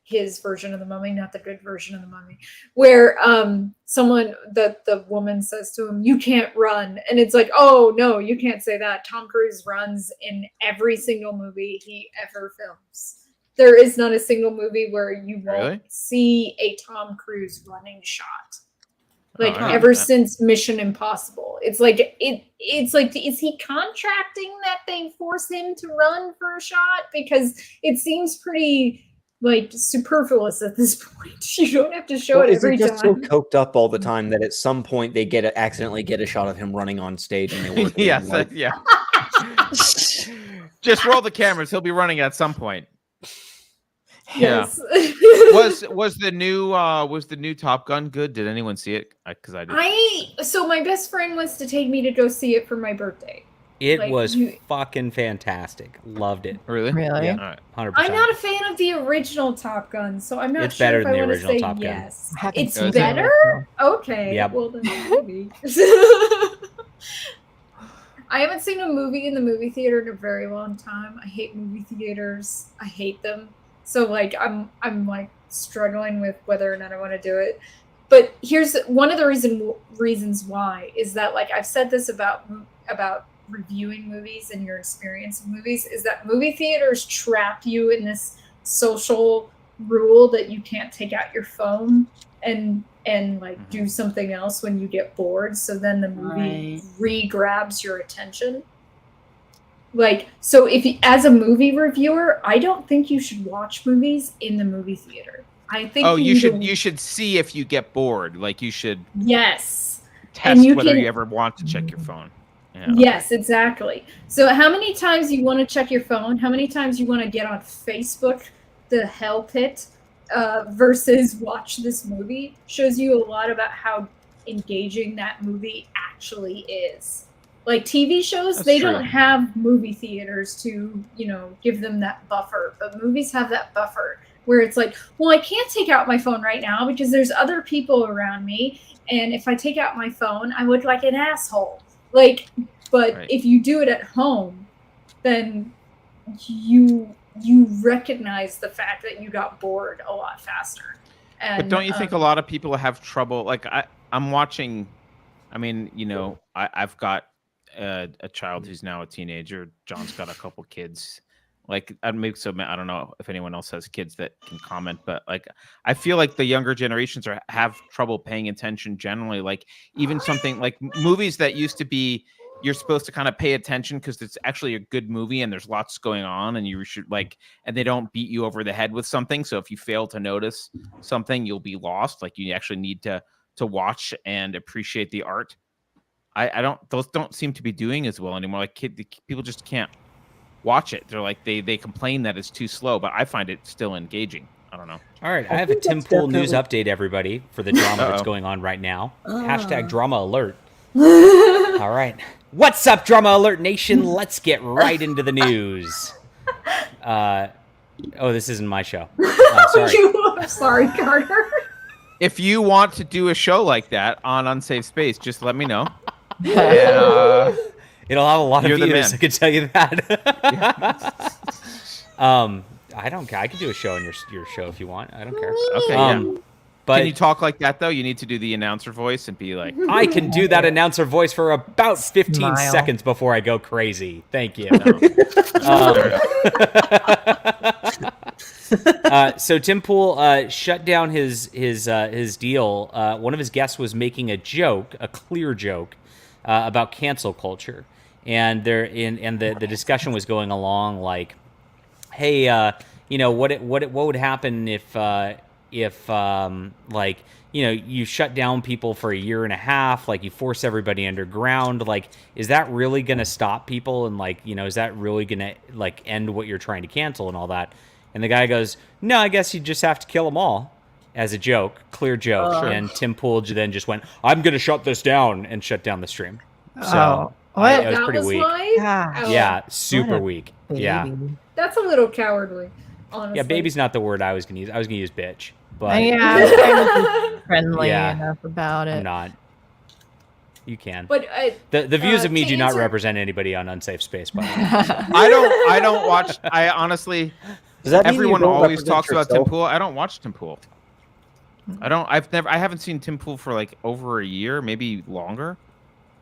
his version of the Mummy, not the good version of the Mummy, where the woman says to him, "You can't run," and it's like, "Oh no, you can't say that." Tom Cruise runs in every single movie he ever films. There is not a single movie where you won't see a Tom Cruise running shot. Ever since Mission Impossible, it's like is he contracting that they force him to run for a shot? Because it seems pretty superfluous at this point. You don't have to show it every time. Is he just so coked up all the time that at some point they accidentally get a shot of him running on stage and they work? Yeah. Just roll the cameras. He'll be running at some point. Yes. Was the new Top Gun good? Did anyone see it? Because I did. So my best friend wants to take me to go see it for my birthday. It was fucking fantastic. Loved it. Really? Really? Yeah, 100%. I'm not a fan of the original Top Gun, so I'm not It's sure better if than I the want to original say Top Gun. yes. Haven't It's seen it. better? Okay. Yep. Well, then maybe. I haven't seen a movie in the movie theater in a very long time. I hate movie theaters. I hate them. So like I'm like struggling with whether or not I want to do it. But here's one of the reasons why is that, like, I've said this about reviewing movies and your experience of movies, is that movie theaters trap you in this social rule that you can't take out your phone and like do something else when you get bored, so then the movie re-grabs your attention. Like, so if you, as a movie reviewer, I don't think you should watch movies in the movie theater. I think you should see if you get bored. Like, you should test whether you ever want to check your phone. Yeah. Yes, exactly. So how many times you want to check your phone, how many times you want to get on Facebook, the hell pit, versus watch this movie, shows you a lot about how engaging that movie actually is. Like, TV shows, they don't have movie theaters to, give them that buffer, but movies have that buffer where it's like, well, I can't take out my phone right now because there's other people around me, and if I take out my phone, I look like an asshole. Like, but if you do it at home, then you recognize the fact that you got bored a lot faster. And, but don't you think a lot of people have trouble? Like, I'm watching, I mean, I've got a child who's now a teenager. John's got a couple kids. Like, I don't know if anyone else has kids that can comment, but like, I feel like the younger generations have trouble paying attention generally. Like, even something like movies that used to be, you're supposed to kind of pay attention because it's actually a good movie and there's lots going on, and you should and they don't beat you over the head with something. So if you fail to notice something, you'll be lost. Like, you actually need to watch and appreciate the art. Those don't seem to be doing as well anymore. Like, people just can't watch it. They're like, they complain that it's too slow, but I find it still engaging. I don't know. All right, I have a Tim Pool news update, everybody, for the drama that's going on right now. Hashtag drama alert. All right. What's up, Drama Alert Nation? Let's get right into the news. This isn't my show. Sorry. Sorry, Carter. If you want to do a show like that on Unsafe Space, just let me know. And, it'll have a lot of views, I can tell you that. I don't care. I can do a show on your show if you want. I don't care. Okay, but can you talk like that, though? You need to do the announcer voice and be like... I can do that announcer voice for about 15 seconds before I go crazy. Thank you. So Tim Pool shut down his deal. One of his guests was making a clear joke, about cancel culture. And the discussion was going along like, hey, what would happen if you shut down people for a year and a half, like you force everybody underground, like, is that really going to stop people? And like, is that really going to like end what you're trying to cancel and all that? And the guy goes, no, I guess you just have to kill them all, as a joke, clear joke. And Tim Pool then just went, I'm going to shut this down, and shut down the stream. So it was pretty weak. Yeah, super weak. Baby. Yeah. That's a little cowardly, honestly. Yeah, baby's not the word I was going to use. I was going to use bitch. But friendly enough about it. I'm not. You can. But the views of me do not represent anybody on Unsafe Space. By the way. I don't watch. I honestly. Does that mean everyone you don't always represent talks about Tim yourself? Pool. I don't watch Tim Pool. I haven't seen Tim Pool for like over a year, maybe longer.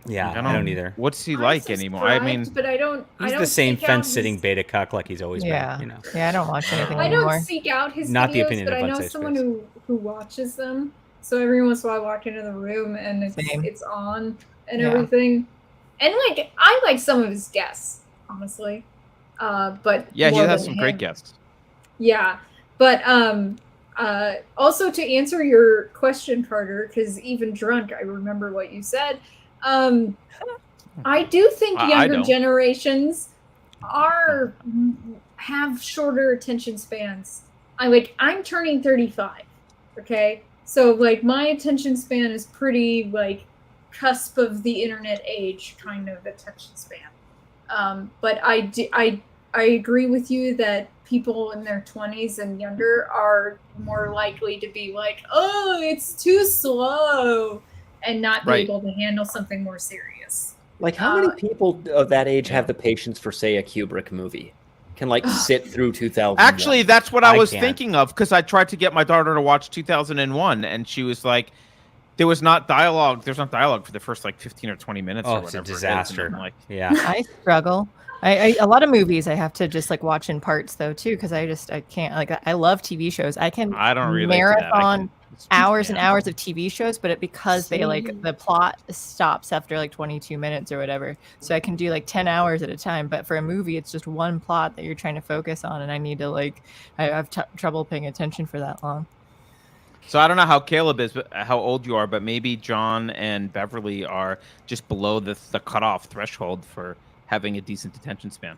Yeah, I don't either. What's he like anymore? I mean, but I don't. He's the same fence-sitting beta cuck like he's always been. Yeah, I don't watch anything I anymore. don't seek out his Not videos, the opinion but of I know Unsafe someone Space. who watches them. So every once in a while I walk into the room and it's on and everything. And like, I like some of his guests, honestly. But yeah, he more has than some him. great guests. Yeah, but also to answer your question, Carter, because even drunk, I remember what you said. I do think younger generations have shorter attention spans I'm turning 35. Okay, so like my attention span is pretty like cusp of the internet age kind of attention span. But I agree with you that people in their 20s and younger are more likely to be like, oh, it's too slow, and not be able to handle something more serious. Like, how many people of that age have the patience for, say, a Kubrick movie? Can like sit through 2000? Actually, that's what I was thinking of, because I tried to get my daughter to watch 2001, and she was like, there's not dialogue for the first like 15 or 20 minutes or whatever. It's a disaster. Like, yeah. I struggle. I a lot of movies I have to just like watch in parts though too, because I can't, like, I love TV shows. I don't relate marathon hours and hours of TV shows, but because they like the plot stops after like 22 minutes or whatever, so I can do like 10 hours at a time. But for a movie, it's just one plot that you're trying to focus on, and I need to I have trouble paying attention for that long. So I don't know how Caleb is, but how old you are, but maybe John and Beverly are just below the cutoff threshold for having a decent attention span.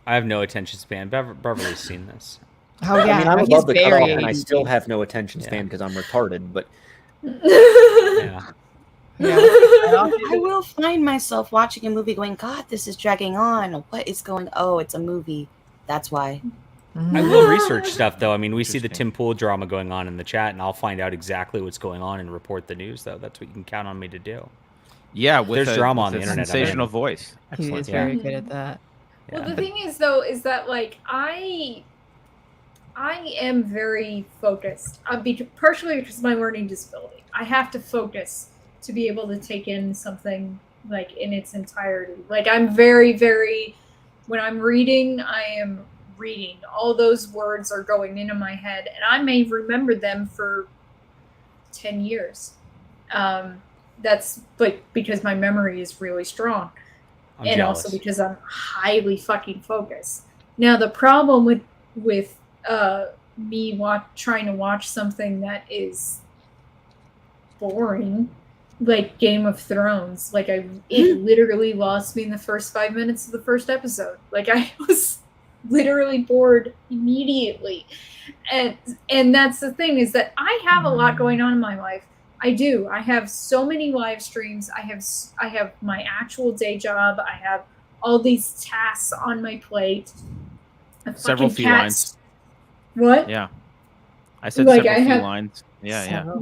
I have no attention span. Beverly's seen this. Oh yeah, I mean, I'm above the cutoff, and I still have no attention span because I'm retarded. But yeah. I will find myself watching a movie going, God, this is dragging on. What is going? Oh, it's a movie. That's why. I will research stuff, though. I mean, we see the Tim Pool drama going on in the chat, and I'll find out exactly what's going on and report the news, though. That's what you can count on me to do. Yeah, there's drama on the internet. Sensational voice. He is very good at that. Yeah. Well, the thing is, though, is that like I am very focused. Partially because of my learning disability. I have to focus to be able to take in something like in its entirety. Like I'm very, very. When I'm reading, I am reading. All those words are going into my head, and I may remember them for 10 years. That's like because my memory is really strong. And jealous. Also because I'm highly fucking focused. Now the problem with me trying to watch something that is boring, like Game of Thrones, like it literally lost me in the first 5 minutes of the first episode. Like I was literally bored immediately, and that's the thing, is that I have a lot going on in my life. I do. I have so many live streams. I have my actual day job. I have all these tasks on my plate. Several few lines. What? Yeah. I said like several few lines. Yeah.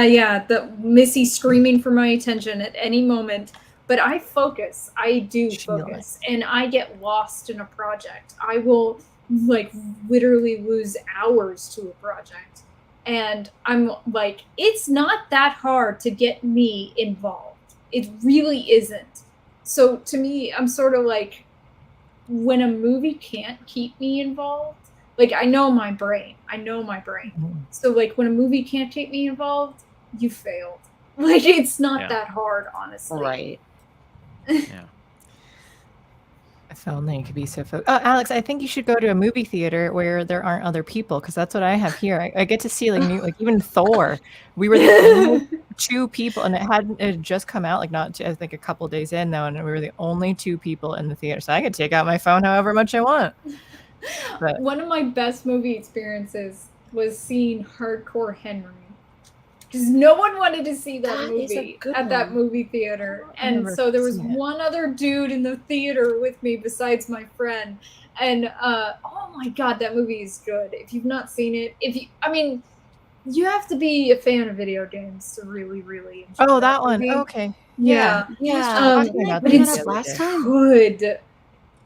Yeah. The Missy screaming for my attention at any moment. But I focus. I do focus. And I get lost in a project. I will like literally lose hours to a project. And I'm like, it's not that hard to get me involved. It really isn't. So to me, I'm sort of like, when a movie can't keep me involved, like I know my brain. So like when a movie can't keep me involved, you failed. Like it's not that hard, honestly. Right. Yeah. If only it could be so focused. Oh, Alex, I think you should go to a movie theater where there aren't other people, because that's what I have here. I get to see like even Thor. We were the only 2 people, and it had just come out, like I think a couple days in though, and we were the only 2 people in the theater. So I could take out my phone however much I want. But one of my best movie experiences was seeing Hardcore Henry. Because no one wanted to see that movie at that movie theater. And so there was one other dude in the theater with me besides my friend. And oh my God, that movie is good. If you've not seen it, you have to be a fan of video games to really, really enjoy Oh, that one. movie. Okay. Yeah. But it's last time. Good.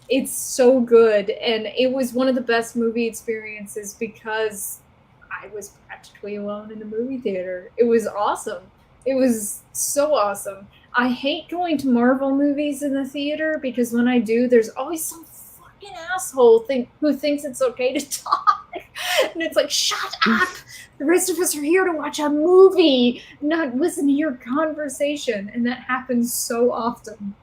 It's so good. And it was one of the best movie experiences because I was practically alone in the movie theater. It was awesome. It was so awesome. I hate going to Marvel movies in the theater because when I do, there's always some fucking asshole who thinks it's okay to talk. And it's like, shut up! The rest of us are here to watch a movie, not listen to your conversation. And that happens so often.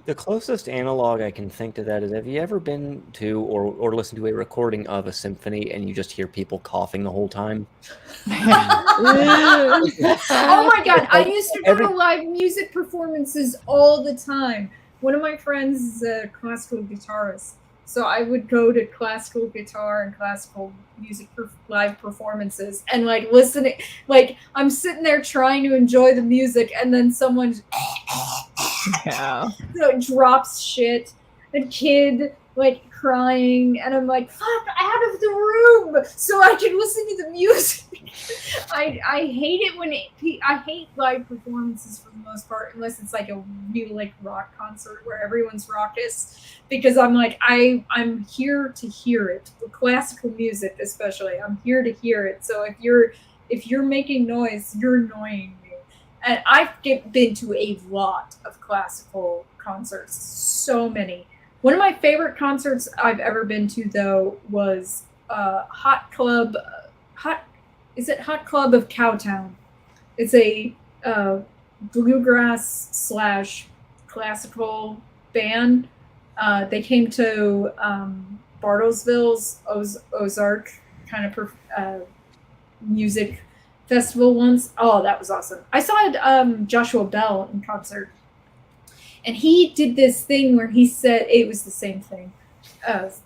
The closest analog I can think to that is, have you ever been to or listened to a recording of a symphony and you just hear people coughing the whole time? Oh my God, I used to go to live music performances all the time. One of my friends is a classical guitarist, So I would go to classical guitar and classical music live performances and like listening, like I'm sitting there trying to enjoy the music and then someone drops shit, a kid like crying, and I'm like, fuck, out of the room so I can listen to the music. I hate it when I hate live performances for the most part, unless it's like a new like rock concert where everyone's raucous, because I'm like, I'm here to hear it. The classical music especially, I'm here to hear it. So if you're making noise, you're annoying me. And I've been to a lot of classical concerts, so many. One of my favorite concerts I've ever been to, though, was Hot Club of Cowtown. It's a bluegrass / classical band. They came to Bartlesville's Ozark kind of music festival once. Oh, that was awesome. I saw Joshua Bell in concert. And he did this thing where he said, it was the same thing,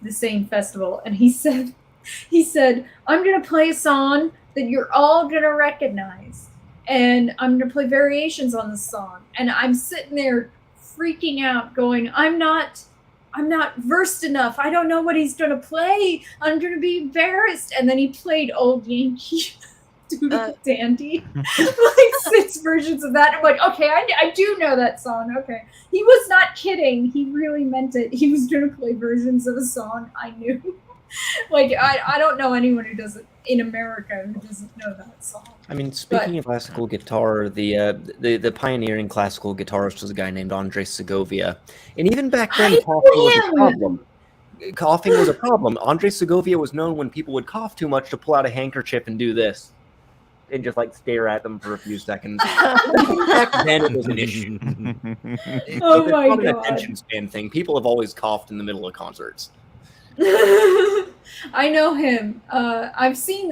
the same festival. And he said, I'm going to play a song that you're all going to recognize. And I'm going to play variations on the song. And I'm sitting there freaking out going, I'm not versed enough. I don't know what he's going to play. I'm going to be embarrassed. And then he played Old Yankee Doodle Dandy, like 6 versions of that. I'm like, okay, I do know that song. Okay. He was not kidding. He really meant it. He was going to play versions of a song I knew. Like, I don't know anyone who doesn't, in America, who doesn't know that song. I mean, speaking of classical guitar, the pioneering classical guitarist was a guy named Andres Segovia. And even back then, coughing was a problem. Coughing was a problem. Andres Segovia was known when people would cough too much to pull out a handkerchief and do this. And just like stare at them for a few seconds. Back then it was an issue. Oh my God. It's not an attention span thing. People have always coughed in the middle of concerts. I know him. I've seen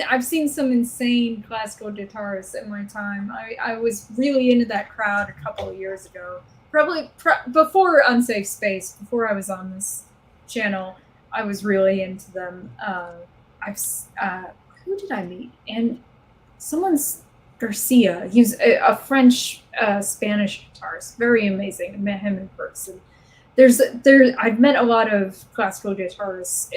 some insane classical guitarists in my time. I was really into that crowd a couple of years ago. Probably before Unsafe Space, before I was on this channel, I was really into them. Who did I meet? And someone's Garcia. He's a French Spanish guitarist. Very amazing. I met him in person. I've met a lot of classical guitarists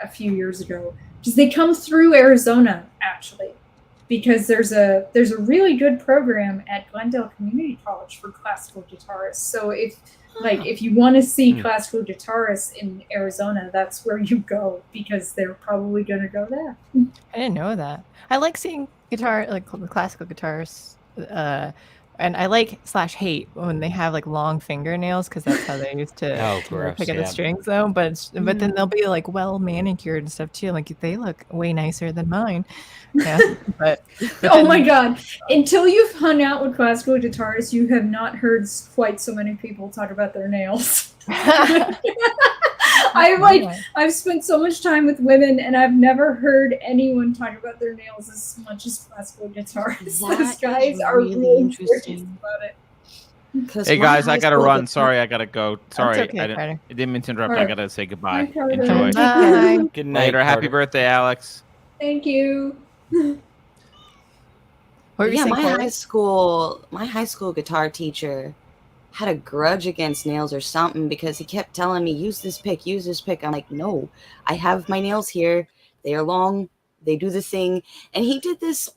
a few years ago, because they come through Arizona actually, because there's a really good program at Glendale Community College for classical guitarists. So if you want to see classical guitarists in Arizona, that's where you go, because they're probably going to go there. I didn't know that. I like seeing classical guitarists, and I /hate when they have like long fingernails, because that's how they used to pick up the strings, though. But then they'll be like well manicured and stuff too. Like they look way nicer than mine. Yeah, but oh my God! Until you've hung out with classical guitarists, you have not heard quite so many people talk about their nails. I've spent so much time with women, and I've never heard anyone talk about their nails as much as classical guitarists. Those guys are really interesting about it. Hey guys, I gotta run. Sorry, I gotta go. Sorry, okay, I didn't mean to interrupt. Right. I gotta say goodbye. Bye, Enjoy. Bye. Good night. Later. Happy birthday, Alex. Thank you. My high school guitar teacher had a grudge against nails or something, because he kept telling me, use this pick. I'm like, no, I have my nails here. They are long. They do the thing. And he did this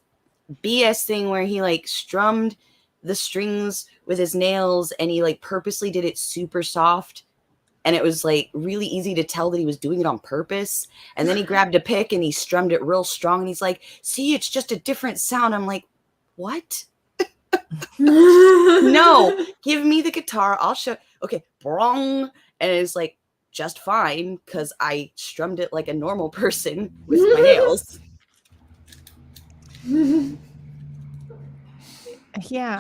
BS thing where he like strummed the strings with his nails, and he like purposely did it super soft. And it was like really easy to tell that he was doing it on purpose. And then he grabbed a pick and he strummed it real strong. And he's like, see, it's just a different sound. I'm like, what? No, give me the guitar. I'll show. Okay, brong. And it's like just fine, because I strummed it like a normal person with my nails. Yeah,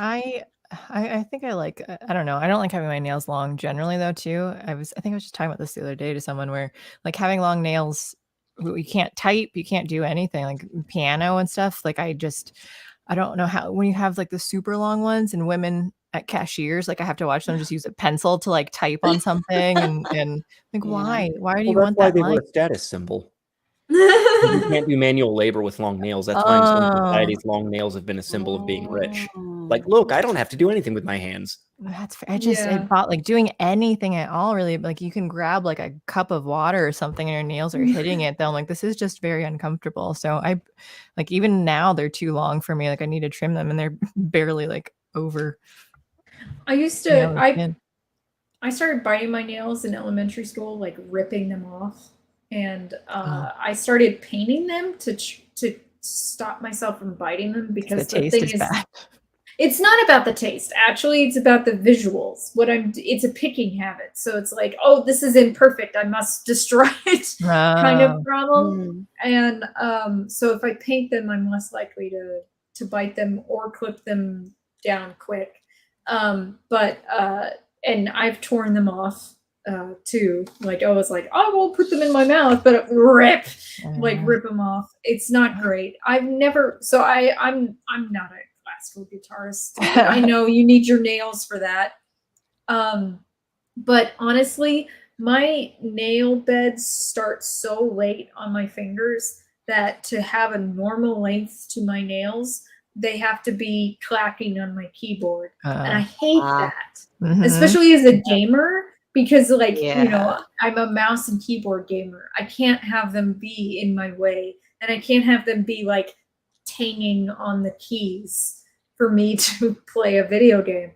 I think I like, I don't know. I don't like having my nails long generally, though, too. I think I was just talking about this the other day to someone, where like having long nails, you can't type, you can't do anything like piano and stuff. Like I don't know how, when you have like the super long ones, and women at cashiers. Like I have to watch them just use a pencil to like type on something, and like why do you want why that they line? were a status symbol. You can't do manual labor with long nails. That's why in some societies long nails have been a symbol of being rich. Like, look, I don't have to do anything with my hands. That's fair. It bought like doing anything at all really, like you can grab like a cup of water or something and your nails are hitting it, then I'm like, this is just very uncomfortable. So I like, even now they're too long for me. Like I need to trim them and they're barely like over. I used to I started biting my nails in elementary school, like ripping them off, and I started painting them to stop myself from biting them, because the thing is bad. It's not about the taste. Actually, it's about the visuals. It's a picking habit. So it's like, oh, this is imperfect, I must destroy it kind of problem. And so if I paint them, I'm less likely to bite them or clip them down quick. And I've torn them off too. Like I was like, I won't put them in my mouth, but rip them off. It's not great. I'm not a classical guitarist. I know you need your nails for that. But honestly, my nail beds start so late on my fingers that to have a normal length to my nails, they have to be clacking on my keyboard. And I hate that, especially as a gamer, because like, you know, I'm a mouse and keyboard gamer. I can't have them be in my way, and I can't have them be like tanging on the keys for me to play a video game.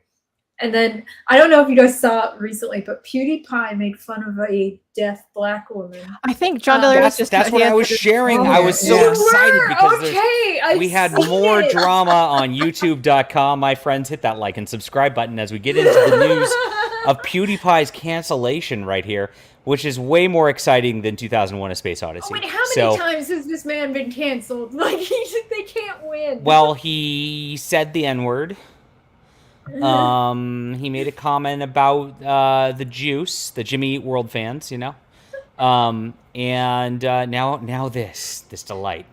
And then I don't know if you guys saw it recently, but Pewdiepie made fun of a deaf black woman. I think Jon Del Arroz that's what I was sharing. I was so excited because we had more drama on YouTube.com. My friends, hit that like and subscribe button as we get into the news of Pewdiepie's cancellation right here, which is way more exciting than 2001: A Space Odyssey. Oh, wait, how many times has this man been canceled? Like they can't win. Well, he said the N-word. He made a comment about the juice, the Jimmy Eat World fans, you know. And now this delight.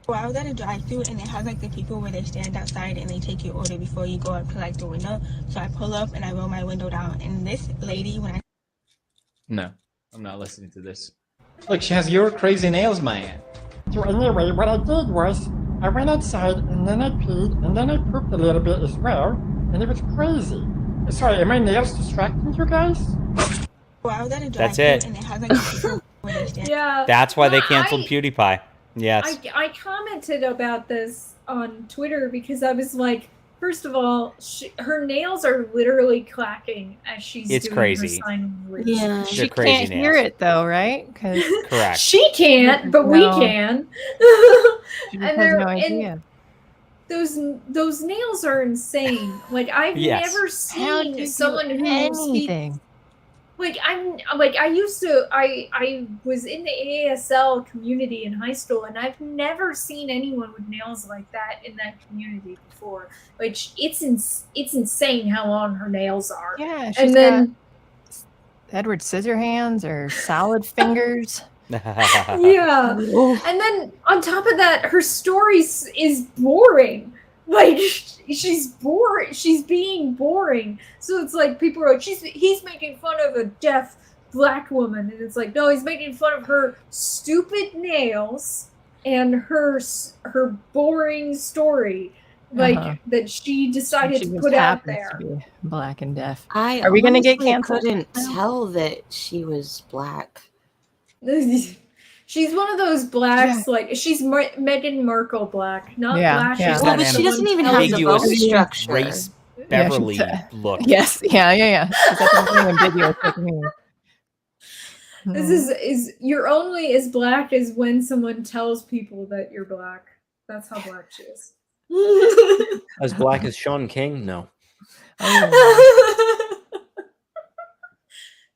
Well, I was at a drive-thru and it has like the people where they stand outside and they take your order before you go up to like the window. So I pull up and I roll my window down, and this lady, when I No, I'm not listening to this. Look, she has your crazy nails, man. So anyway, what I did was I went outside and then I peed and then I pooped a little bit as well, and it was crazy. Sorry, are my nails distracting you guys? Well, I was at a That's it. and it has like the people where they stand. Yeah. That's why they canceled PewDiePie. Yes. I commented about this on Twitter because I was like, first of all, her nails are literally clacking as she's doing crazy. her signing language. Yeah, she can't hear it though, right? Correct. She can't, but we can. She has no idea. Those nails are insane. Like I've never seen someone who anything. I was in the ASL community in high school, and I've never seen anyone with nails like that in that community before. Like it's insane how long her nails are. Yeah, she's got Edward Scissorhands or salad fingers. Yeah. And then on top of that, her story is boring. Like she's boring. She's being boring. So it's like people are like, he's making fun of a deaf black woman, and it's like, no, he's making fun of her stupid nails and her boring story, like that she decided to put out there. To be black and deaf. Are we going to get canceled? I couldn't tell that she was black. She's one of those blacks, like she's Meghan Markle black, not black. Yeah. Well, but she doesn't even have the bone structure. Race Beverly look. Yes, yeah. She's definitely ambiguous with me. This is you're only as black as when someone tells people that you're black. That's how black she is. As black as Sean King? No.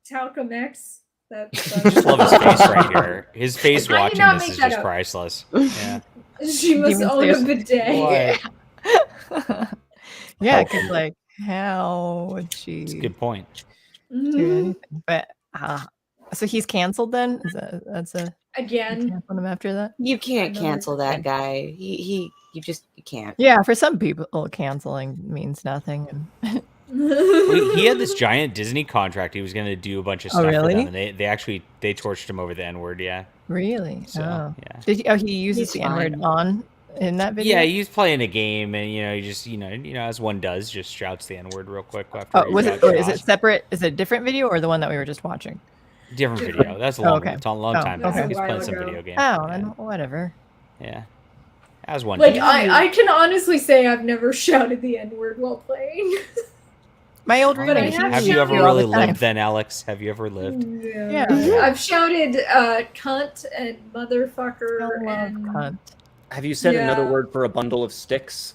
Talcum X. I just love his face right here. His face watching this is just priceless. Yeah. She must own a bidet. Yeah, because like, how would she? That's a good point. Do anything? But So he's canceled then? That's a again? Cancel him after that? You can't cancel that guy. You can't. Yeah, for some people, canceling means nothing. Wait, he had this giant Disney contract. He was going to do a bunch of stuff for really? them, and they torched him over the N-word. Yeah. Really? So, yeah. He uses the N-word on in that video? Yeah, he's playing a game, and he just as one does, just shouts the N-word real quick after. Is it separate? Is it a different video or the one that we were just watching? Different video. That's a long time ago. Okay. He's playing some video game. And whatever. Yeah. As one. Like I can honestly say I've never shouted the N-word while playing. My old roommate. Have you ever really lived then, Alex? Have you ever lived? Yeah. I've shouted cunt and motherfucker and cunt. Have you said another word for a bundle of sticks?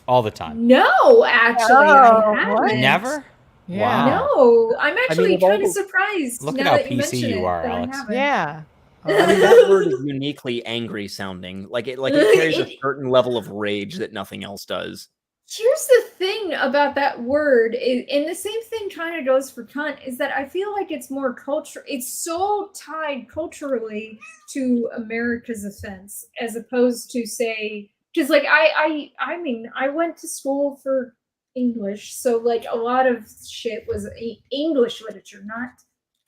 All the time. No, actually, I haven't. Never? Yeah. No, I'm actually kind of surprised. Look now at how that you PC you are, Alex. Yeah. I mean, that word is uniquely angry sounding. Like it carries a certain level of rage that nothing else does. Here's the thing about that word, and the same thing kind of goes for cunt, is that I feel like it's more culture. It's so tied culturally to America's offense, as opposed to say, because like I mean, I went to school for English, so like a lot of shit was English literature, not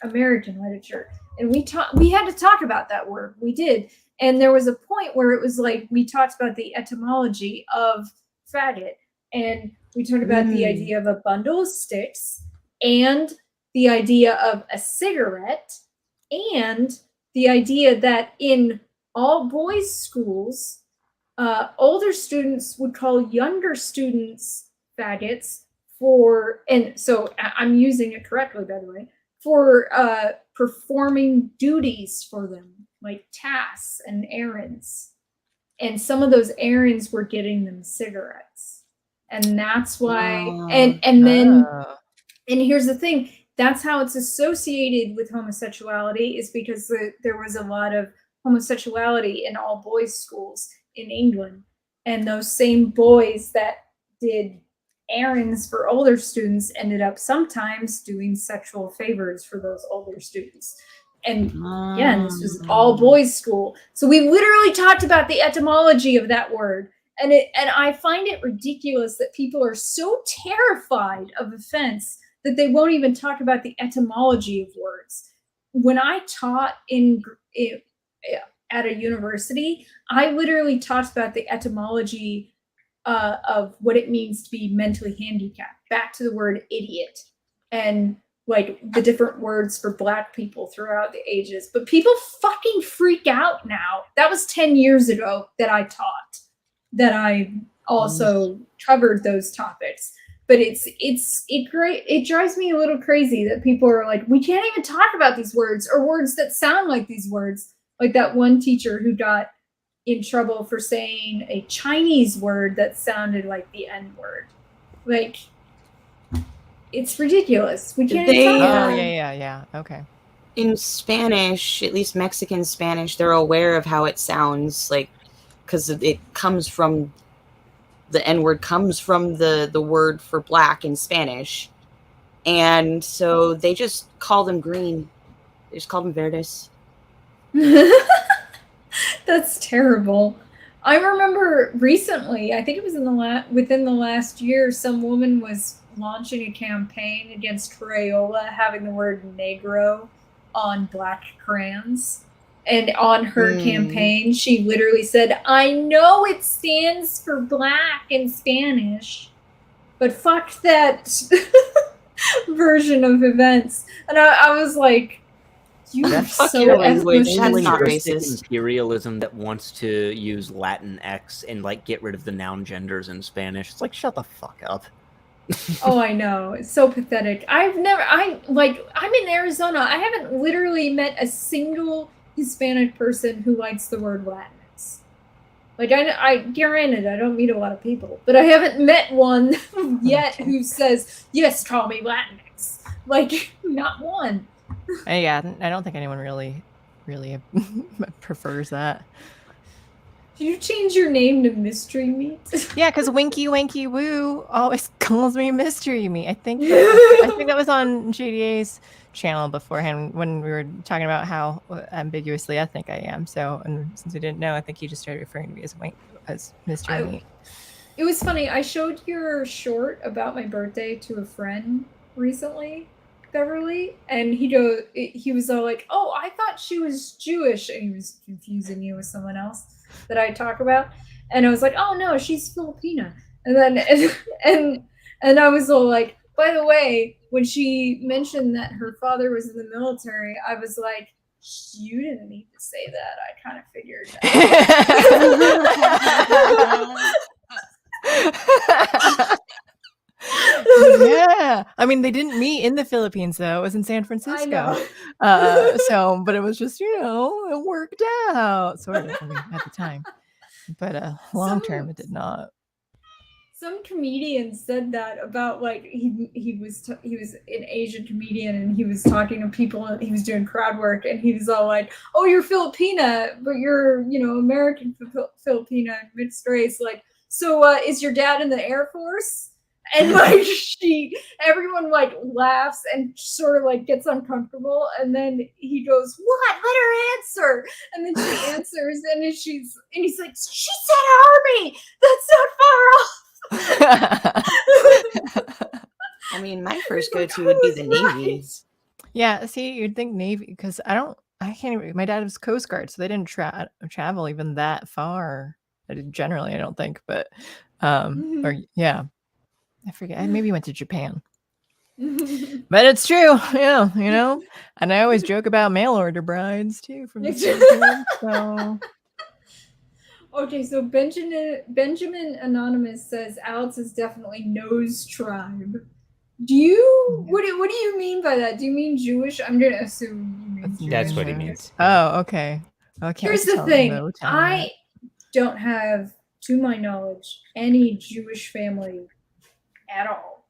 American literature, and we had to talk about that word. We did, and there was a point where it was like we talked about the etymology of faggot. And we talked about the idea of a bundle of sticks and the idea of a cigarette and the idea that in all boys schools, older students would call younger students faggots and so I'm using it correctly, by the way, for performing duties for them, like tasks and errands. And some of those errands were getting them cigarettes. And that's why, and here's the thing, that's how it's associated with homosexuality, is because there was a lot of homosexuality in all boys schools in England. And those same boys that did errands for older students ended up sometimes doing sexual favors for those older students. And again, this was all boys school. So we literally talked about the etymology of that word. And I find it ridiculous that people are so terrified of offense that they won't even talk about the etymology of words. When I taught at a university, I literally talked about the etymology of what it means to be mentally handicapped, back to the word idiot, and like the different words for Black people throughout the ages. But people fucking freak out now. That was 10 years ago that I taught. That I also covered those topics, but it drives me a little crazy that people are like, we can't even talk about these words or words that sound like these words. Like that one teacher who got in trouble for saying a Chinese word that sounded like the N-word. Like, it's ridiculous. We can't even talk about it. Yeah. Okay. In Spanish, at least Mexican Spanish, they're aware of how it sounds like, because it comes from the N-word comes from the word for black in Spanish. And so they just call them green. They just call them verdes. That's terrible. I remember recently, I think it was within the last year, some woman was launching a campaign against Crayola having the word negro on black crayons. And on her campaign, she literally said, I know it stands for black in Spanish, but fuck that version of events. And I was like, you are so language. That's not racist. Imperialism that wants to use Latin X and like get rid of the noun genders in Spanish. It's like, shut the fuck up. Oh, I know. It's so pathetic. I'm in Arizona. I haven't literally met a single Hispanic person who likes the word Latinx. Like, I granted, I don't meet a lot of people, but I haven't met one yet who says, yes, call me Latinx. Like, not one. Yeah, I don't think anyone really prefers that. Did you change your name to Mystery Meat? Yeah, because Winky Wanky Woo always calls me Mystery Meat. I think that was on JDA's channel beforehand when we were talking about how ambiguously ethnic I am. So, and since we didn't know, I think he just started referring to me as Mystery Meat. It was funny. I showed your short about my birthday to a friend recently, Beverly, and he was all like, "Oh, I thought she was Jewish," and he was confusing you with someone else that I talk about, and I was like, "Oh no, she's Filipina," and then and I was all like, "By the way, when she mentioned that her father was in the military, I was like, you didn't need to say that. I kind of figured that." Yeah, I mean, they didn't meet in the Philippines though. It was in San Francisco. So, but it was just, it worked out sort of, I mean, at the time, but long term it did not. Some comedian said that about like he was an Asian comedian and he was talking to people and he was doing crowd work and he was all like, "Oh, you're Filipina, but you're American Filipina mixed race. Like, so is your dad in the Air Force?" And like everyone like laughs and sort of like gets uncomfortable, and then he goes, "What? Let her answer." And then she answers, and he's like, "She said Army. That's not far off." I mean, my first go-to would be the Navy. Yeah, see, you'd think Navy because I can't even. My dad was Coast Guard, so they didn't travel even that far. Generally, I don't think, but or yeah. I forget. I maybe went to Japan. But it's true. Yeah, And I always joke about mail order brides too from the Philippines. So okay, so Benjamin Anonymous says Alex is definitely Nose Tribe. Do you what do you mean by that? Do you mean Jewish? I'm gonna assume you mean Jewish. That's what he means. Oh, okay. Here's the thing. I don't have, to my knowledge, any Jewish family at all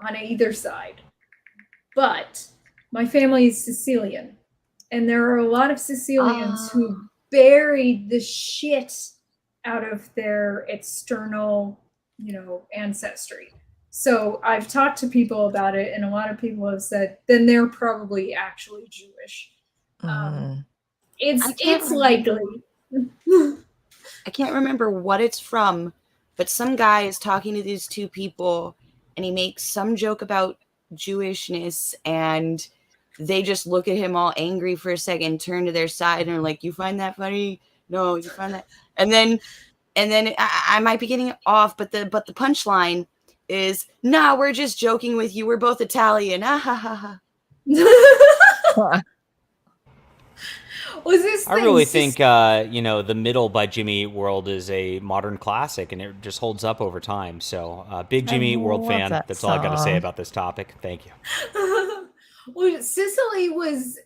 on either side, but my family is Sicilian, and there are a lot of Sicilians who buried the shit out of their external ancestry. So I've talked to people about it, and a lot of people have said then they're probably actually Jewish. It's likely. I can't remember what it's from, but some guy is talking to these two people and he makes some joke about Jewishness and they just look at him all angry for a second, turn to their side and are like, "You find that funny? No, you find that?" And then I might be getting it off, but the punchline is, "Nah, we're just joking with you. We're both Italian." Ah, ha, ha, ha. I really think the Middle by Jimmy Eat World is a modern classic, and it just holds up over time. So, big Jimmy Eat World fan. That's all I got to say about this topic. Thank you. Well, Sicily was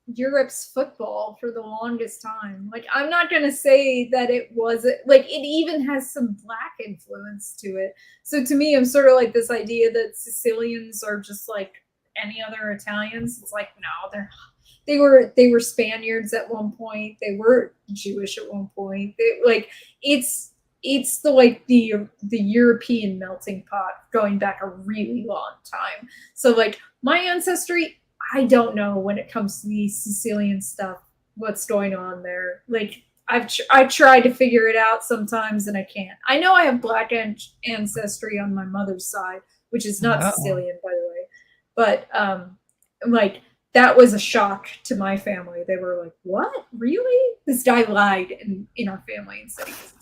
Europe's football for the longest time. Like, I'm not gonna say that it wasn't. Like, it even has some black influence to it. So to me, I'm sort of like this idea that Sicilians are just like any other Italians. It's like, no, they're not. They were Spaniards at one point. They were Jewish at one point. It's the European melting pot going back a really long time. So like my ancestry, I don't know when it comes to the Sicilian stuff, what's going on there. Like I try to figure it out sometimes and I can't. I know I have black ancestry on my mother's side, which is not Sicilian, by the way. But like that was a shock to my family. They were like, "What? Really? This guy lied in our family and said he was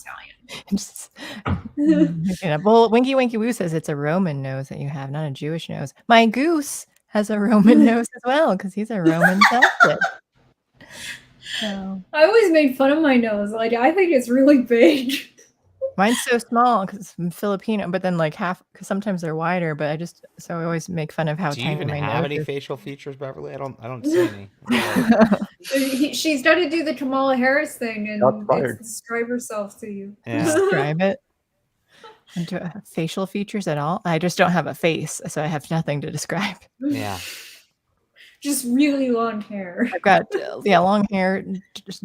Italian." Well, Winky Winky Woo says it's a Roman nose that you have, not a Jewish nose. My goose has a Roman nose as well because he's a Roman Celtic. So I always made fun of my nose. Like I think it's really big. Mine's so small because I'm Filipino, but then like half because sometimes they're wider. But I always make fun of how tiny my nose is. Do you even have any facial features, Beverly? I don't see any. She's got to do the Kamala Harris thing and describe herself to you. Yeah. Describe it. And do I have facial features at all? I just don't have a face, so I have nothing to describe. Yeah. just really long hair. I've got long hair, just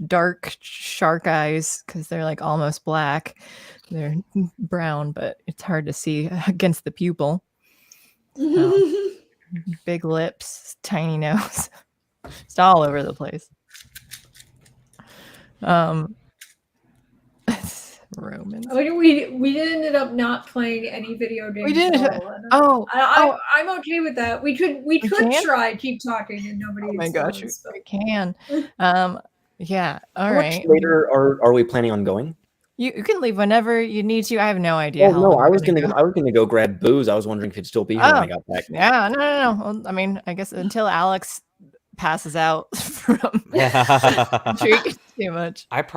dark shark eyes because they're like almost black. They're brown, but it's hard to see against the pupil. So, big lips, tiny nose, just all over the place. Romans. We ended up not playing any video games. We did. I'm okay with that. We could try keep talking and nobody. Oh my gosh, we can. Yeah. All How right. much later are we planning on going? You can leave whenever you need to. I have no idea. Oh no, I was gonna go grab booze. I was wondering if you'd still be here when I got back. Yeah, no. Well, I mean, I guess until Alex passes out from drinking too much. I have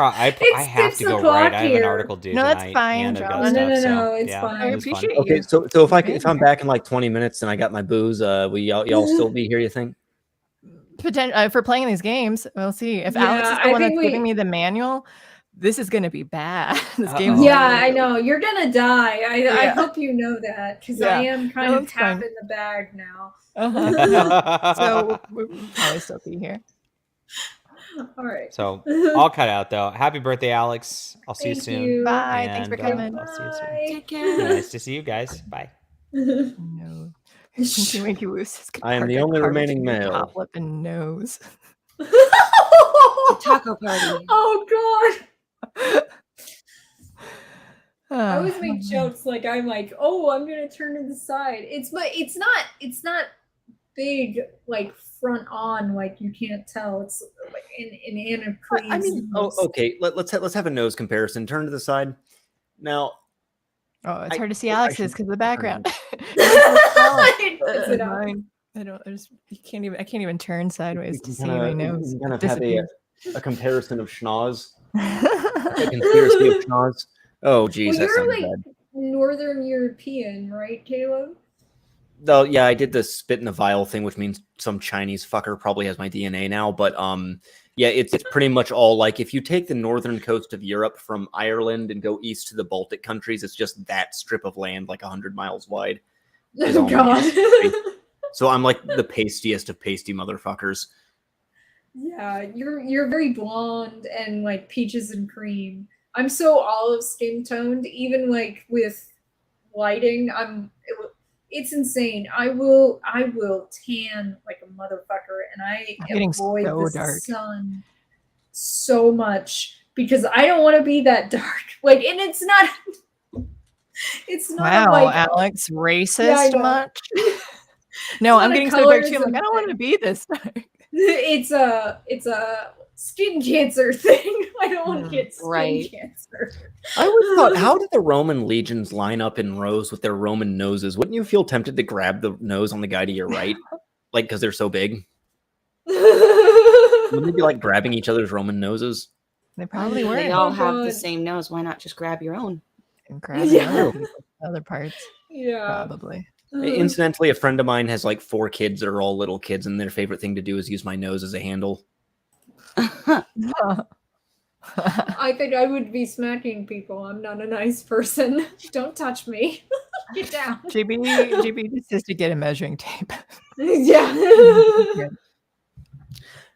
to go right. I have an article due tonight. That's fine, John. No, it's fine. I appreciate Okay, you. so if I'm back in like 20 minutes and I got my booze, will y'all still be here? You think? For playing these games, we'll see. If Alex is the one that's giving me the manual, this is going to be bad. This game. Yeah, I know. You're going to die. I hope you know that because I am kind of tapping the bag now. So we'll probably still be here. All right. So I'll cut out though. Happy birthday, Alex. I'll see you soon. Bye. Thanks for coming. I'll see you soon. Take care. Nice to see you guys. Bye. No. I am the only remaining male. Top lip and nose. Taco party. Oh God. I always make jokes like I'm like, oh, I'm gonna turn to the side. It's not big like front on, like you can't tell. It's like in Anna. I mean, okay. Let's have a nose comparison. Turn to the side. Now. Oh, it's hard to see Alex's because of the background. I can't even turn sideways to see my nose. You kind of have a comparison of schnoz. A conspiracy of schnoz. Oh, geez, well, you're like bad. Northern European, right, Caleb? Oh, yeah, I did the spit in a vial thing, which means some Chinese fucker probably has my DNA now. But yeah, it's pretty much all like if you take the northern coast of Europe from Ireland and go east to the Baltic countries, it's just that strip of land, like 100 miles wide. Oh God! So I'm like the pastiest of pasty motherfuckers. Yeah, you're very blonde and like peaches and cream. I'm so olive skin toned, even like with lighting. It's insane. I will tan like a motherfucker, and I avoid the sun so much because I don't want to be that dark. Like, and it's not. It's not. Wow, like, Alex, racist much? No, I'm getting so dark too. Like, I don't want to be this dark. It's a skin cancer thing. I don't want to get skin cancer. I always thought, how did the Roman legions line up in rows with their Roman noses? Wouldn't you feel tempted to grab the nose on the guy to your right? Like, because they're so big? Wouldn't they be like grabbing each other's Roman noses? They probably were. They all have the same nose. Why not just grab your own? And grab other parts. Yeah. Probably. Incidentally, a friend of mine has like 4 kids that are all little kids, and their favorite thing to do is use my nose as a handle. I think I would be smacking people. I'm not a nice person. Don't touch me. Get down. GB just has to get a measuring tape. Yeah.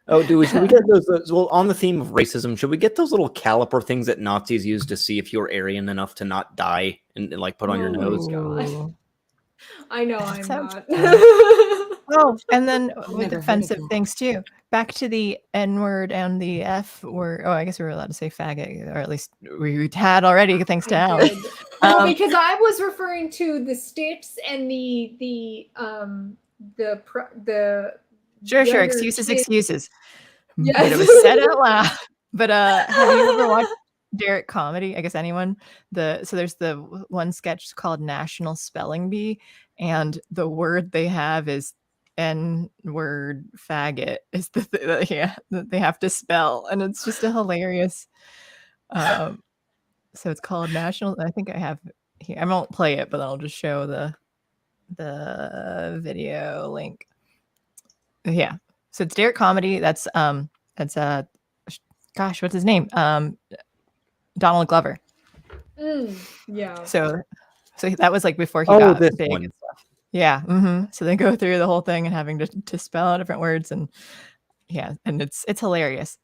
Oh, should we get those? Well, on the theme of racism, should we get those little caliper things that Nazis used to see if you're Aryan enough to not die and like put on your nose? God. I know I'm not. Oh, and then with offensive things too. Back to the N word and the F word. Oh, I guess we were allowed to say faggot, or at least we had already, thanks to Alex. No, because I was referring to the sticks and the Sure. Excuses. Yes. But it was said out loud. But have you ever watched Derek comedy? I guess anyone. So there's the one sketch called National Spelling Bee, and the word they have is N-word faggot is that they have to spell, and it's just a hilarious. So it's called National. I think I have here. I won't play it, but I'll just show the video link. Yeah. So it's Derek comedy. That's gosh, what's his name? Donald Glover. Yeah. So that was like before he got big one. and stuff. Yeah. So they go through the whole thing and having to spell out different words, and and it's hilarious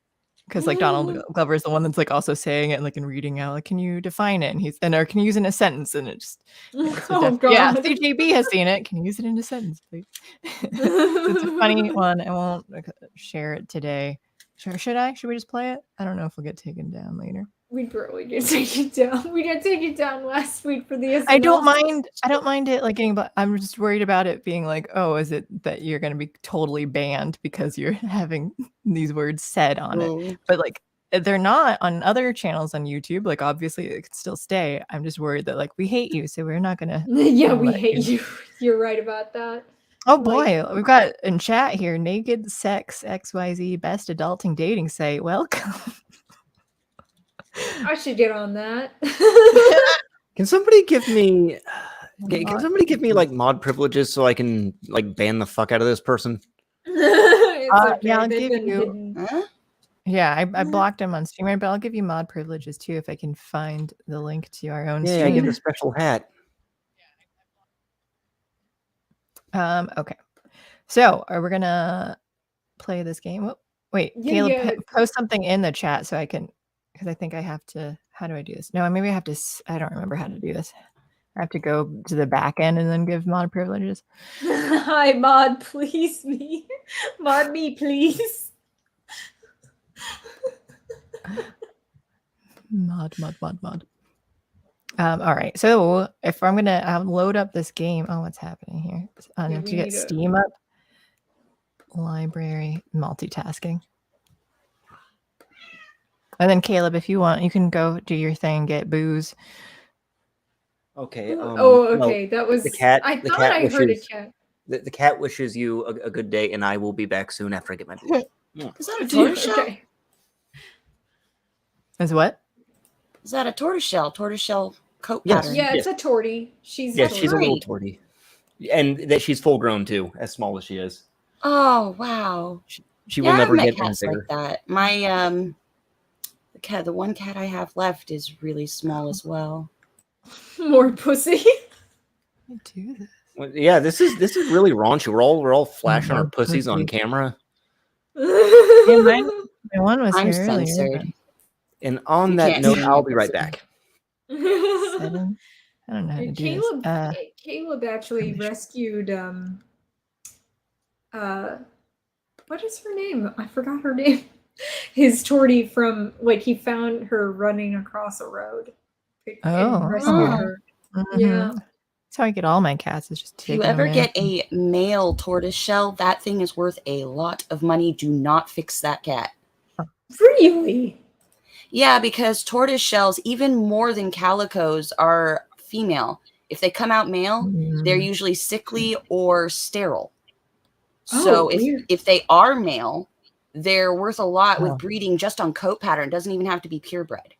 because like Donald Glover is the one that's like also saying it and like and reading out like, can you define it? And or can you use it in a sentence? And it just God. CJB has seen it. Can you use it in a sentence, please? It's a funny one. I won't share it today. Should I? Should we just play it? I don't know if we'll get taken down later. We probably did take it down. We did take it down last week for the SNL. I don't mind it like getting, but I'm just worried about it being like, oh, is it that you're going to be totally banned because you're having these words said on it? But like, they're not on other channels on YouTube. Like, obviously, it could still stay. I'm just worried that like we hate you, so we're not gonna. Yeah, we hate you. You're right about that. Oh boy, we've got in chat here, Naked Sex XYZ Best Adulting Dating Site. Welcome. I should get on that. Can somebody give me like mod privileges so I can like ban the fuck out of this person? Yeah, I'll give you. Yeah, I blocked him on streamer, but I'll give you mod privileges too if I can find the link to our own stream. Yeah, I get the special hat. Okay. So we're gonna play this game. Oh, wait, Caleb, post something in the chat so I can, because I think I have to. How do I do this? No, maybe I have to. I don't remember how to do this. I have to go to the back end and then give mod privileges. Hi, mod, please me. Mod me, please. Mod. All right. So if I'm gonna load up this game, what's happening here? I need to get Steam up. Library, multitasking. And then Caleb, if you want, you can go do your thing, get booze. Okay. Okay. That was the cat. I the thought cat I wishes, heard a cat. The cat wishes you a good day, and I will be back soon after I get my booze. Is that a tortoiseshell? Okay. Is what? Is that a tortoiseshell? Tortoiseshell coat Yes. pattern? Yeah, it's a tortie. She's a little tortie, and that she's full grown too, as small as she is. Oh wow! She will never get cats bigger. like that. My the one cat I have left is really small as well. More pussy. I do this. Well, yeah, this is really raunchy. We're all flashing our pussies on camera. Yeah, my one was I'm here earlier. censored. And on that note, I'll be right back. 7. I don't know how to do this. Caleb actually rescued what is her name? I forgot her name. His tortie from like he found her running across a road. And rescued her. Yeah. That's how I get all my cats. Is just if you ever get a male tortoiseshell, that thing is worth a lot of money. Do not fix that cat. Really? Yeah, because tortoiseshells, even more than calicos, are female. If they come out male, they're usually sickly or sterile. So if they are male, they're worth a lot with breeding just on coat pattern. It doesn't even have to be purebred.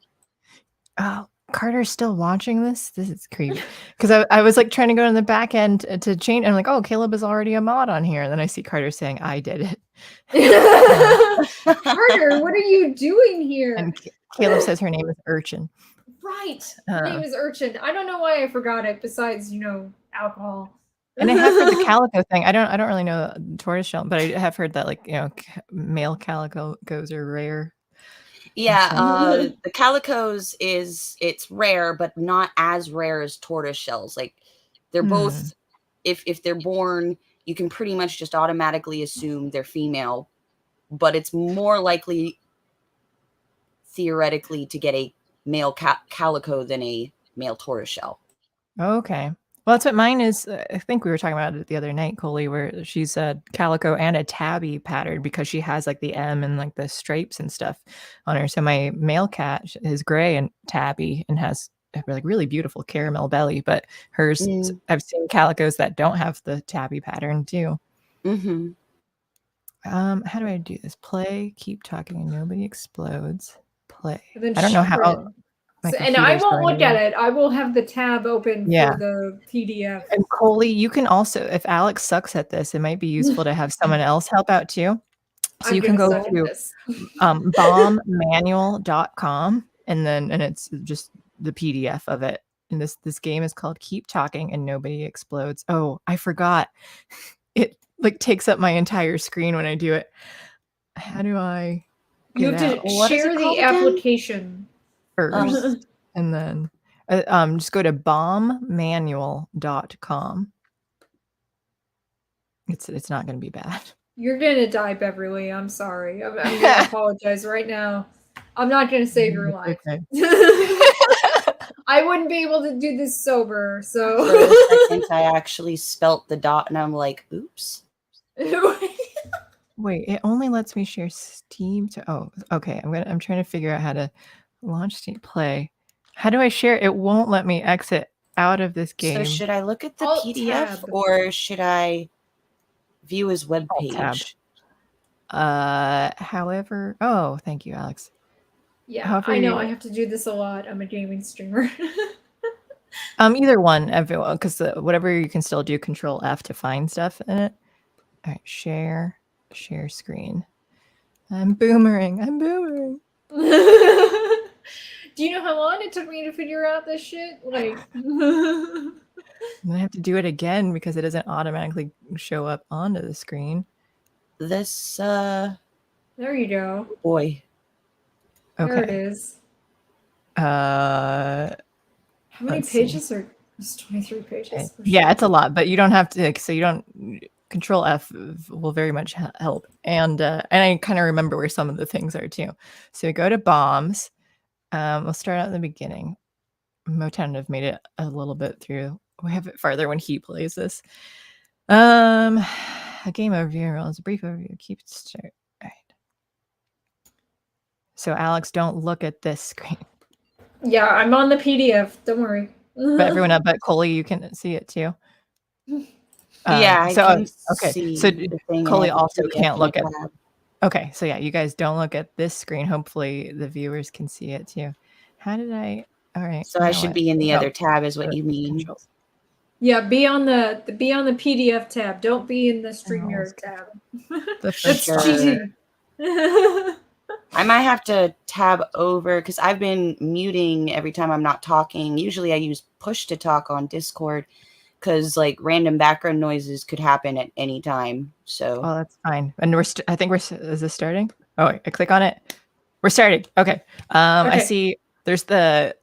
Oh, Carter's still watching this? This is creepy. Because I was like trying to go in the back end to change. I'm like, oh, Caleb is already a mod on here. And then I see Carter saying, I did it. Carter, what are you doing here? And Caleb says her name is Urchin. Right. Her name is Urchin. I don't know why I forgot it besides, alcohol. And I have heard the calico thing. I don't really know tortoiseshell, but I have heard that male calicos are rare. Yeah, the calicos it's rare, but not as rare as tortoiseshells. Like they're both, if they're born, you can pretty much just automatically assume they're female, but it's more likely theoretically to get a male calico than a male tortoiseshell. Okay. Well, that's what mine is. I think we were talking about it the other night, Coley, where she's a calico and a tabby pattern because she has like the M and like the stripes and stuff on her. So my male cat is gray and tabby and has like really beautiful caramel belly, but hers, I've seen calicos that don't have the tabby pattern too. How do I do this? Play, keep talking, and nobody explodes. Play. I don't know how. And I won't look at it. I will have the tab open for the PDF. And Coley, you can also, if Alex sucks at this, it might be useful to have someone else help out too. So you can go to bombmanual.com and it's just the PDF of it. and this game is called Keep Talking and Nobody Explodes. Oh, I forgot. It like takes up my entire screen when I do it. How do I You get have out? to share the application first, and then just go to bombmanual.com. It's not going to be bad. You're gonna die, Beverly. I'm sorry. I'm gonna apologize right now. I'm not gonna save your life. Okay. I wouldn't be able to do this sober. So for a second, I actually spelt the dot, and I'm like, oops. Wait, it only lets me share Steam to. Oh, okay. I'm trying to figure out how to launch Steam Play. How do I share? It won't let me exit out of this game. So should I look at the Alt PDF tab. or should I view his webpage? However, oh, thank you, Alex. Yeah, However I know. you- I have to do this a lot. I'm a gaming streamer. Either one, everyone, because whatever you can still do Control F to find stuff in it. All right, share screen. I'm boomering. Do you know how long it took me to figure out this shit? Like, I'm gonna have to do it again because it doesn't automatically show up onto the screen. This there you go. boy. Okay. There it is. How How many pages are? It's 23 pages. Yeah, it's a lot, but you don't have to. So you don't. Control F will very much help, and I kind of remember where some of the things are too. So we go to bombs. We'll start out at the beginning. Motown have made it a little bit through. We have it farther when he plays this. A game overview is a brief overview. Keep it straight. Right. So Alex, don't look at this screen. Yeah, I'm on the PDF. Don't worry. But everyone up at Coley, you can see it too. Yeah, I can okay. see So the thing Coley in also the can't look at. tab. Okay, so yeah, you guys don't look at this screen. Hopefully, the viewers can see it too. How did I? All right. So I should be in the other tab, is what you mean? Controls. Yeah, be on the PDF tab. Don't be in the StreamYard tab. That's cheating. I might have to tab over because I've been muting every time I'm not talking. Usually I use push to talk on Discord because like random background noises could happen at any time. So that's fine. And I think is this starting? Oh, wait, I click on it. We're starting. Okay. I see there's the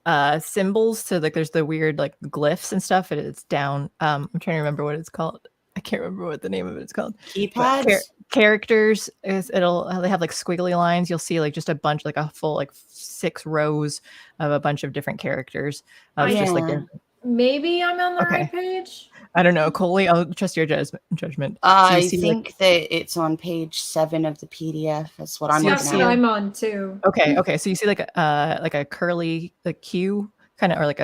symbols. So like there's the weird like glyphs and stuff. And it's down. I'm trying to remember what it's called. I can't remember what the name of it's called. Keypads. Characters is they have like squiggly lines. You'll see like just a bunch, like a full like 6 rows of a bunch of different characters. Just like maybe I'm on the right page. I don't know, Coley. I'll trust your judgment. I think that it's on page 7 of the PDF. That's what I'm looking at. That's what I'm on too. Okay. So you see like a curly Q kind of, or like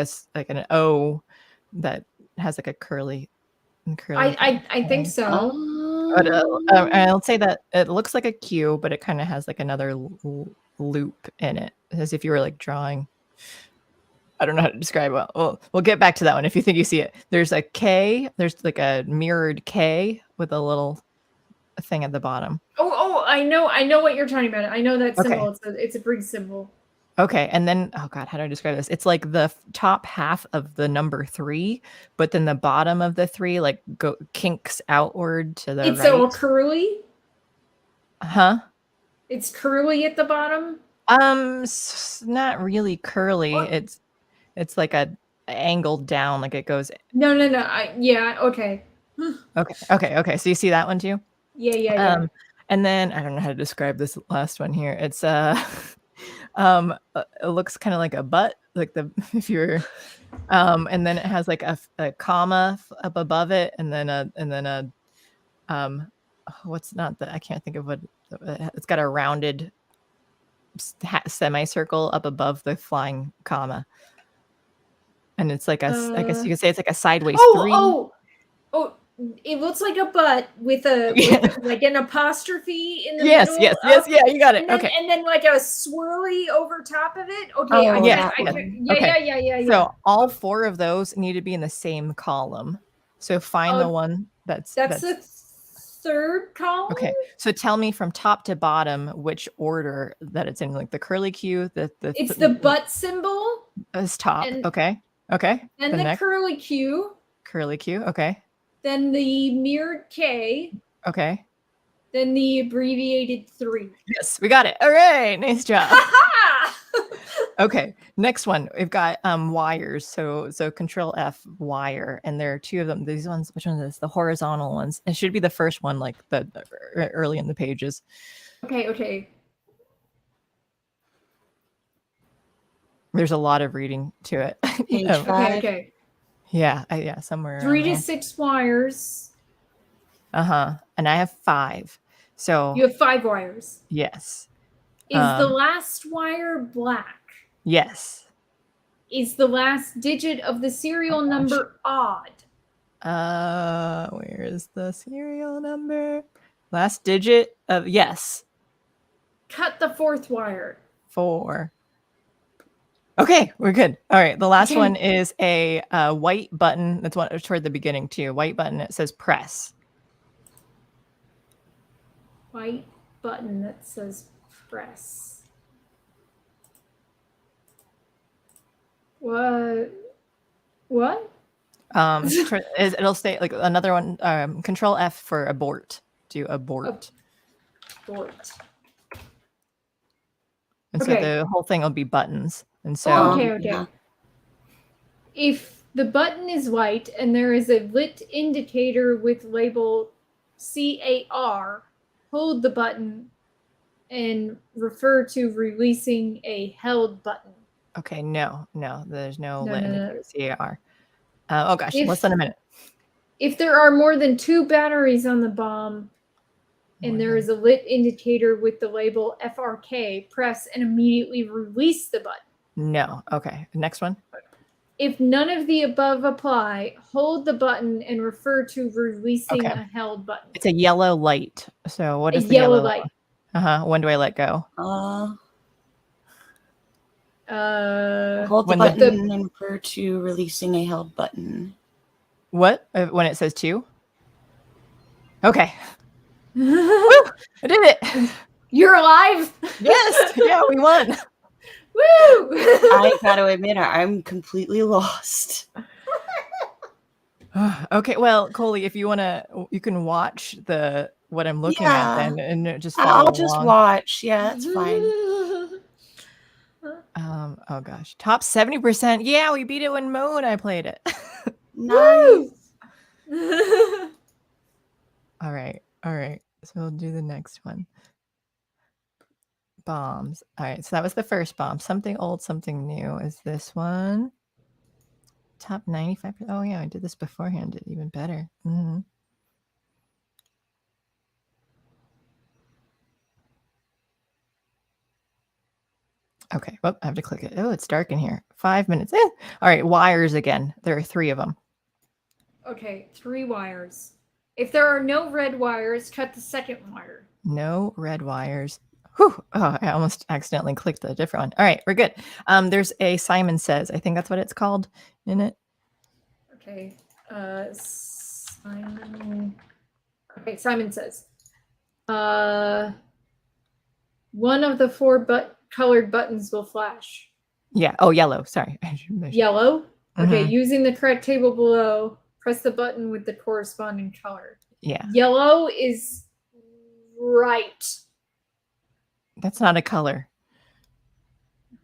an O that has like a curly. I think so. But I'll say that it looks like a Q, but it kind of has like another loop in it, as if you were like drawing. I don't know how to describe it. We'll get back to that one if you think you see it. There's a K. There's like a mirrored K with a little thing at the bottom. Oh, I know what you're talking about. I know that symbol. It's a big symbol. Okay, and then how do I describe this? It's like the top half of the number 3, but then the bottom of the 3 like kinks outward to the right. It's all curly. Huh? It's curly at the bottom. Not really curly. What? It's like a angled down, like it goes. No. Okay. Okay. So you see that one too? Yeah. And then I don't know how to describe this last one here. It's it looks kind of like a butt, like if you're and then it has like a comma up above it, and then a what's not that I can't think of what it's got, a rounded semicircle up above the flying comma, and it's like I guess you could say it's like a sideways 3. Oh, it looks like a butt with like an apostrophe in the middle. Yes, yeah, you got it. Okay. And then like a swirly over top of it. Okay. Oh, yeah. So all 4 of those need to be in the same column. So find the one that's the third column. Okay. So tell me from top to bottom which order that it's in, like the curly Q, it's the butt symbol is top. Okay. Okay. Then the curly Q. Curly Q. Okay. Then the mirrored K. Okay. Then the abbreviated 3. Yes, we got it. All right, nice job. Okay, next one. We've got wires. So Control F wire, and there are 2 of them. These ones, which one is this? The horizontal ones. It should be the first one, like the early in the pages. Okay. There's a lot of reading to it. Page 5. Okay. Yeah, somewhere. 3 to 6 wires. And I have 5. So you have 5 wires. Yes. Is the last wire black? Yes. Is the last digit of the serial number odd? Where is the serial number? Last digit of yes. Cut the 4th wire. 4. Okay, we're good. All right, the last one is a white button. That's one toward the beginning too. White button. It says press. White button that says press. What? It'll say like another one. Control F for abort. Do abort. Abort. And so the whole thing will be buttons. And so okay. Yeah. If the button is white and there is a lit indicator with label CAR, hold the button and refer to releasing a held button. Okay, no, there's no lit indicator CAR. Oh gosh, less than a minute. If there are more than 2 batteries on the bomb and there is a lit indicator with the label FRK, press and immediately release the button. No. Okay. Next one. If none of the above apply, hold the button and refer to releasing a held button. It's a yellow light. So what is the yellow light? When do I let go? Hold the button and refer to releasing a held button. What? When it says 2? Okay. Woo! I did it. You're alive. Yes. Yeah, we won. Woo! I gotta admit, I'm completely lost. Okay, well, Coley, if you wanna, you can watch what I'm looking at then, and just follow I'll just watch. Yeah, that's fine. Oh gosh, top 70%. Yeah, we beat it when Mo and I played it. Nice. All right. So we'll do the next one. Bombs. All right, so that was the first bomb. Something old, something new. Is this one? Top 95%. Oh yeah, I did this beforehand. Did even better. Okay, well, I have to click it. Oh, it's dark in here. 5 minutes. All right, wires again. There are 3 of them. Okay, 3 wires. If there are no red wires, cut the 2nd wire. No red wires. Whew. Oh, I almost accidentally clicked a different one. All right, we're good. There's a Simon Says. I think that's what it's called in it. Okay. Simon. Okay, Simon Says. One of the 4 colored buttons will flash. Yeah. Oh, yellow. Sorry. Yellow. Okay. Using the correct table below, press the button with the corresponding color. Yeah. Yellow is right. That's not a color.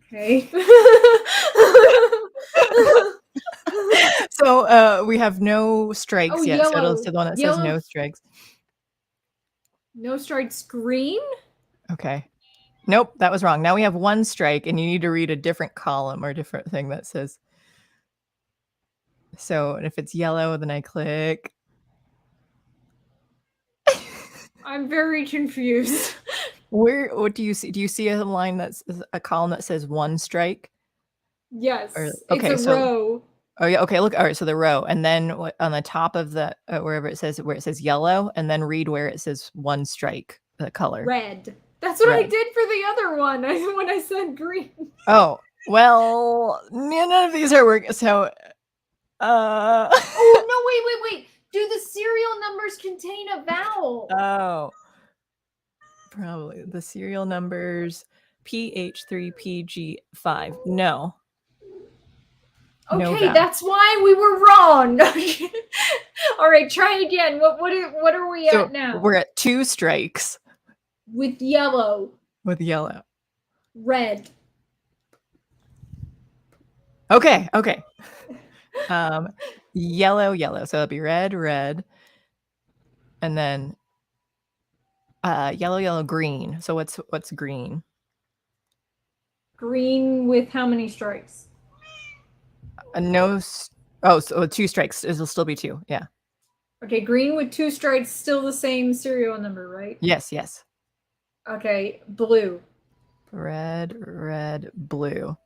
Okay. So we have no strikes yet. Yellow. So it'll say the one that says no strikes. No strikes green? Okay. Nope, that was wrong. Now we have 1 strike, and you need to read a different column or different thing that says. So if it's yellow, then I click. I'm very confused. What do you see? Do you see a line that's a column that says 1 strike? Yes. Okay, it's a row. Oh yeah. Okay. Look. All right. So the row, and then on the top of the where it says yellow, and then read where it says 1 strike. The color. Red. That's what I did for the other one when I said green. Oh well, none of these are working. So. Oh no! Wait! Do the serial numbers contain a vowel? Oh. Probably the serial numbers PH3PG5. No. Okay, that's why we were wrong. All right, try again. What are we at now? We're at 2 strikes. With yellow. With yellow. Red. Okay. Yellow. So it'll be red. And then yellow, green. So what's green? Green with how many strikes? So 2 strikes. It'll still be 2. Yeah. Okay, green with 2 strikes, still the same serial number, right? Yes. Okay, blue. Red, blue.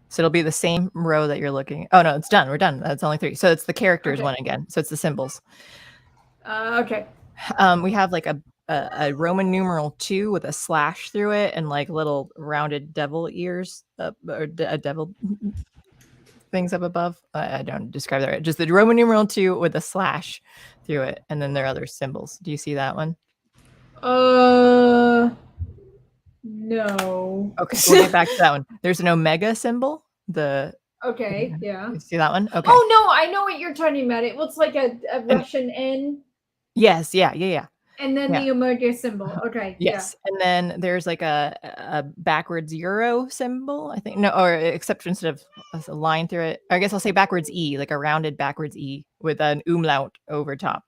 So it'll be the same row that you're looking. Oh no, it's done. We're done. That's only 3. So it's the characters one again. So it's the symbols. Okay. We have like a Roman numeral 2 with a slash through it and like little rounded devil ears or devil things up above. I don't describe that right. Just the Roman numeral 2 with a slash through it, and then there are other symbols. Do you see that one? No. Okay, we'll get back to that one. There's an omega symbol. Okay, yeah. You see that one? Okay. Oh no, I know what you're talking about. It looks like a Russian N. Yes, yeah. And then the omega symbol. Okay. Yes. Yeah. And then there's like a backwards euro symbol, I think. No, or except instead of a line through it. I guess I'll say backwards E, like a rounded backwards E with an umlaut over top.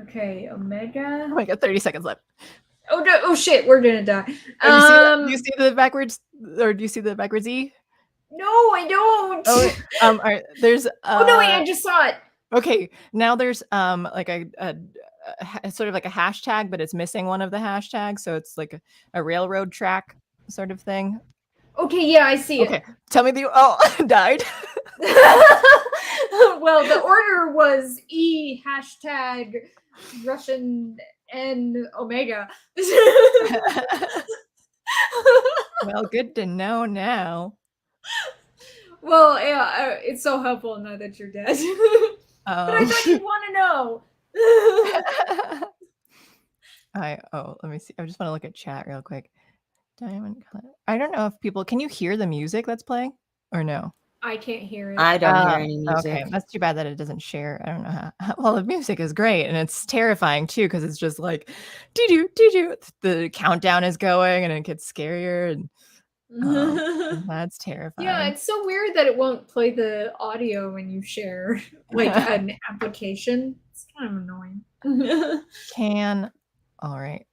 Okay, omega. Oh my god, 30 seconds left. Oh no, oh shit, we're gonna die. Do you see the backwards, or do you see the backwards E? No, I don't. Oh, all right. There's oh no, wait, I just saw it. Okay, now there's like a sort of like a hashtag, but it's missing one of the hashtags, so it's like a railroad track sort of thing. Okay, yeah, I see it. Okay, tell me died. Well, the order was E hashtag Russian N omega. Well, good to know now. Well, yeah, it's so helpful now that you're dead. But I thought you'd want to know. Let me see. I just want to look at chat real quick. Diamond color. I don't know if people can you hear the music that's playing or no? I can't hear it. I don't hear any music. Okay, that's too bad that it doesn't share. I don't know how. Well, the music is great and it's terrifying too because it's just like, doo doo. The countdown is going and it gets scarier and that's terrifying. Yeah, it's so weird that it won't play the audio when you share like an application. It's kind of annoying. All right.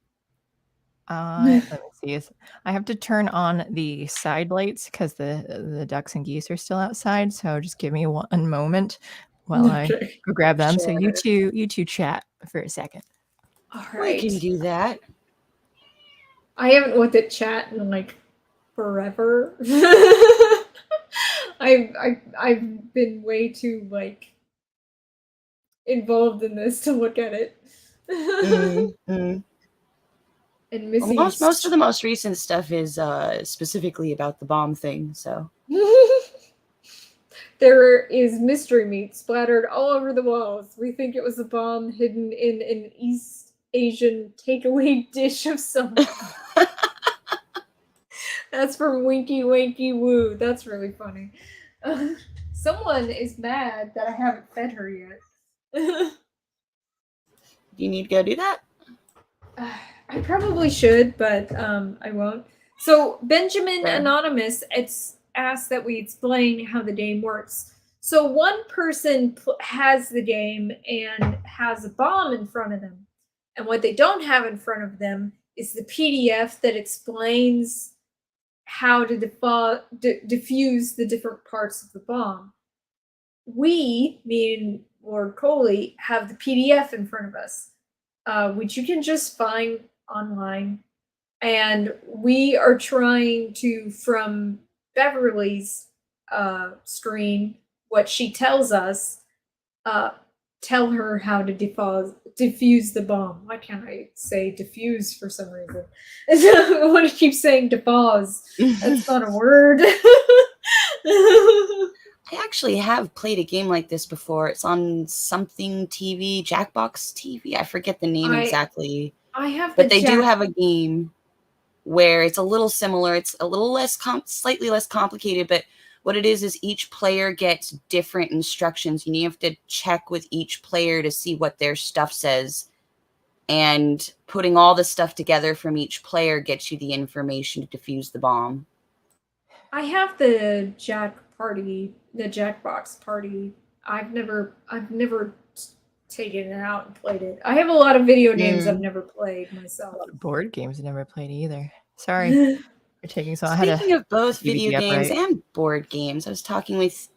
Let me see. I have to turn on the side lights because the ducks and geese are still outside. So just give me one moment while I go grab them. Sure. So you two chat for a second. All right. We can do that. I haven't looked at chat in like forever. I've been way too like involved in this to look at it. And Missy, most of the most recent stuff is specifically about the bomb thing. So there is mystery meat splattered all over the walls. We think it was a bomb hidden in an East Asian takeaway dish of some. That's from Winky Wanky Woo. That's really funny. Someone is mad that I haven't fed her yet. Do you need to go do that? I probably should, but I won't. So Benjamin Anonymous asked that we explain how the game works. So one person has the game and has a bomb in front of them. And what they don't have in front of them is the PDF that explains how to diffuse the different parts of the bomb. We, me and Lord Coley, have the PDF in front of us, which you can just find online. And we are trying to, from Beverly's screen, what she tells us, tell her how to diffuse the bomb. Why can't I say diffuse for some reason? I want to keep saying defuse. That's not a word. I actually have played a game like this before. It's on something TV, Jackbox TV. I forget the name exactly. I have, but they do have a game where it's a little similar. It's a little less, slightly less complicated. But what it is each player gets different instructions, and you have to check with each player to see what their stuff says. And putting all the stuff together from each player gets you the information to defuse the bomb. I have the Jackbox party. I've never taken it out and played it. I have a lot of video games I've never played myself. Board games I've never played either. Sorry for taking so. Speaking of both video games and board games, I was talking with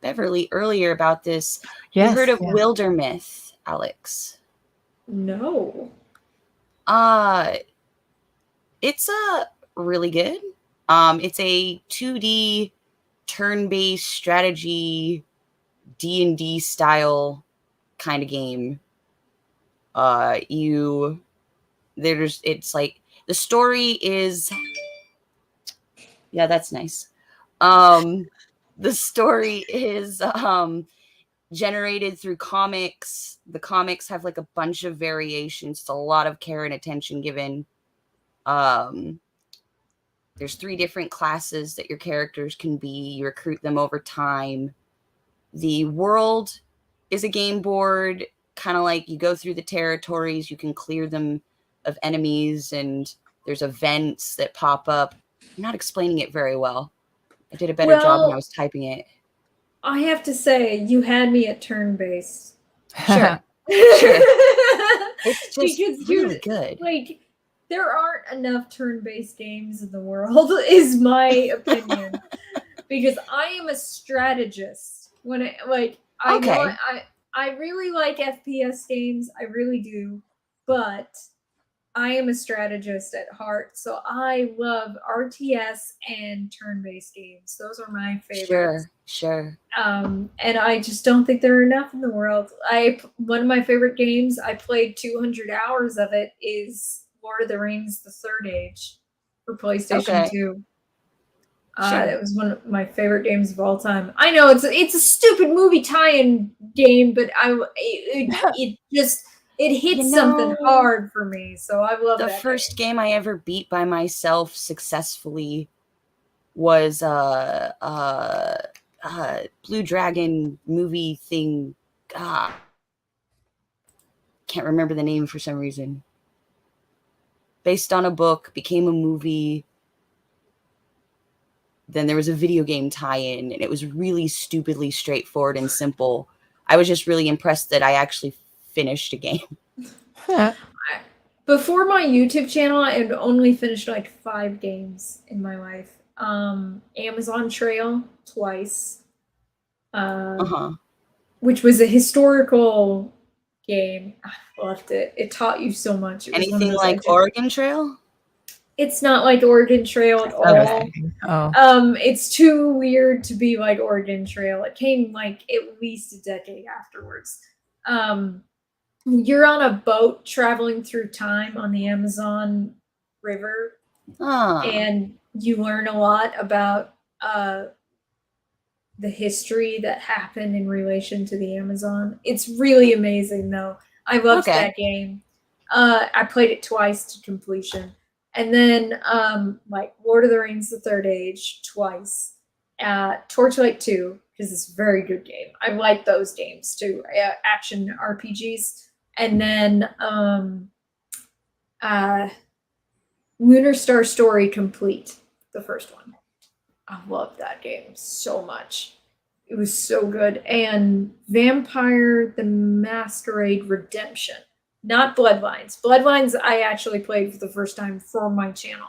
Beverly earlier about this. Yes, you heard of Wildermyth, Alex? No. It's really good. It's a 2D turn-based strategy D&D style kind of game. It's like the story is, yeah, that's nice. The story is generated through comics. The comics have like a bunch of variations. It's a lot of care and attention given. There's 3 different classes that your characters can be. You recruit them over time. The world is a game board, kind of like you go through the territories, you can clear them of enemies, and there's events that pop up. I'm not explaining it very well. I did a better job when I was typing it. I have to say, you had me at turn-based. Sure. It's just really good. Like, there aren't enough turn-based games in the world, is my opinion. Because I am a strategist. I really like FPS games. I really do. But I am a strategist at heart. So I love RTS and turn-based games. Those are my favorites. Sure. And I just don't think there are enough in the world. One of my favorite games, I played 200 hours of it, is Lord of the Rings: The Third Age for PlayStation 2. It was one of my favorite games of all time. I know it's a stupid movie tie-in game, but it hits something hard for me. So I love the that first game I ever beat by myself successfully was Blue Dragon movie thing. Can't remember the name for some reason. Based on a book, became a movie. Then there was a video game tie-in, and it was really stupidly straightforward and simple. I was just really impressed that I actually finished a game. Before my YouTube channel, I had only finished like 5 games in my life. Amazon Trail twice, which was a historical game. I loved it. It taught you so much. It was anything like Oregon Trail? It's not like Oregon Trail at all. It's too weird to be like Oregon Trail. It came like at least a decade afterwards. You're on a boat traveling through time on the Amazon River, and you learn a lot about the history that happened in relation to the Amazon. It's really amazing, though. I loved that game. I played it twice to completion. And then, like Lord of the Rings: The Third Age twice. Torchlight 2, because it's a very good game. I like those games too, action RPGs. And then Lunar Star Story Complete, the first one. I love that game so much. It was so good. And Vampire the Masquerade Redemption. Not Bloodlines. Bloodlines I actually played for the first time for my channel,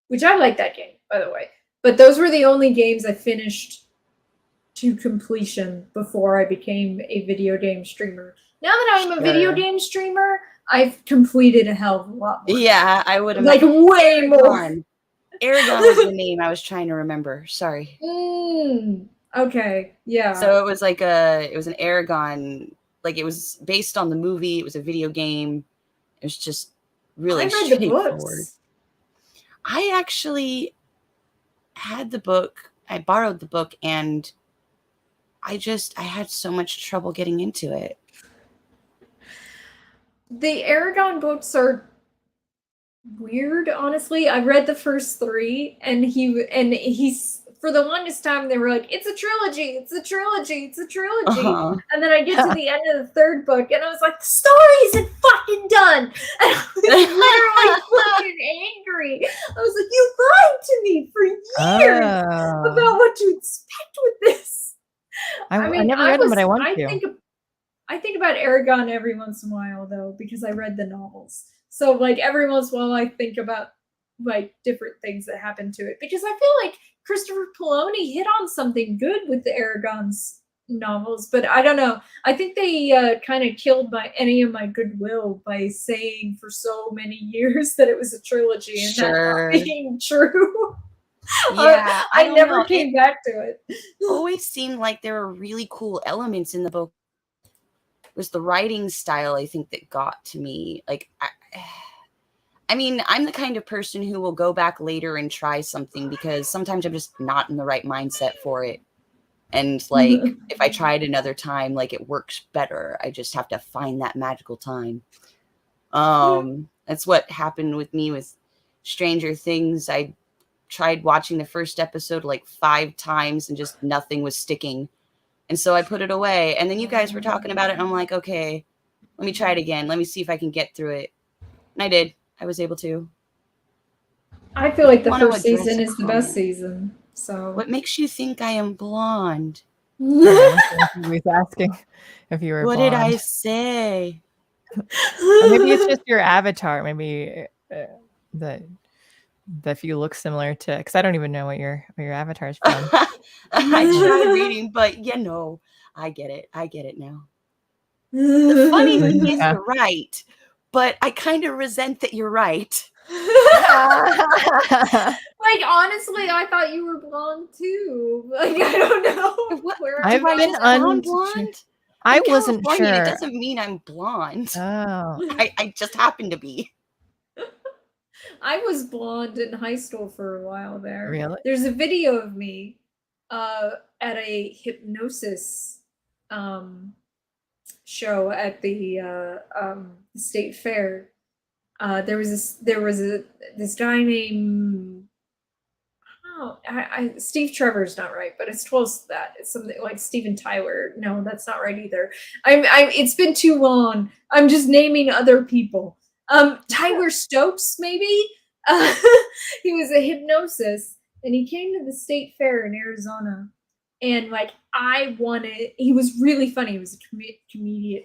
which I like that game, by the way. But those were the only games I finished to completion before I became a video game streamer. Now that I'm a video game streamer, I've completed a hell of a lot more. Yeah, I would have. Like way more. Aragon was the name I was trying to remember. Sorry. Okay. Yeah. So it was like it was an Aragon. Like it was based on the movie. It was a video game. It was just really straightforward. I actually had the book. I borrowed the book, and I had so much trouble getting into it. The Aragon books are weird, honestly. I read the first 3, and he's for the longest time, they were like, it's a trilogy, it's a trilogy, it's a trilogy. And then I get to the end of the third book, and I was like, the story isn't fucking done. And I was literally fucking angry. I was like, you lied to me for years about what to expect with this. I never read them, but I want to. I think about Aragon every once in a while, though, because I read the novels. So, like, every once in a while, I think about, like, different things that happened to it. Because I feel like Christopher Poloni hit on something good with the Aragon's novels. But I don't know. I think they kind of killed any of my goodwill by saying for so many years that it was a trilogy and that not being true. Yeah, I never came back to it. Always seemed like there were really cool elements in the book. It was the writing style, I think, that got to me. Like, I mean, I'm the kind of person who will go back later and try something because sometimes I'm just not in the right mindset for it. And like, if I try it another time, like it works better. I just have to find that magical time. That's what happened with me with Stranger Things. I tried watching the first episode like 5 times and just nothing was sticking. And so I put it away. And then you guys were talking about it. And I'm like, okay, let me try it again. Let me see if I can get through it. And I did. I was able to. I feel like the first season is the best season. So what makes you think I am blonde? He was asking if you were What blonde. did I say? Or maybe it's just your avatar. Maybe that if you look similar to, because I don't even know what your avatar is from. I tried reading, but I get it. I get it now. The funny thing is, you're right, but I kind of resent that you're right. Like, honestly, I thought you were blonde too. Like, I don't know. I've been blonde. I wasn't sure. It doesn't mean I'm blonde. Oh, I just happen to be. I was blonde in high school for a while there. Really? There's a video of me at a hypnosis show at the state fair. There was this guy named Steve Trevor's not right, but it's close to that. It's something like Steven Tyler. No, that's not right either. It's been too long. I'm just naming other people. Tyler Stokes, maybe. He was a hypnosis, and he came to the state fair in Arizona, and like he was really funny. He was a comedian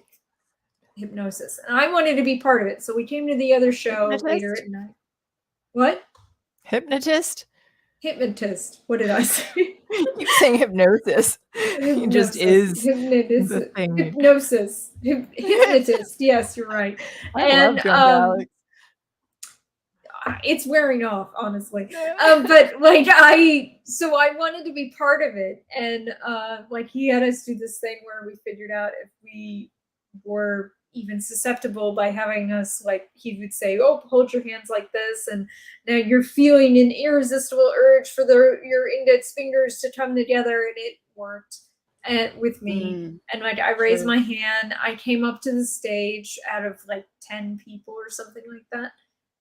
hypnosis, and I wanted to be part of it. So we came to the other show later at night. What? Hypnotist? Hypnotist. What did I say? You're saying hypnosis. It just is hypnosis. Hypnosis. Hypnotist. Yes, you're right. I love Jon Del Arroz. It's wearing off, honestly. But like I wanted to be part of it, and like he had us do this thing where we figured out if we were even susceptible by having us, like, he would say, oh, hold your hands like this, and now you're feeling an irresistible urge for your index fingers to come together, and it worked with me. And like I raised my hand, I came up to the stage out of like 10 people or something like that,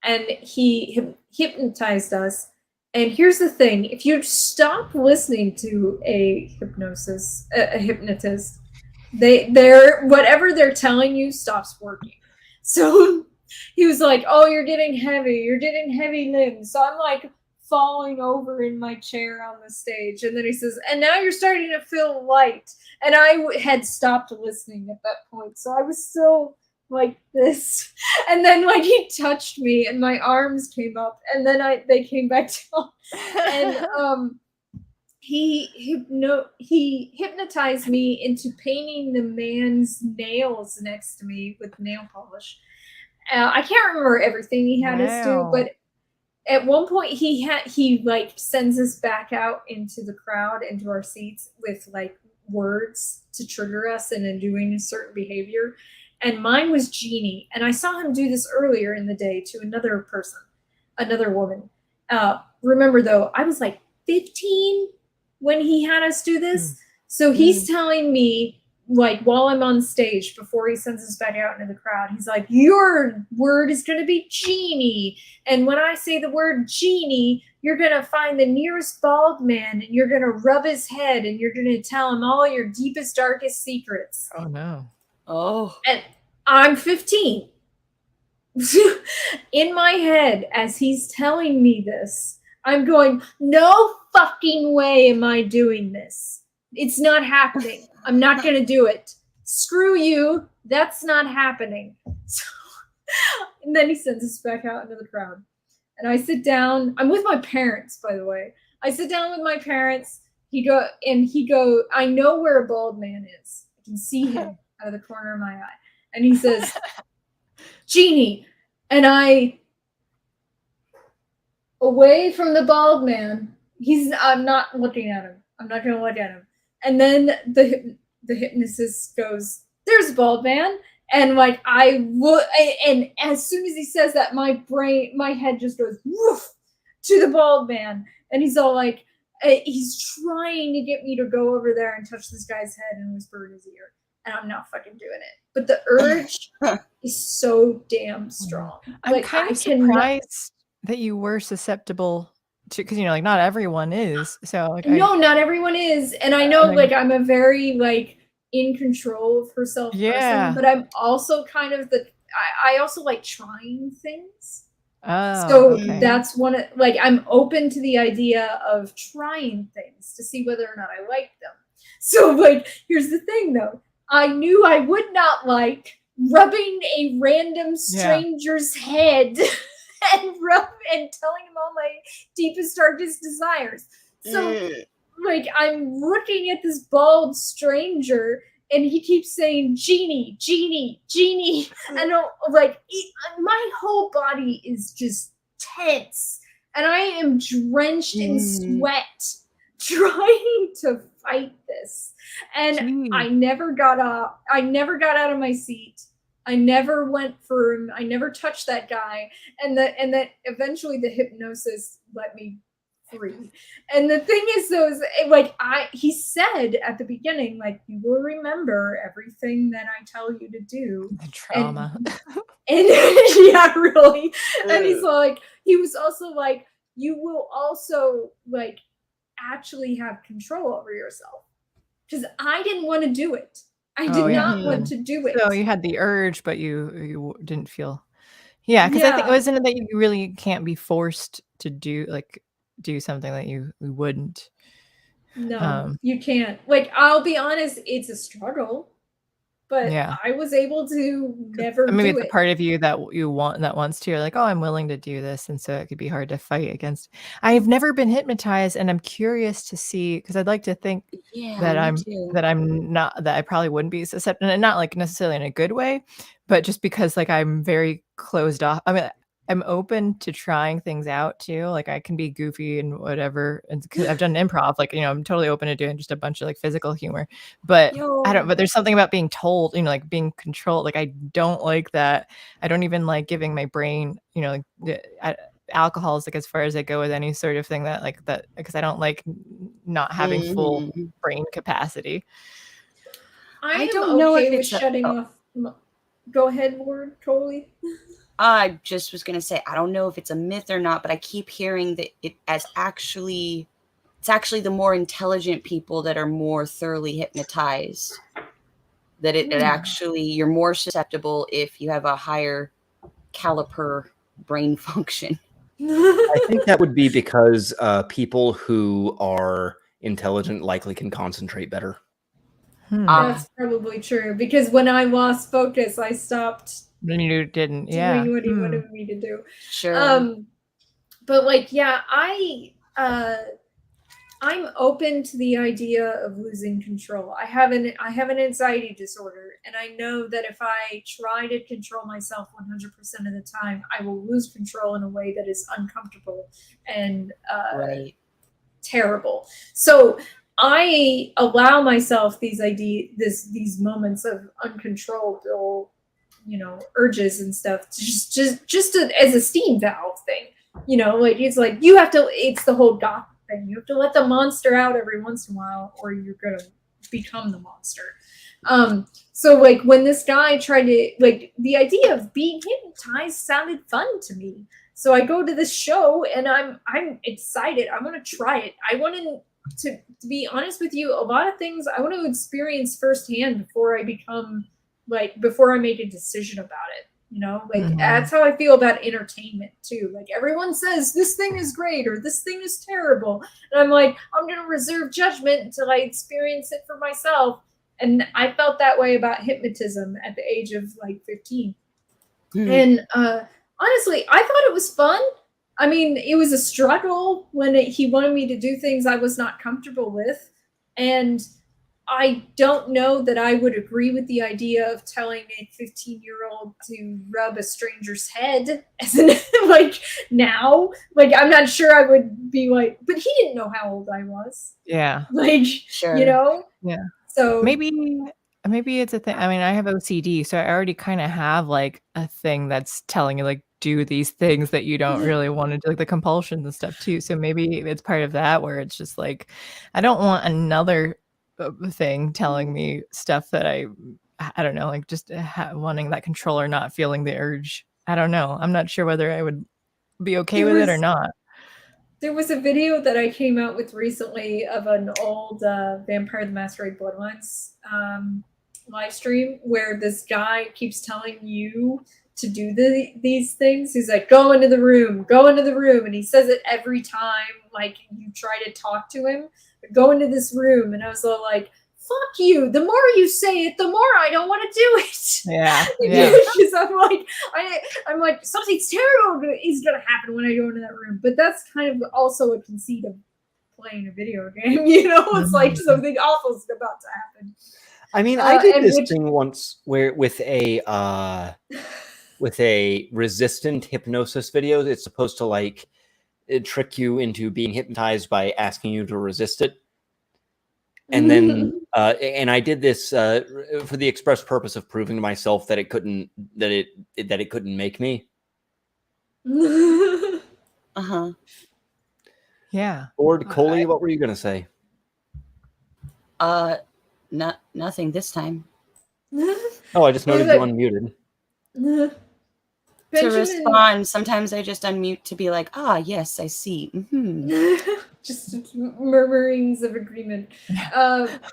and he hypnotized us. And here's the thing, if you stop listening to a hypnotist, whatever they're telling you stops working. So he was like, oh, you're getting heavy limbs. So I'm like falling over in my chair on the stage, and then he says, and now you're starting to feel light. And I had stopped listening at that point, so I was still like this. And then like he touched me and my arms came up, and then they came back down. And he hypnotized me into painting the man's nails next to me with nail polish. I can't remember everything he had us do, but at one point he like sends us back out into the crowd, into our seats, with like words to trigger us into doing a certain behavior. And mine was Jeannie, and I saw him do this earlier in the day to another woman. Remember though, I was like 15 when he had us do this. So he's telling me like while I'm on stage, before he sends us back out into the crowd, he's like, your word is going to be genie. And when I say the word genie, you're going to find the nearest bald man and you're going to rub his head and you're going to tell him all your deepest, darkest secrets. Oh, no. Oh. And I'm 15. In my head, as he's telling me this, I'm going, no fucking way am I doing this. It's not happening. I'm not going to do it. Screw you. That's not happening. So, and then he sends us back out into the crowd. And I sit down. I'm with my parents, by the way. I sit down with my parents. He go, I know where a bald man is. I can see him out of the corner of my eye. And he says, genie. And I, away from the bald man, I'm not looking at him. I'm not going to look at him. And then the hypnotist goes, there's a bald man. And like, and as soon as he says that, my head just goes woof to the bald man. And he's all like, he's trying to get me to go over there and touch this guy's head and whisper in his ear. And I'm not fucking doing it. But the urge is so damn strong. I'm like, kind of surprised that you were susceptible to, because, you know, like, not everyone is. So, like, no, not everyone is. And I know, like, I'm a very, like, in control of herself person. But I'm also kind of I also like trying things. Oh, so that's one of, like, I'm open to the idea of trying things to see whether or not I like them. So, like, here's the thing, though. I knew I would not like rubbing a random stranger's head and telling him all my deepest, darkest desires. So, like, I'm looking at this bald stranger, and he keeps saying, genie, genie, genie. And like, my whole body is just tense. And I am drenched in sweat trying to fight this. And I never got up. I never got out of my seat. I never went for him. I never touched that guy. And that eventually the hypnosis let me free. And the thing is, though, is like, he said at the beginning, like, you will remember everything that I tell you to do. The trauma. And yeah, really. And he's like, he was also like, you will also, like, actually have control over yourself. Because I didn't want to do it. I did not want to do it. So you had the urge, but you didn't feel. Yeah, because I think, wasn't it that you really can't be forced to do something that you wouldn't? No, you can't. Like, I'll be honest, it's a struggle. But I was able to never maybe do it's it. a part of you that wants to. You're like, oh, I'm willing to do this, and so it could be hard to fight against. I've never been hypnotized, and I'm curious to see, because I'd like to think that I probably wouldn't be susceptible, and not like necessarily in a good way, but just because, like, I'm very closed off. I mean, I'm open to trying things out too. Like, I can be goofy and whatever. And cause I've done improv, like, you know, I'm totally open to doing just a bunch of like physical humor, but but there's something about being told, you know, like being controlled. Like, I don't like that. I don't even like giving my brain, you know, like alcohol is like as far as I go with any sort of thing that, because I don't like not having full brain capacity. I don't know if it's shutting off. Go ahead, Lord Coley. I just was going to say, I don't know if it's a myth or not, but I keep hearing that it's actually the more intelligent people that are more thoroughly hypnotized. That it actually, you're more susceptible if you have a higher caliper brain function. I think that would be because people who are intelligent likely can concentrate better. That's probably true, because when I lost focus, I stopped. When you didn't, doing what he wanted me to do. Sure. But like, I'm open to the idea of losing control. I have an anxiety disorder, and I know that if I try to control myself 100% of the time, I will lose control in a way that is uncomfortable and terrible. So I allow myself these moments of uncontrollable, you know, urges and stuff, just as a steam valve thing, you know, like, it's like, it's the whole goth thing. You have to let the monster out every once in a while, or you're gonna become the monster. So like when this guy tried to, like, the idea of being hypnotized sounded fun to me. So I go to this show and I'm excited. I want to try it. I want to be honest with you, a lot of things I want to experience firsthand before I make a decision about it. You know, like that's how I feel about entertainment too. Like everyone says this thing is great or this thing is terrible. And I'm like, I'm going to reserve judgment until I experience it for myself. And I felt that way about hypnotism at the age of like 15. And honestly, I thought it was fun. I mean, it was a struggle when he wanted me to do things I was not comfortable with. And I don't know that I would agree with the idea of telling a 15-year-old to rub a stranger's head as in like now. Like I'm not sure I would be like, but he didn't know how old I was. Yeah. Like, Sure. you know? Yeah. So maybe it's a thing. I mean, I have OCD, so I already kind of have like a thing that's telling you like do these things that you don't really want to do, like the compulsions and stuff too. So maybe it's part of that where it's just like I don't want another thing telling me stuff that I don't know, like just wanting that control or not feeling the urge. I don't know. I'm not sure whether I would be okay with it or not. There was a video that I came out with recently of an old Vampire the Masquerade Bloodlines live stream where this guy keeps telling you to do these things. He's like, go into the room, and he says it every time like you try to talk to him. Go into this room, and I was all like, fuck you. The more you say it, the more I don't want to do it. Yeah. Because I'm like, something's terrible is gonna happen when I go into that room. But that's kind of also a conceit of playing a video game, you know? It's like something awful is about to happen. I mean, I did this thing once where with a resistant hypnosis video, it's supposed to like trick you into being hypnotized by asking you to resist it. And then, and I did this for the express purpose of proving to myself that it couldn't make me. Yeah. Lord Coley, what were you gonna say? Nothing this time. Oh, I just noted you unmuted. To respond, sometimes I just unmute to be like, yes, I see. Just murmurings of agreement.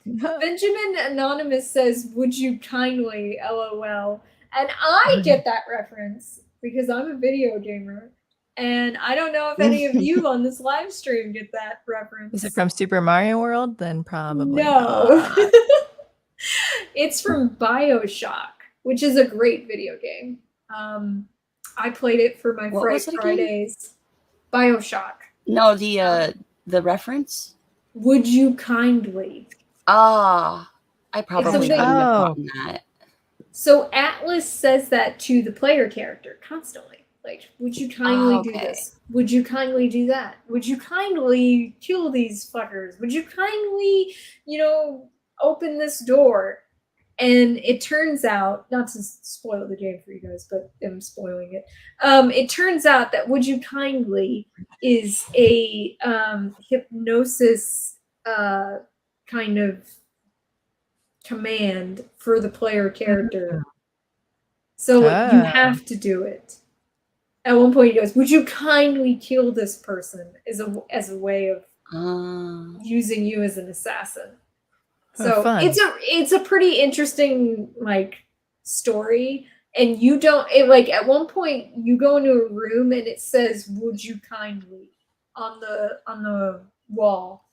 Benjamin Anonymous says, would you kindly, LOL. And I get that reference because I'm a video gamer. And I don't know if any of you on this live stream get that reference. Is it from Super Mario World? Then probably no. It's from BioShock, which is a great video game. I played it for my Fridays. BioShock. No, the reference? Would you kindly? I probably wouldn't have gotten that. So Atlas says that to the player character constantly. Like, would you kindly do this? Would you kindly do that? Would you kindly kill these fuckers? Would you kindly, open this door? And it turns out, not to spoil the game for you guys, but I'm spoiling it. It turns out that would you kindly is a hypnosis kind of command for the player character. So you have to do it. At one point he goes, would you kindly kill this person as a way of using you as an assassin. So it's a pretty interesting story, and you don't at one point you go into a room and it says "Would you kindly" on the wall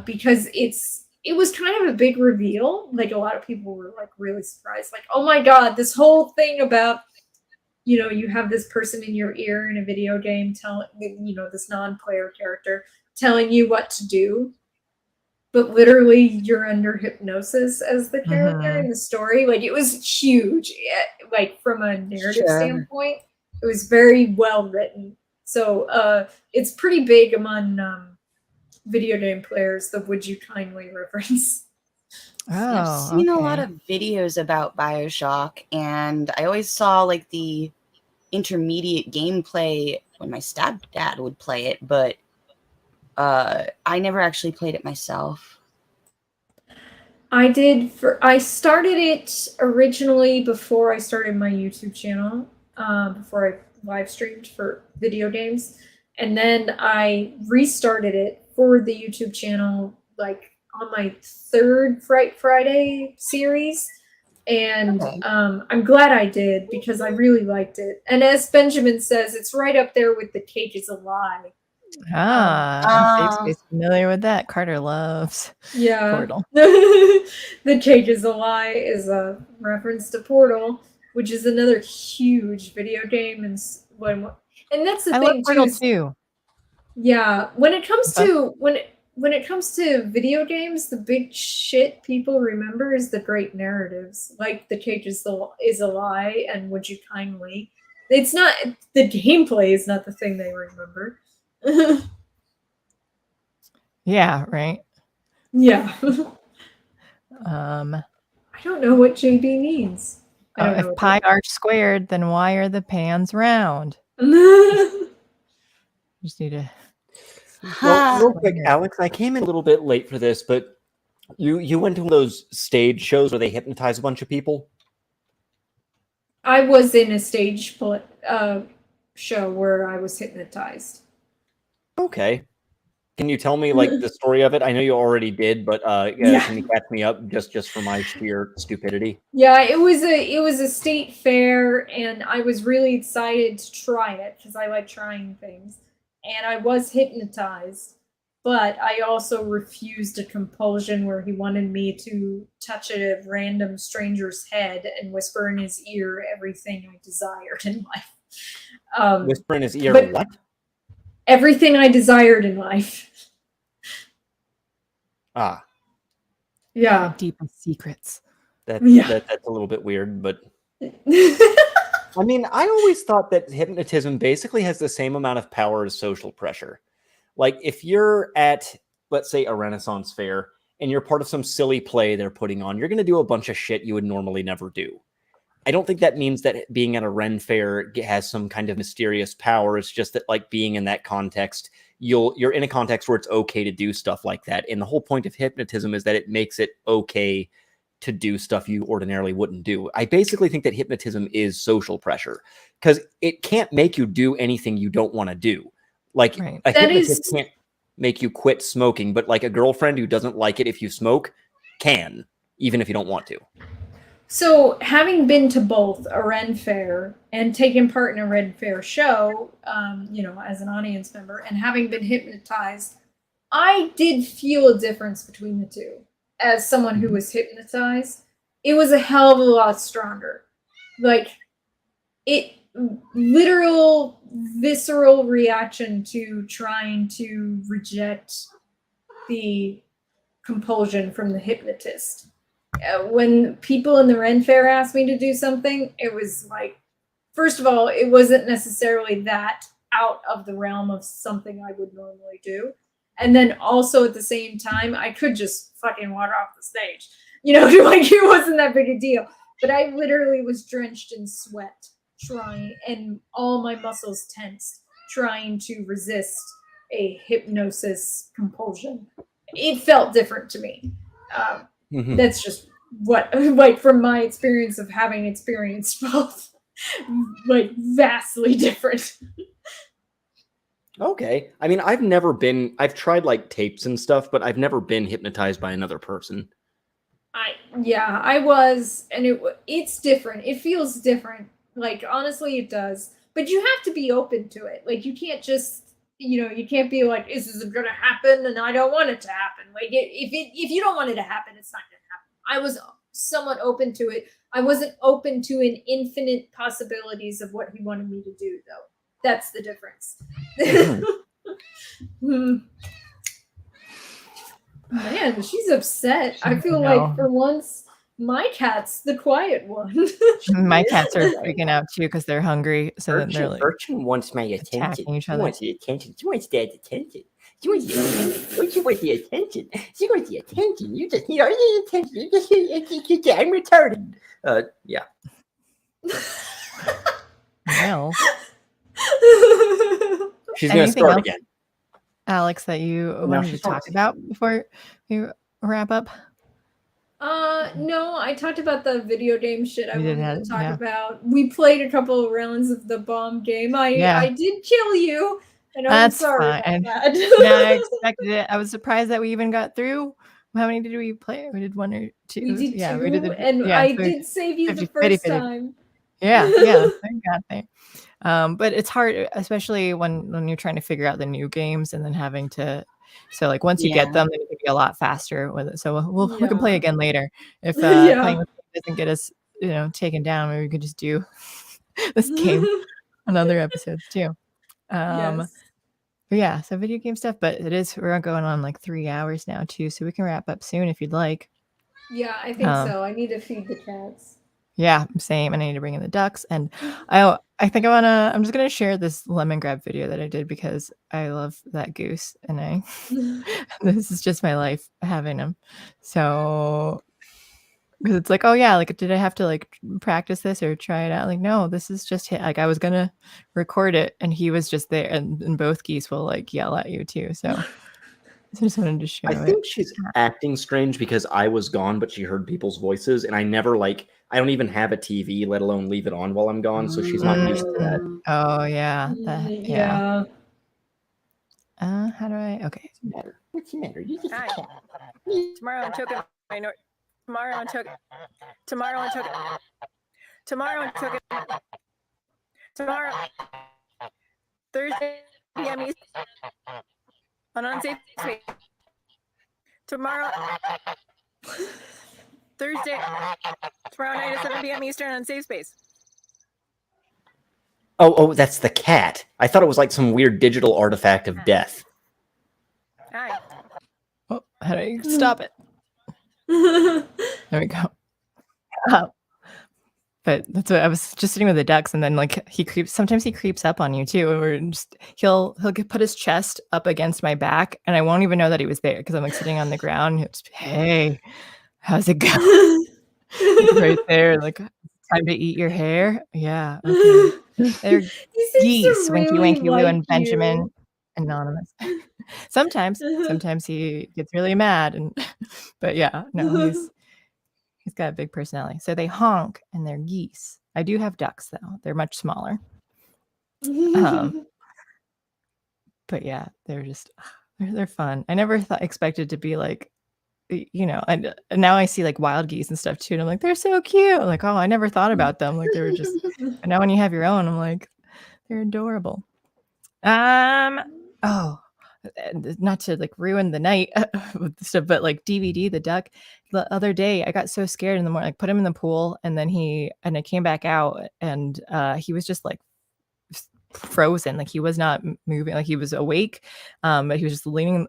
because it was kind of a big reveal. Like a lot of people were really surprised, oh my god, this whole thing about you have this person in your ear in a video game telling this non-player character telling you what to do. But literally, you're under hypnosis as the character in the story. It was huge. From a narrative standpoint, it was very well written. So it's pretty big among video game players, the "Would you kindly" reference. I've seen a lot of videos about BioShock, and I always saw the intermediate gameplay when my stepdad would play it, but I never actually played it myself. I started it originally before I started my YouTube channel, before I live streamed for video games. And then I restarted it for the YouTube channel, like on my third Fright Friday series. And I'm glad I did because I really liked it. And as Benjamin says, it's right up there with The Cake is a Lie. Unsafe Space, familiar with that. Carter loves Portal. The Cake is a Lie is a reference to Portal, which is another huge video game. And that's the I thing love Portal too. Yeah, when it comes to when it comes to video games, the big shit people remember is the great narratives, like The Cake is a Lie and Would You Kindly. It's not the gameplay is not the thing they remember. Yeah, right. Yeah. I don't know what JB means. If pi are squared, then why are the pans round? Just need to. Well, real quick, Alex, I came in a little bit late for this, but you went to one of those stage shows where they hypnotize a bunch of people? I was in a stage show where I was hypnotized. Okay. Can you tell me like the story of it? I know you already did, but can you catch me up just for my sheer stupidity? Yeah, it was a state fair, and I was really excited to try it because I like trying things. And I was hypnotized, but I also refused a compulsion where he wanted me to touch a random stranger's head and whisper in his ear everything I desired in life. Whisper in his ear, what? Everything I desired in life. Ah. Yeah. Deepest secrets. That's a little bit weird, but I mean, I always thought that hypnotism basically has the same amount of power as social pressure. Like if you're at, let's say, a Renaissance fair and you're part of some silly play they're putting on, you're going to do a bunch of shit you would normally never do. I don't think that means that being at a Ren fair has some kind of mysterious power. It's just that like being in that context, you're in a context where it's okay to do stuff like that. And the whole point of hypnotism is that it makes it okay to do stuff you ordinarily wouldn't do. I basically think that hypnotism is social pressure because it can't make you do anything you don't want to do. Like a hypnotist can't make you quit smoking, but like a girlfriend who doesn't like it if you smoke can, even if you don't want to. So, having been to both a Ren Fair and taken part in a Ren Fair show, as an audience member, and having been hypnotized, I did feel a difference between the two. As someone who was hypnotized, it was a hell of a lot stronger. Like, literal, visceral reaction to trying to reject the compulsion from the hypnotist. When people in the Ren Fair asked me to do something, it was like, first of all, it wasn't necessarily that out of the realm of something I would normally do. And then also at the same time, I could just fucking walk off the stage. Like it wasn't that big a deal. But I literally was drenched in sweat, and all my muscles tensed, trying to resist a hypnosis compulsion. It felt different to me. That's just what, like, from my experience of having experienced both, like, vastly different. Okay. I mean, I've tried like tapes and stuff, but I've never been hypnotized by another person. I was, and it's different. It feels different. Like, honestly, it does. But you have to be open to it. Like, you can't just, you can't be like, this isn't going to happen and I don't want it to happen. Like, if you don't want it to happen, it's not going to happen. I was somewhat open to it. I wasn't open to an infinite possibilities of what he wanted me to do, though. That's the difference. Man, she's upset. I feel like for once, my cat's the quiet one. My cats are freaking out too because they're hungry. So then they're like, Urchin wants my attention. Each other. She wants the attention. She wants dad's attention. She wants the attention. She wants the attention. She wants the attention. You just need all the attention. You just I'm retarded. Yeah. Well. She's going to start else, again. Alex, that you wanted to talk about before you wrap up? No, I talked about the video game shit I wanted to talk yeah. about. We played a couple of rounds of the bomb game. I did kill you, and I'm That's sorry fine. about that. Yeah, I expected it. I was surprised that we even got through. How many did we play? We did 1 or 2. We did Yeah, 2, we did and yeah, I so did save you 50, the first 50. time. Yeah, yeah, thank God, but it's hard, especially when you're trying to figure out the new games and then having to. So like once you get them, then you can be a lot faster with it. So we can play again later. If playing with doesn't get us, taken down, maybe we could just do this game on other episodes too. Yes. But yeah, so video game stuff, but we're going on like 3 hours now too, so we can wrap up soon if you'd like. Yeah, I think so. I need to feed the cats. Yeah, same. And I need to bring in the ducks. And I think I'm just gonna share this lemon grab video that I did because I love that goose, and this is just my life having him. So because it's like, oh yeah, like did I have to like practice this or try it out? Like no, this is just hit. Like I was gonna record it, and he was just there, and both geese will like yell at you too. So I just wanted to show I it. think she's acting strange because I was gone, but she heard people's voices, and I don't even have a TV, let alone leave it on while I'm gone, so she's not used to that. Oh yeah, yeah. How do I? Okay. What's the matter? You just Hi. Tomorrow I'm token. Tomorrow I'm token. Tomorrow I'm token. Tomorrow I'm token. Tomorrow. Thursday p.m. East on Unsafe Space. Tomorrow. Thursday. Tomorrow night at 7 p.m. Eastern on Unsafe Space. Oh, that's the cat. I thought it was like some weird digital artifact of death. Hi. Oh, how do I stop it? There we go. But that's what I was just sitting with the ducks, and then like sometimes he creeps up on you too, or just he'll put his chest up against my back, and I won't even know that he was there because I'm like sitting on the ground. And just, hey, how's it going? Like, right there, like time to eat your hair. Yeah, okay. They're geese, Winky Winky Lou and Benjamin Anonymous. Sometimes he gets really mad, but yeah, no, he's got a big personality. So they honk, and they're geese. I do have ducks though; they're much smaller. But yeah, they're fun. I never expected to be like, and now I see like wild geese and stuff too, and I'm like, they're so cute. I'm like, oh, I never thought about them. Like they were just. But now when you have your own, I'm like, they're adorable. Oh, not to like ruin the night with stuff, but like DVD the duck. The other day, I got so scared in the morning. Like put him in the pool, and then I came back out, and he was just like frozen, like he was not moving, like he was awake, but he was just leaning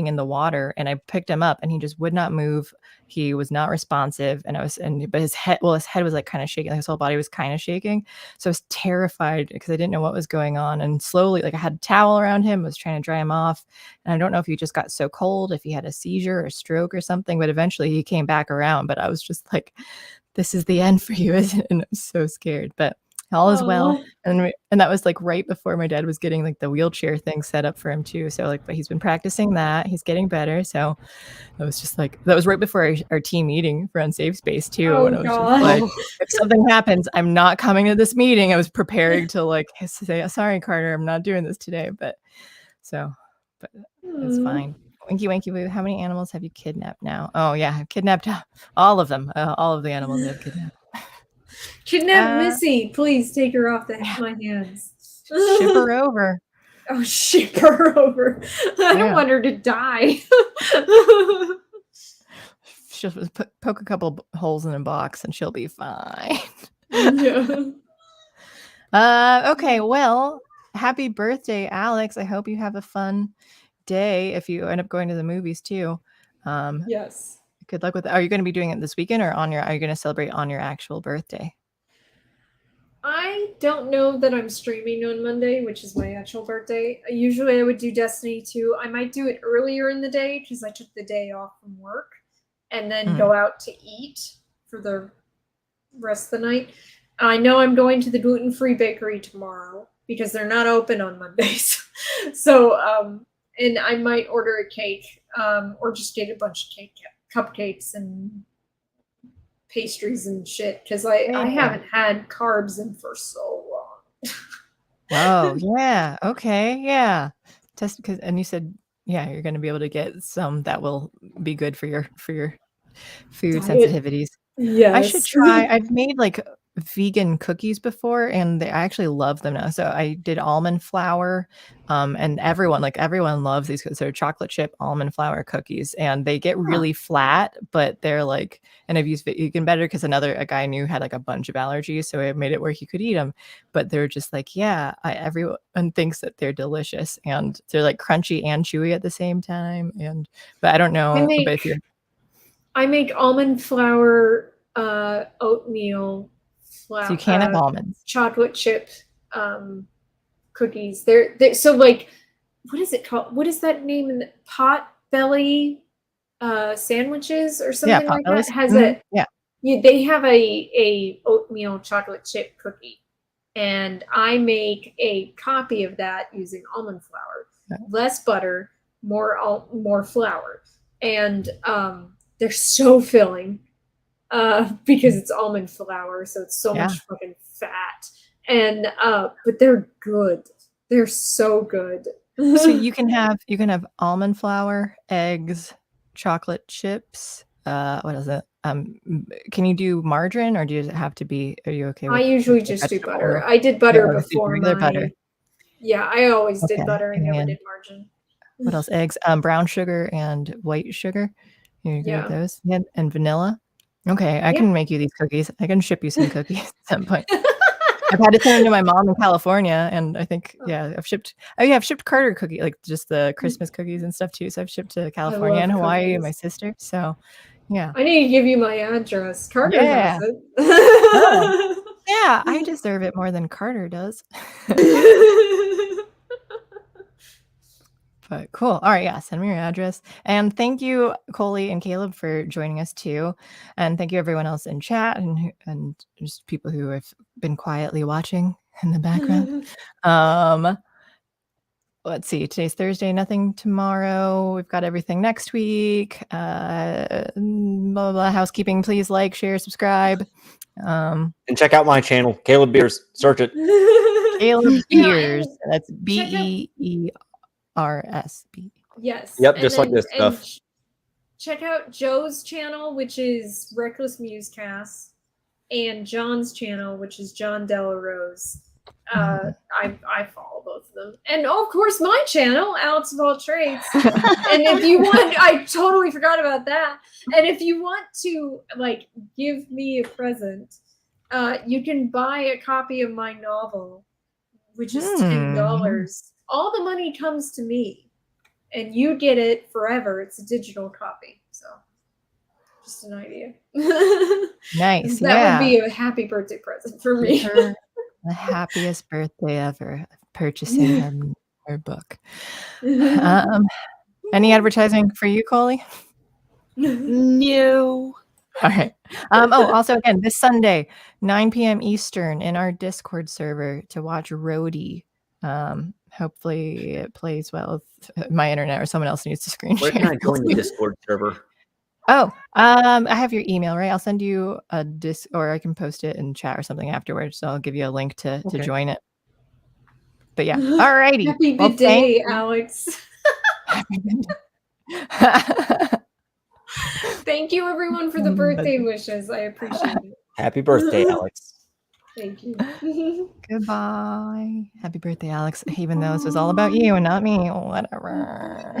in the water, and I picked him up, and he just would not move. He was not responsive, but his head was like kind of shaking, like his whole body was kind of shaking. So I was terrified because I didn't know what was going on, and slowly, like I had a towel around him, was trying to dry him off, and I don't know if he just got so cold, if he had a seizure or stroke or something, but eventually he came back around. But I was just like, this is the end for you, isn't it? And I was so scared, but all is well. And that was like right before my dad was getting like the wheelchair thing set up for him too. So like, but he's been practicing that. He's getting better. So I was just like, that was right before our team meeting for Unsafe Space too. And I was just like, if something happens, I'm not coming to this meeting. I was preparing to like say, sorry, Carter, I'm not doing this today. But it's fine. Winky Winky Woo, how many animals have you kidnapped now? Oh yeah, I've kidnapped all of them. All of the animals I've kidnapped. Kidnap Missy, please take her off my hands. Ship her over. Oh, ship her over. I don't want her to die. She'll poke a couple holes in a box and she'll be fine. Yeah. Okay, well, happy birthday, Alex. I hope you have a fun day if you end up going to the movies too. Yes. Good luck with that. Are you going to be doing it this weekend, or are you going to celebrate on your actual birthday? I don't know that I'm streaming on Monday, which is my actual birthday. Usually I would do Destiny 2. I might do it earlier in the day because I took the day off from work and then go out to eat for the rest of the night. I know I'm going to the gluten-free bakery tomorrow because they're not open on Mondays. So, and I might order a cake or just get a bunch of cupcakes and pastries and shit because I haven't had carbs in for so long. Oh yeah. Okay. Yeah. Test and you said you're going to be able to get some that will be good for your food sensitivities. Yes. I should try. I've made like vegan cookies before and I actually love them now. So I did almond flour and everyone loves these because they're chocolate chip almond flour cookies and they get really flat, but they're like, and I've used vegan better because a guy I knew had like a bunch of allergies. So I made it where he could eat them, but they're just like, everyone thinks that they're delicious and they're like crunchy and chewy at the same time. But I don't know. I make almond flour, oatmeal flour. So you can't have almonds. Chocolate chip cookies. They're so like, what is it called? What is that name in the pot belly sandwiches or something like that? Has they have a oatmeal chocolate chip cookie, and I make a copy of that using almond flour, less butter, more flour, and they're so filling because it's almond flour, so it's so much fucking fat. And but they're good. They're so good. So you can have almond flour, eggs, chocolate chips. What is it? Can you do margarine or do you have to be? Are you okay? I usually just do butter. I did butter before butter. Yeah, I always did butter and never did margarine. What else? Eggs, brown sugar and white sugar. You agree with those? Yeah, and vanilla. Okay, I can make you these cookies. I can ship you some cookies at some point. I've had to send them to my mom in California, and I think I've shipped Carter cookie, like just the Christmas cookies and stuff too. So I've shipped to California and Hawaii and my sister. So yeah. I need to give you my address. Carter has it. Yeah, I deserve it more than Carter does. But cool. All right. Yeah. Send me your address. And thank you, Coley and Caleb, for joining us too. And thank you everyone else in chat and just people who have been quietly watching in the background. Let's see. Today's Thursday. Nothing tomorrow. We've got everything next week. Blah, blah, blah. Housekeeping. Please like, share, subscribe. And check out my channel, Caleb Beers. Search it. Caleb Beers. That's BEERS. Yes. Yep, just like this stuff. Check out Joe's channel, which is Reckless Musecast, and John's channel, which is Jon Del Arroz. I follow both of them. And of course my channel, Alex of All Trades. And if you want, I totally forgot about that. And if you want to like give me a present, you can buy a copy of my novel, which is $10. All the money comes to me, and you get it forever. It's a digital copy, so just an idea. Nice. That would be a happy birthday present for me. The happiest birthday ever, purchasing her book. Any advertising for you, Coley? No. All right. Also, again, this Sunday, 9 p.m. Eastern, in our Discord server to watch Roadie. Hopefully it plays well with my internet, or someone else needs to screen share. Where can I join the Discord server? Oh, I have your email, right? I'll send you a or I can post it in chat or something afterwards. So I'll give you a link to join it. But yeah, all righty. Happy day, Alex. Thank you, everyone, for the birthday wishes. I appreciate it. Happy birthday, Alex. Thank you. Goodbye. Happy birthday, Alex. Even though this was all about you and not me. Whatever.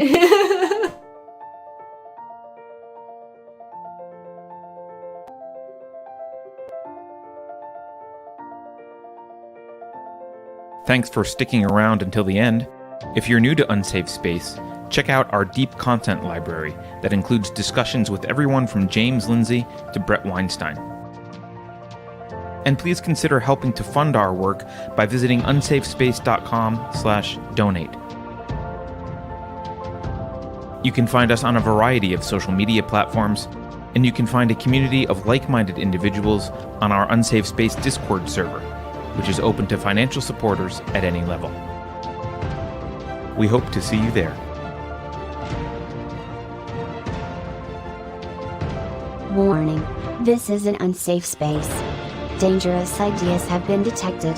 Thanks for sticking around until the end. If you're new to Unsafe Space, check out our deep content library that includes discussions with everyone from James Lindsay to Brett Weinstein. And please consider helping to fund our work by visiting unsafespace.com/donate. You can find us on a variety of social media platforms, and you can find a community of like-minded individuals on our Unsafe Space Discord server, which is open to financial supporters at any level. We hope to see you there. Warning. This is an unsafe space. Dangerous ideas have been detected.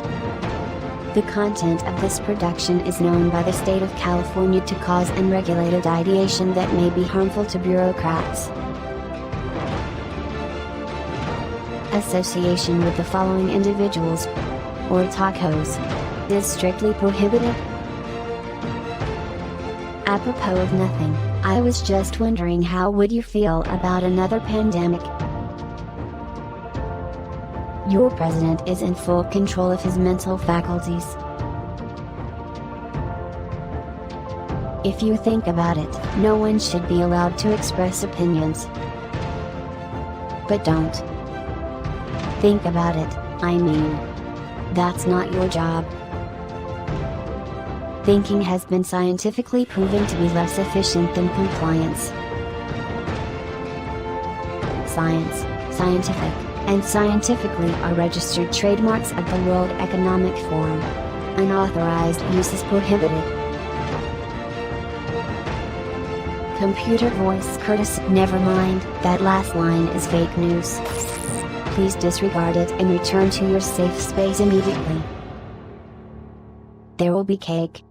The content of this production is known by the state of California to cause unregulated ideation that may be harmful to bureaucrats. Association with the following individuals or tacos is strictly prohibited. Apropos of nothing, I was just wondering, how would you feel about another pandemic? Your president is in full control of his mental faculties. If you think about it, no one should be allowed to express opinions. But don't. Think about it, I mean. That's not your job. Thinking has been scientifically proven to be less efficient than compliance. Science, scientific, and scientifically are registered trademarks of the World Economic Forum. Unauthorized use is prohibited. Computer voice courtesy. Never mind, that last line is fake news. Please disregard it and return to your safe space immediately. There will be cake.